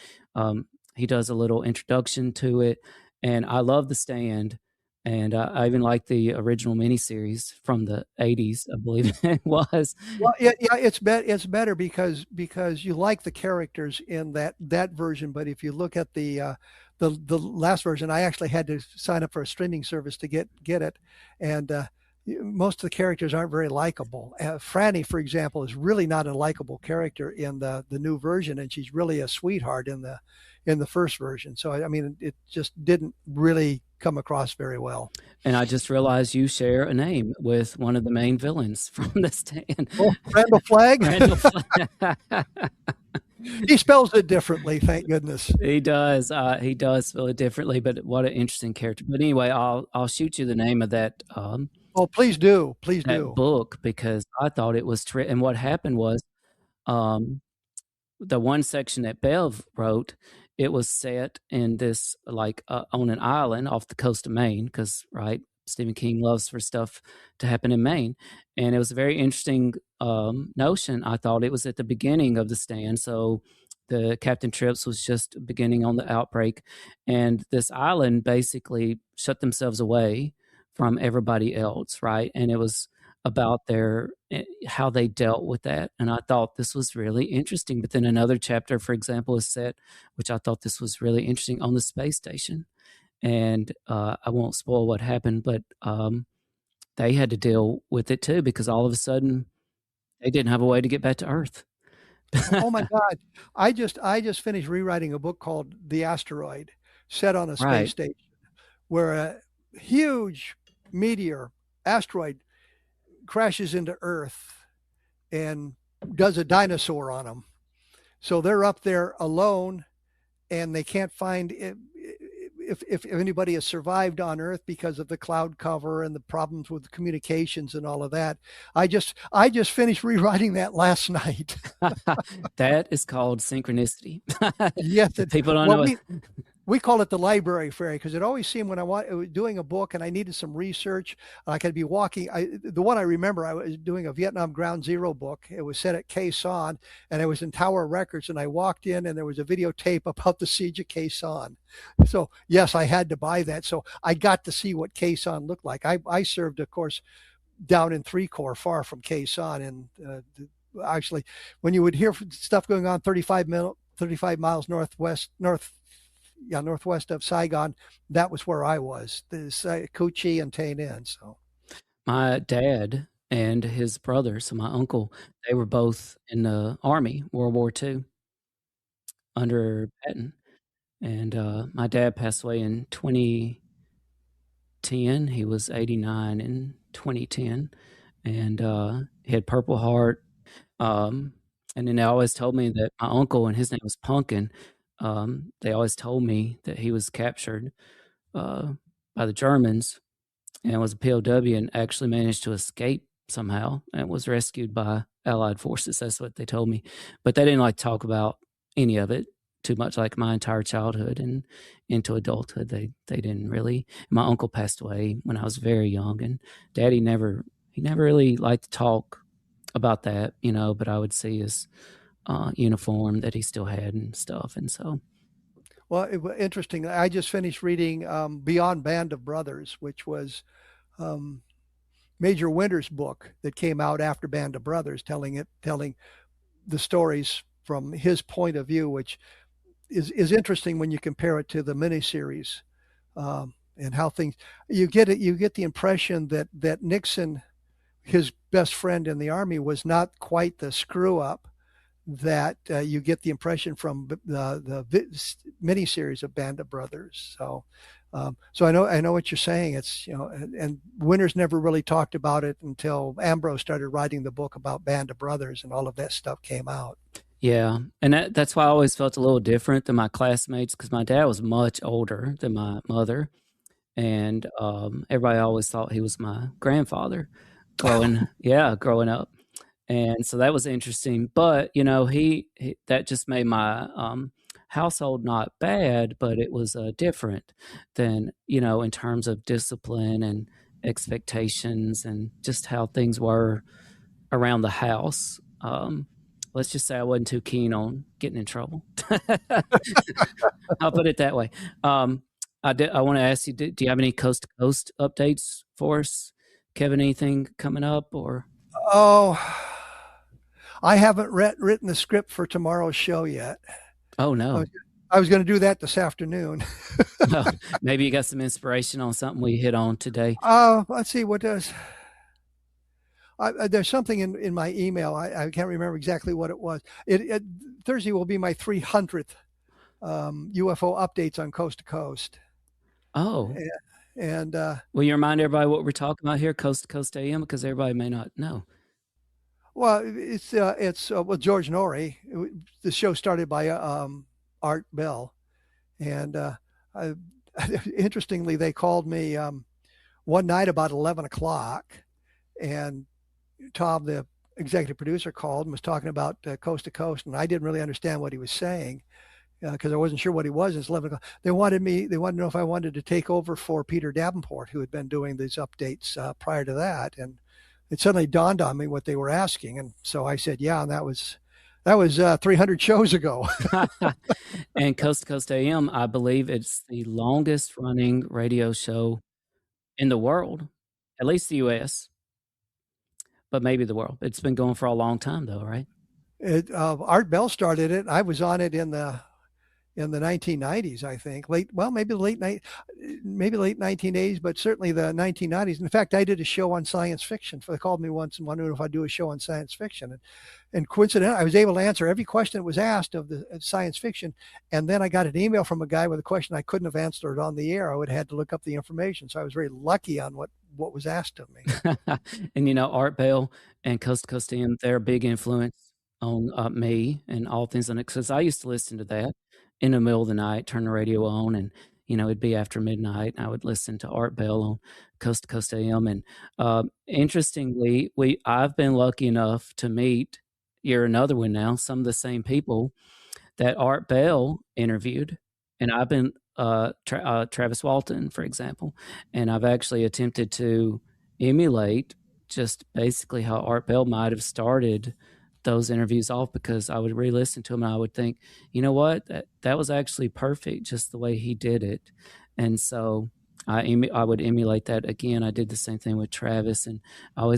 he does a little introduction to it, and I love The Stand. And I even like the original miniseries from the 80s, I believe it was. Well, yeah, it's better because you like the characters in that version. But if you look at the last version, I actually had to sign up for a streaming service to get it, and most of the characters aren't very likable. Franny, for example, is really not a likable character in the new version, and she's really a sweetheart in the first version. So I mean, it just didn't really come across very well. And I just realized you share a name with one of the main villains from The Stand. Oh, Randle Flagg? Randle Flagg. He spells it differently, thank goodness. He does. He does spell it differently, but what an interesting character. But anyway, I'll shoot you the name of that. Oh, please do. Please do. Book, because I thought it was and what happened was, the one section that Bev wrote, it was set in this on an island off the coast of Maine, because right, Stephen King loves for stuff to happen in Maine, and it was a very interesting notion. I thought it was at the beginning of The Stand, so the Captain Trips was just beginning on the outbreak, and this island basically shut themselves away from everybody else, right? And it was about how they dealt with that. And I thought this was really interesting. But then another chapter, for example, is set, which I thought this was really interesting, on the space station. And I won't spoil what happened, but they had to deal with it too, because all of a sudden they didn't have a way to get back to Earth. Oh my God. I just finished rewriting a book called The Asteroid, set on a space station, where a huge asteroid crashes into Earth and does a dinosaur on them. So they're up there alone, and they can't find if anybody has survived on Earth because of the cloud cover and the problems with communications and all of that. I just finished rewriting that last night. That is called synchronicity. Yes, people don't know. We call it the library fairy, because it always seemed when I was doing a book and I needed some research, I could be walking. The one I remember, I was doing a Vietnam Ground Zero book. It was set at Khe Sanh, and it was in Tower Records. And I walked in, and there was a videotape about the siege of Khe Sanh. So yes, I had to buy that. So I got to see what Khe Sanh looked like. I served, of course, down in 3 Corps, far from Khe Sanh, and actually, when you would hear stuff going on 35 miles northwest of Saigon, that was where I was. This Cu Chi and Tay Ninh. So my dad and his brother, so my uncle, they were both in the Army, World War II, under Patton. And my dad passed away in 2010. He was 89 in 2010, and he had Purple Heart. And then they always told me that my uncle, and his name was Punkin, they always told me that he was captured by the Germans and was a POW, and actually managed to escape somehow and was rescued by Allied forces. That's what they told me. But they didn't talk about any of it too much, like my entire childhood and into adulthood. They didn't really. My uncle passed away when I was very young, and Daddy never really liked to talk about that, but I would see his uniform that he still had and stuff. And so. Well, interesting. I just finished reading Beyond Band of Brothers, which was Major Winter's book that came out after Band of Brothers, telling the stories from his point of view, which is interesting when you compare it to the miniseries and how things. You get the impression that Nixon, his best friend in the Army, was not quite the screw up that you get the impression from the miniseries of Band of Brothers. So I know what you're saying. It's, and Winters never really talked about it until Ambrose started writing the book about Band of Brothers, and all of that stuff came out. Yeah, and that's why I always felt a little different than my classmates, because my dad was much older than my mother, and everybody always thought he was my grandfather growing up. And so that was interesting. But, he that just made my household not bad, but it was different than, in terms of discipline and expectations and just how things were around the house. Let's just say I wasn't too keen on getting in trouble. I'll put it that way. I want to ask you, do you have any coast to coast updates for us? Kevin, anything coming up or? Oh, I haven't written the script for tomorrow's show yet. Oh, no. I was going to do that this afternoon. Well, maybe you got some inspiration on something we hit on today. Let's see, what does... there's something in my email. I can't remember exactly what it was. Thursday will be my 300th UFO updates on Coast to Coast. Oh. And will you remind everybody what we're talking about here, Coast to Coast AM, because everybody may not know. Well, it's George Norrie. The show started by Art Bell, and interestingly, they called me one night about 11 o'clock, and Tom, the executive producer, called and was talking about Coast to Coast, and I didn't really understand what he was saying because I wasn't sure what he was. It's 11 o'clock. They wanted to know if I wanted to take over for Peter Davenport, who had been doing these updates prior to that, and it suddenly dawned on me what they were asking, and so I said, yeah, and that was 300 shows ago. And Coast to Coast AM, I believe it's the longest running radio show in the world, at least the U.S., but maybe the world. It's been going for a long time, though, right? Art Bell started it. I was on it in the 1990s, I think. Maybe late 1980s, but certainly the 1990s. In fact, I did a show on science fiction. They called me once and wondered if I'd do a show on science fiction. And coincidentally, I was able to answer every question that was asked of the science fiction. And then I got an email from a guy with a question I couldn't have answered on the air. I would have had to look up the information. So I was very lucky on what was asked of me. And, Art Bell and Coast to Coast AM, they're a big influence on me and All Things Unexplained, because I used to listen to that in the middle of the night, turn the radio on, and it'd be after midnight, and I would listen to Art Bell on Coast to Coast AM. And interestingly, I've been lucky enough to meet, you're another one now, some of the same people that Art Bell interviewed, and I've been Travis Walton, for example, and I've actually attempted to emulate just basically how Art Bell might have started those interviews off, because I would re-listen to them and I would think, you know what, that was actually perfect, just the way he did it. And so I would emulate that again. I did the same thing with Travis, and I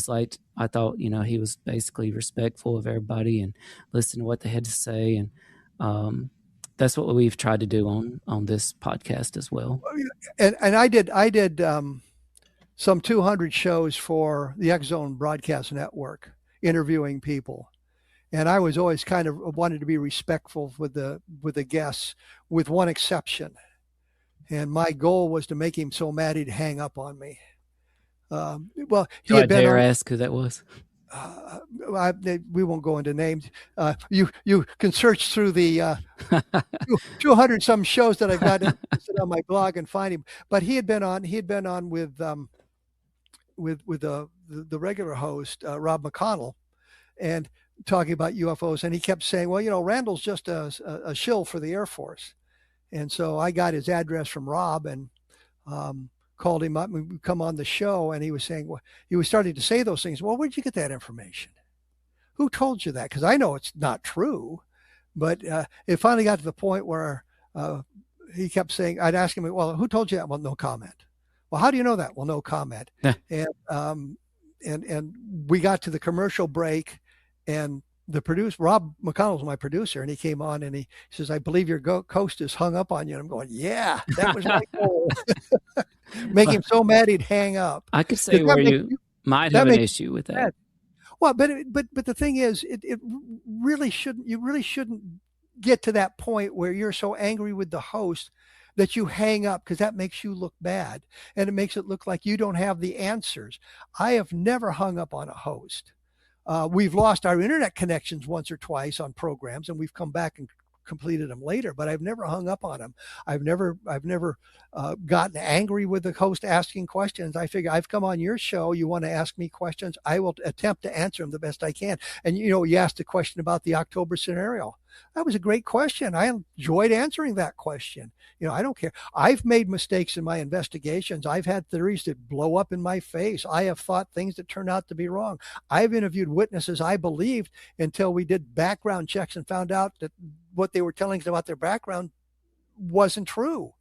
thought, he was basically respectful of everybody and listened to what they had to say. And that's what we've tried to do on this podcast as well. And I did some 200 shows for the X Zone Broadcast Network, interviewing people. And I was always kind of wanted to be respectful with the guests, with one exception. And my goal was to make him so mad he'd hang up on me. He had been ask who that was. We won't go into names. You can search through the 200 some shows that I've got on my blog and find him. But he had been on with the regular host, Rob McConnell. And talking about UFOs, and he kept saying, well, Randle's just a shill for the Air Force. And so I got his address from Rob and called him up and we come on the show, and he was saying, well, he was starting to say those things. Well, where'd you get that information? Who told you that? Because I know it's not true. But it finally got to the point where he kept saying, I'd ask him, well, who told you that? Well, no comment. Well, how do you know that? Well, no comment. And we got to the commercial break, and the producer, Rob McConnell, was my producer, and he came on and he says, I believe your coast is hung up on you. And I'm going, yeah, that was my goal. Make him so mad he'd hang up. I could say where you might have an issue with that. Well, but the thing is, it really shouldn't. You really shouldn't get to that point where you're so angry with the host that you hang up, because that makes you look bad, and it makes it look like you don't have the answers. I have never hung up on a host. We've lost our internet connections once or twice on programs, and we've come back and completed them later, but I've never hung up on them. I've never gotten angry with the host asking questions. I figure I've come on your show. You want to ask me questions, I will attempt to answer them the best I can. And, you asked a question about the October scenario. That was a great question. I enjoyed answering that question. I don't care. I've made mistakes in my investigations. I've had theories that blow up in my face. I have thought things that turn out to be wrong. I've interviewed witnesses I believed until we did background checks and found out that what they were telling us about their background wasn't true.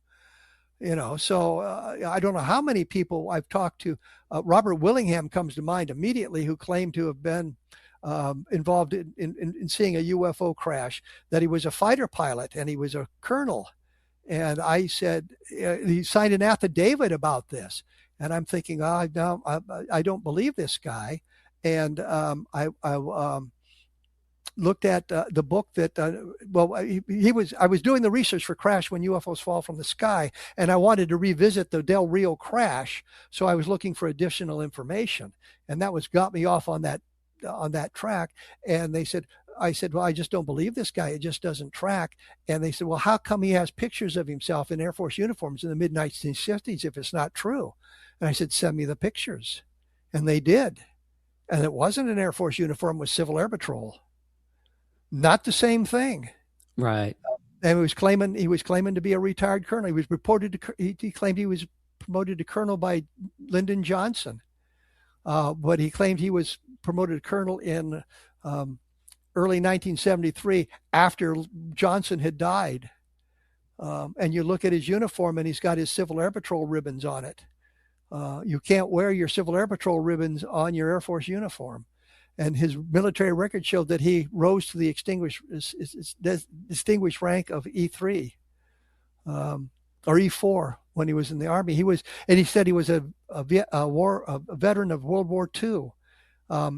So I don't know how many people I've talked to. Robert Willingham comes to mind immediately, who claimed to have been involved in seeing a UFO crash, that he was a fighter pilot and he was a colonel. And I said, he signed an affidavit about this. And I'm thinking, I don't believe this guy. And I looked at the book that, I was doing the research for Crash When UFOs Fall from the Sky, and I wanted to revisit the Del Rio crash. So I was looking for additional information, and that got me off on that track. And I said, well, I just don't believe this guy. It just doesn't track. And they said, well, how come he has pictures of himself in Air Force uniforms in the mid 1950s if it's not true? And I said, send me the pictures. And they did. And it wasn't an Air Force uniform, it was Civil Air Patrol. Not the same thing. Right. And he was claiming to be a retired colonel. He claimed he was promoted to colonel by Lyndon Johnson. But he claimed he was promoted to colonel in early 1973 after Johnson had died. And you look at his uniform and he's got his Civil Air Patrol ribbons on it. You can't wear your Civil Air Patrol ribbons on your Air Force uniform. And his military record showed that he rose to the distinguished rank of E3 or E4 when he was in the Army. He said he was a veteran of World War II.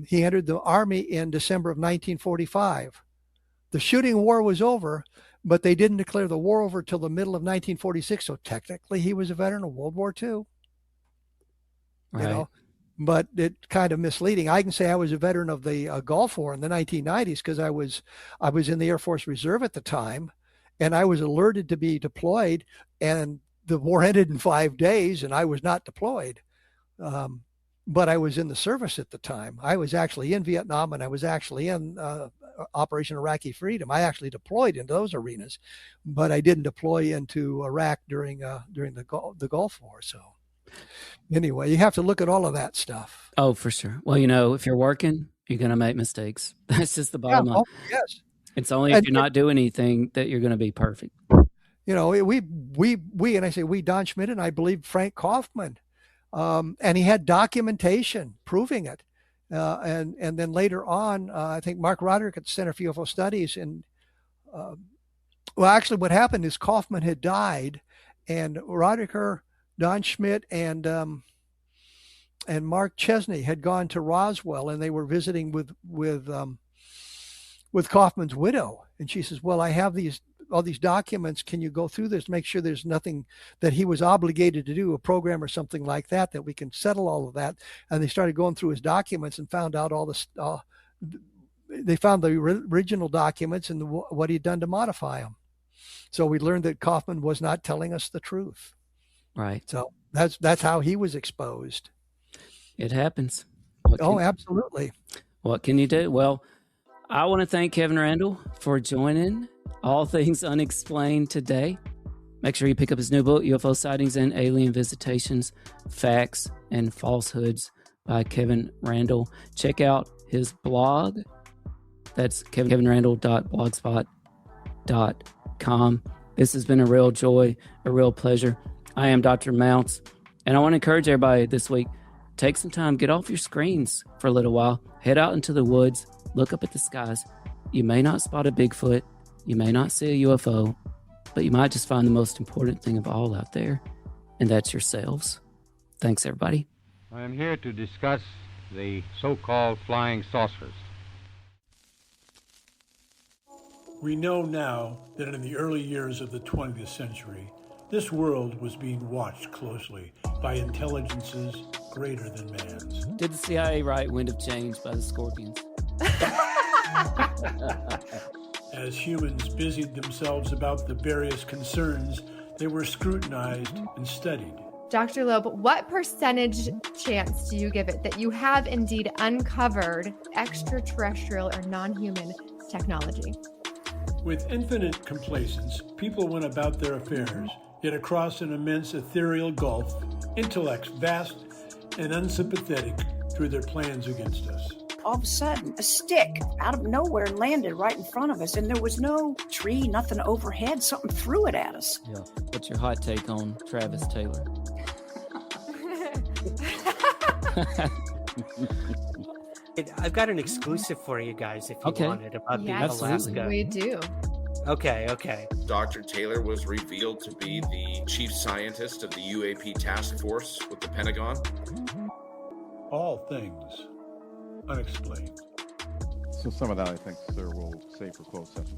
He entered the Army in December of 1945. The shooting war was over, but they didn't declare the war over till the middle of 1946. So technically, he was a veteran of World War II. Right. But it's kind of misleading. I can say I was a veteran of the Gulf War in the 1990s because I was in the Air Force Reserve at the time, and I was alerted to be deployed, and the war ended in 5 days, and I was not deployed. But I was in the service at the time. I was actually in Vietnam, and I was actually in Operation Iraqi Freedom. I actually deployed into those arenas, but I didn't deploy into Iraq during the Gulf War. So anyway, you have to look at all of that stuff. Oh, for sure. Well, if you're working, you're going to make mistakes. That's just the bottom line. Yes. It's only if you're not doing anything that you're going to be perfect. We, and I say we, Don Schmidt, and I believe Frank Kaufman. And he had documentation proving it. And then later on, I think Mark Roderick at the Center for UFO Studies. And actually what happened is Kaufman had died, and Roderick, Don Schmidt, and Mark Chesney had gone to Roswell, and they were visiting with Kaufman's widow. And she says, well, I have all these documents. Can you go through this, make sure there's nothing that he was obligated to do, a program or something like that we can settle all of that? And they started going through his documents and found out all this. They found the original documents and what he'd done to modify them. So we learned that Kaufman was not telling us the truth. Right. So that's how he was exposed. It happens. Absolutely. What can you do? Well, I want to thank Kevin Randle for joining All Things Unexplained today. Make sure you pick up his new book, UFO Sightings and Alien Visitations, Facts and Falsehoods by Kevin Randle. Check out his blog. That's kevinrandle.blogspot.com. This has been a real joy, a real pleasure. I am Dr. Mounts, and I want to encourage everybody this week, take some time, get off your screens for a little while, head out into the woods, look up at the skies. You may not spot a Bigfoot, you may not see a UFO, but you might just find the most important thing of all out there, and that's yourselves. Thanks, everybody. I am here to discuss the so-called flying saucers. We know now that in the early years of the 20th century, this world was being watched closely by intelligences greater than man's. Did the CIA write Wind of Change by the Scorpions? As humans busied themselves about the various concerns, they were scrutinized and studied. Dr. Loeb, what percentage chance do you give it that you have indeed uncovered extraterrestrial or non-human technology? With infinite complacence, people went about their affairs, yet across an immense ethereal gulf, intellects vast and unsympathetic drew their plans against us. All of a sudden, a stick out of nowhere landed right in front of us, and there was no tree, nothing overhead. Something threw it at us. Yeah. What's your hot take on Travis Taylor? I've got an exclusive for you guys if you want it about the Alaska. We do. Okay. Dr. Taylor was revealed to be the chief scientist of the UAP task force with the Pentagon. All Things Unexplained. So some of that, I think, sir, we'll save for closed session.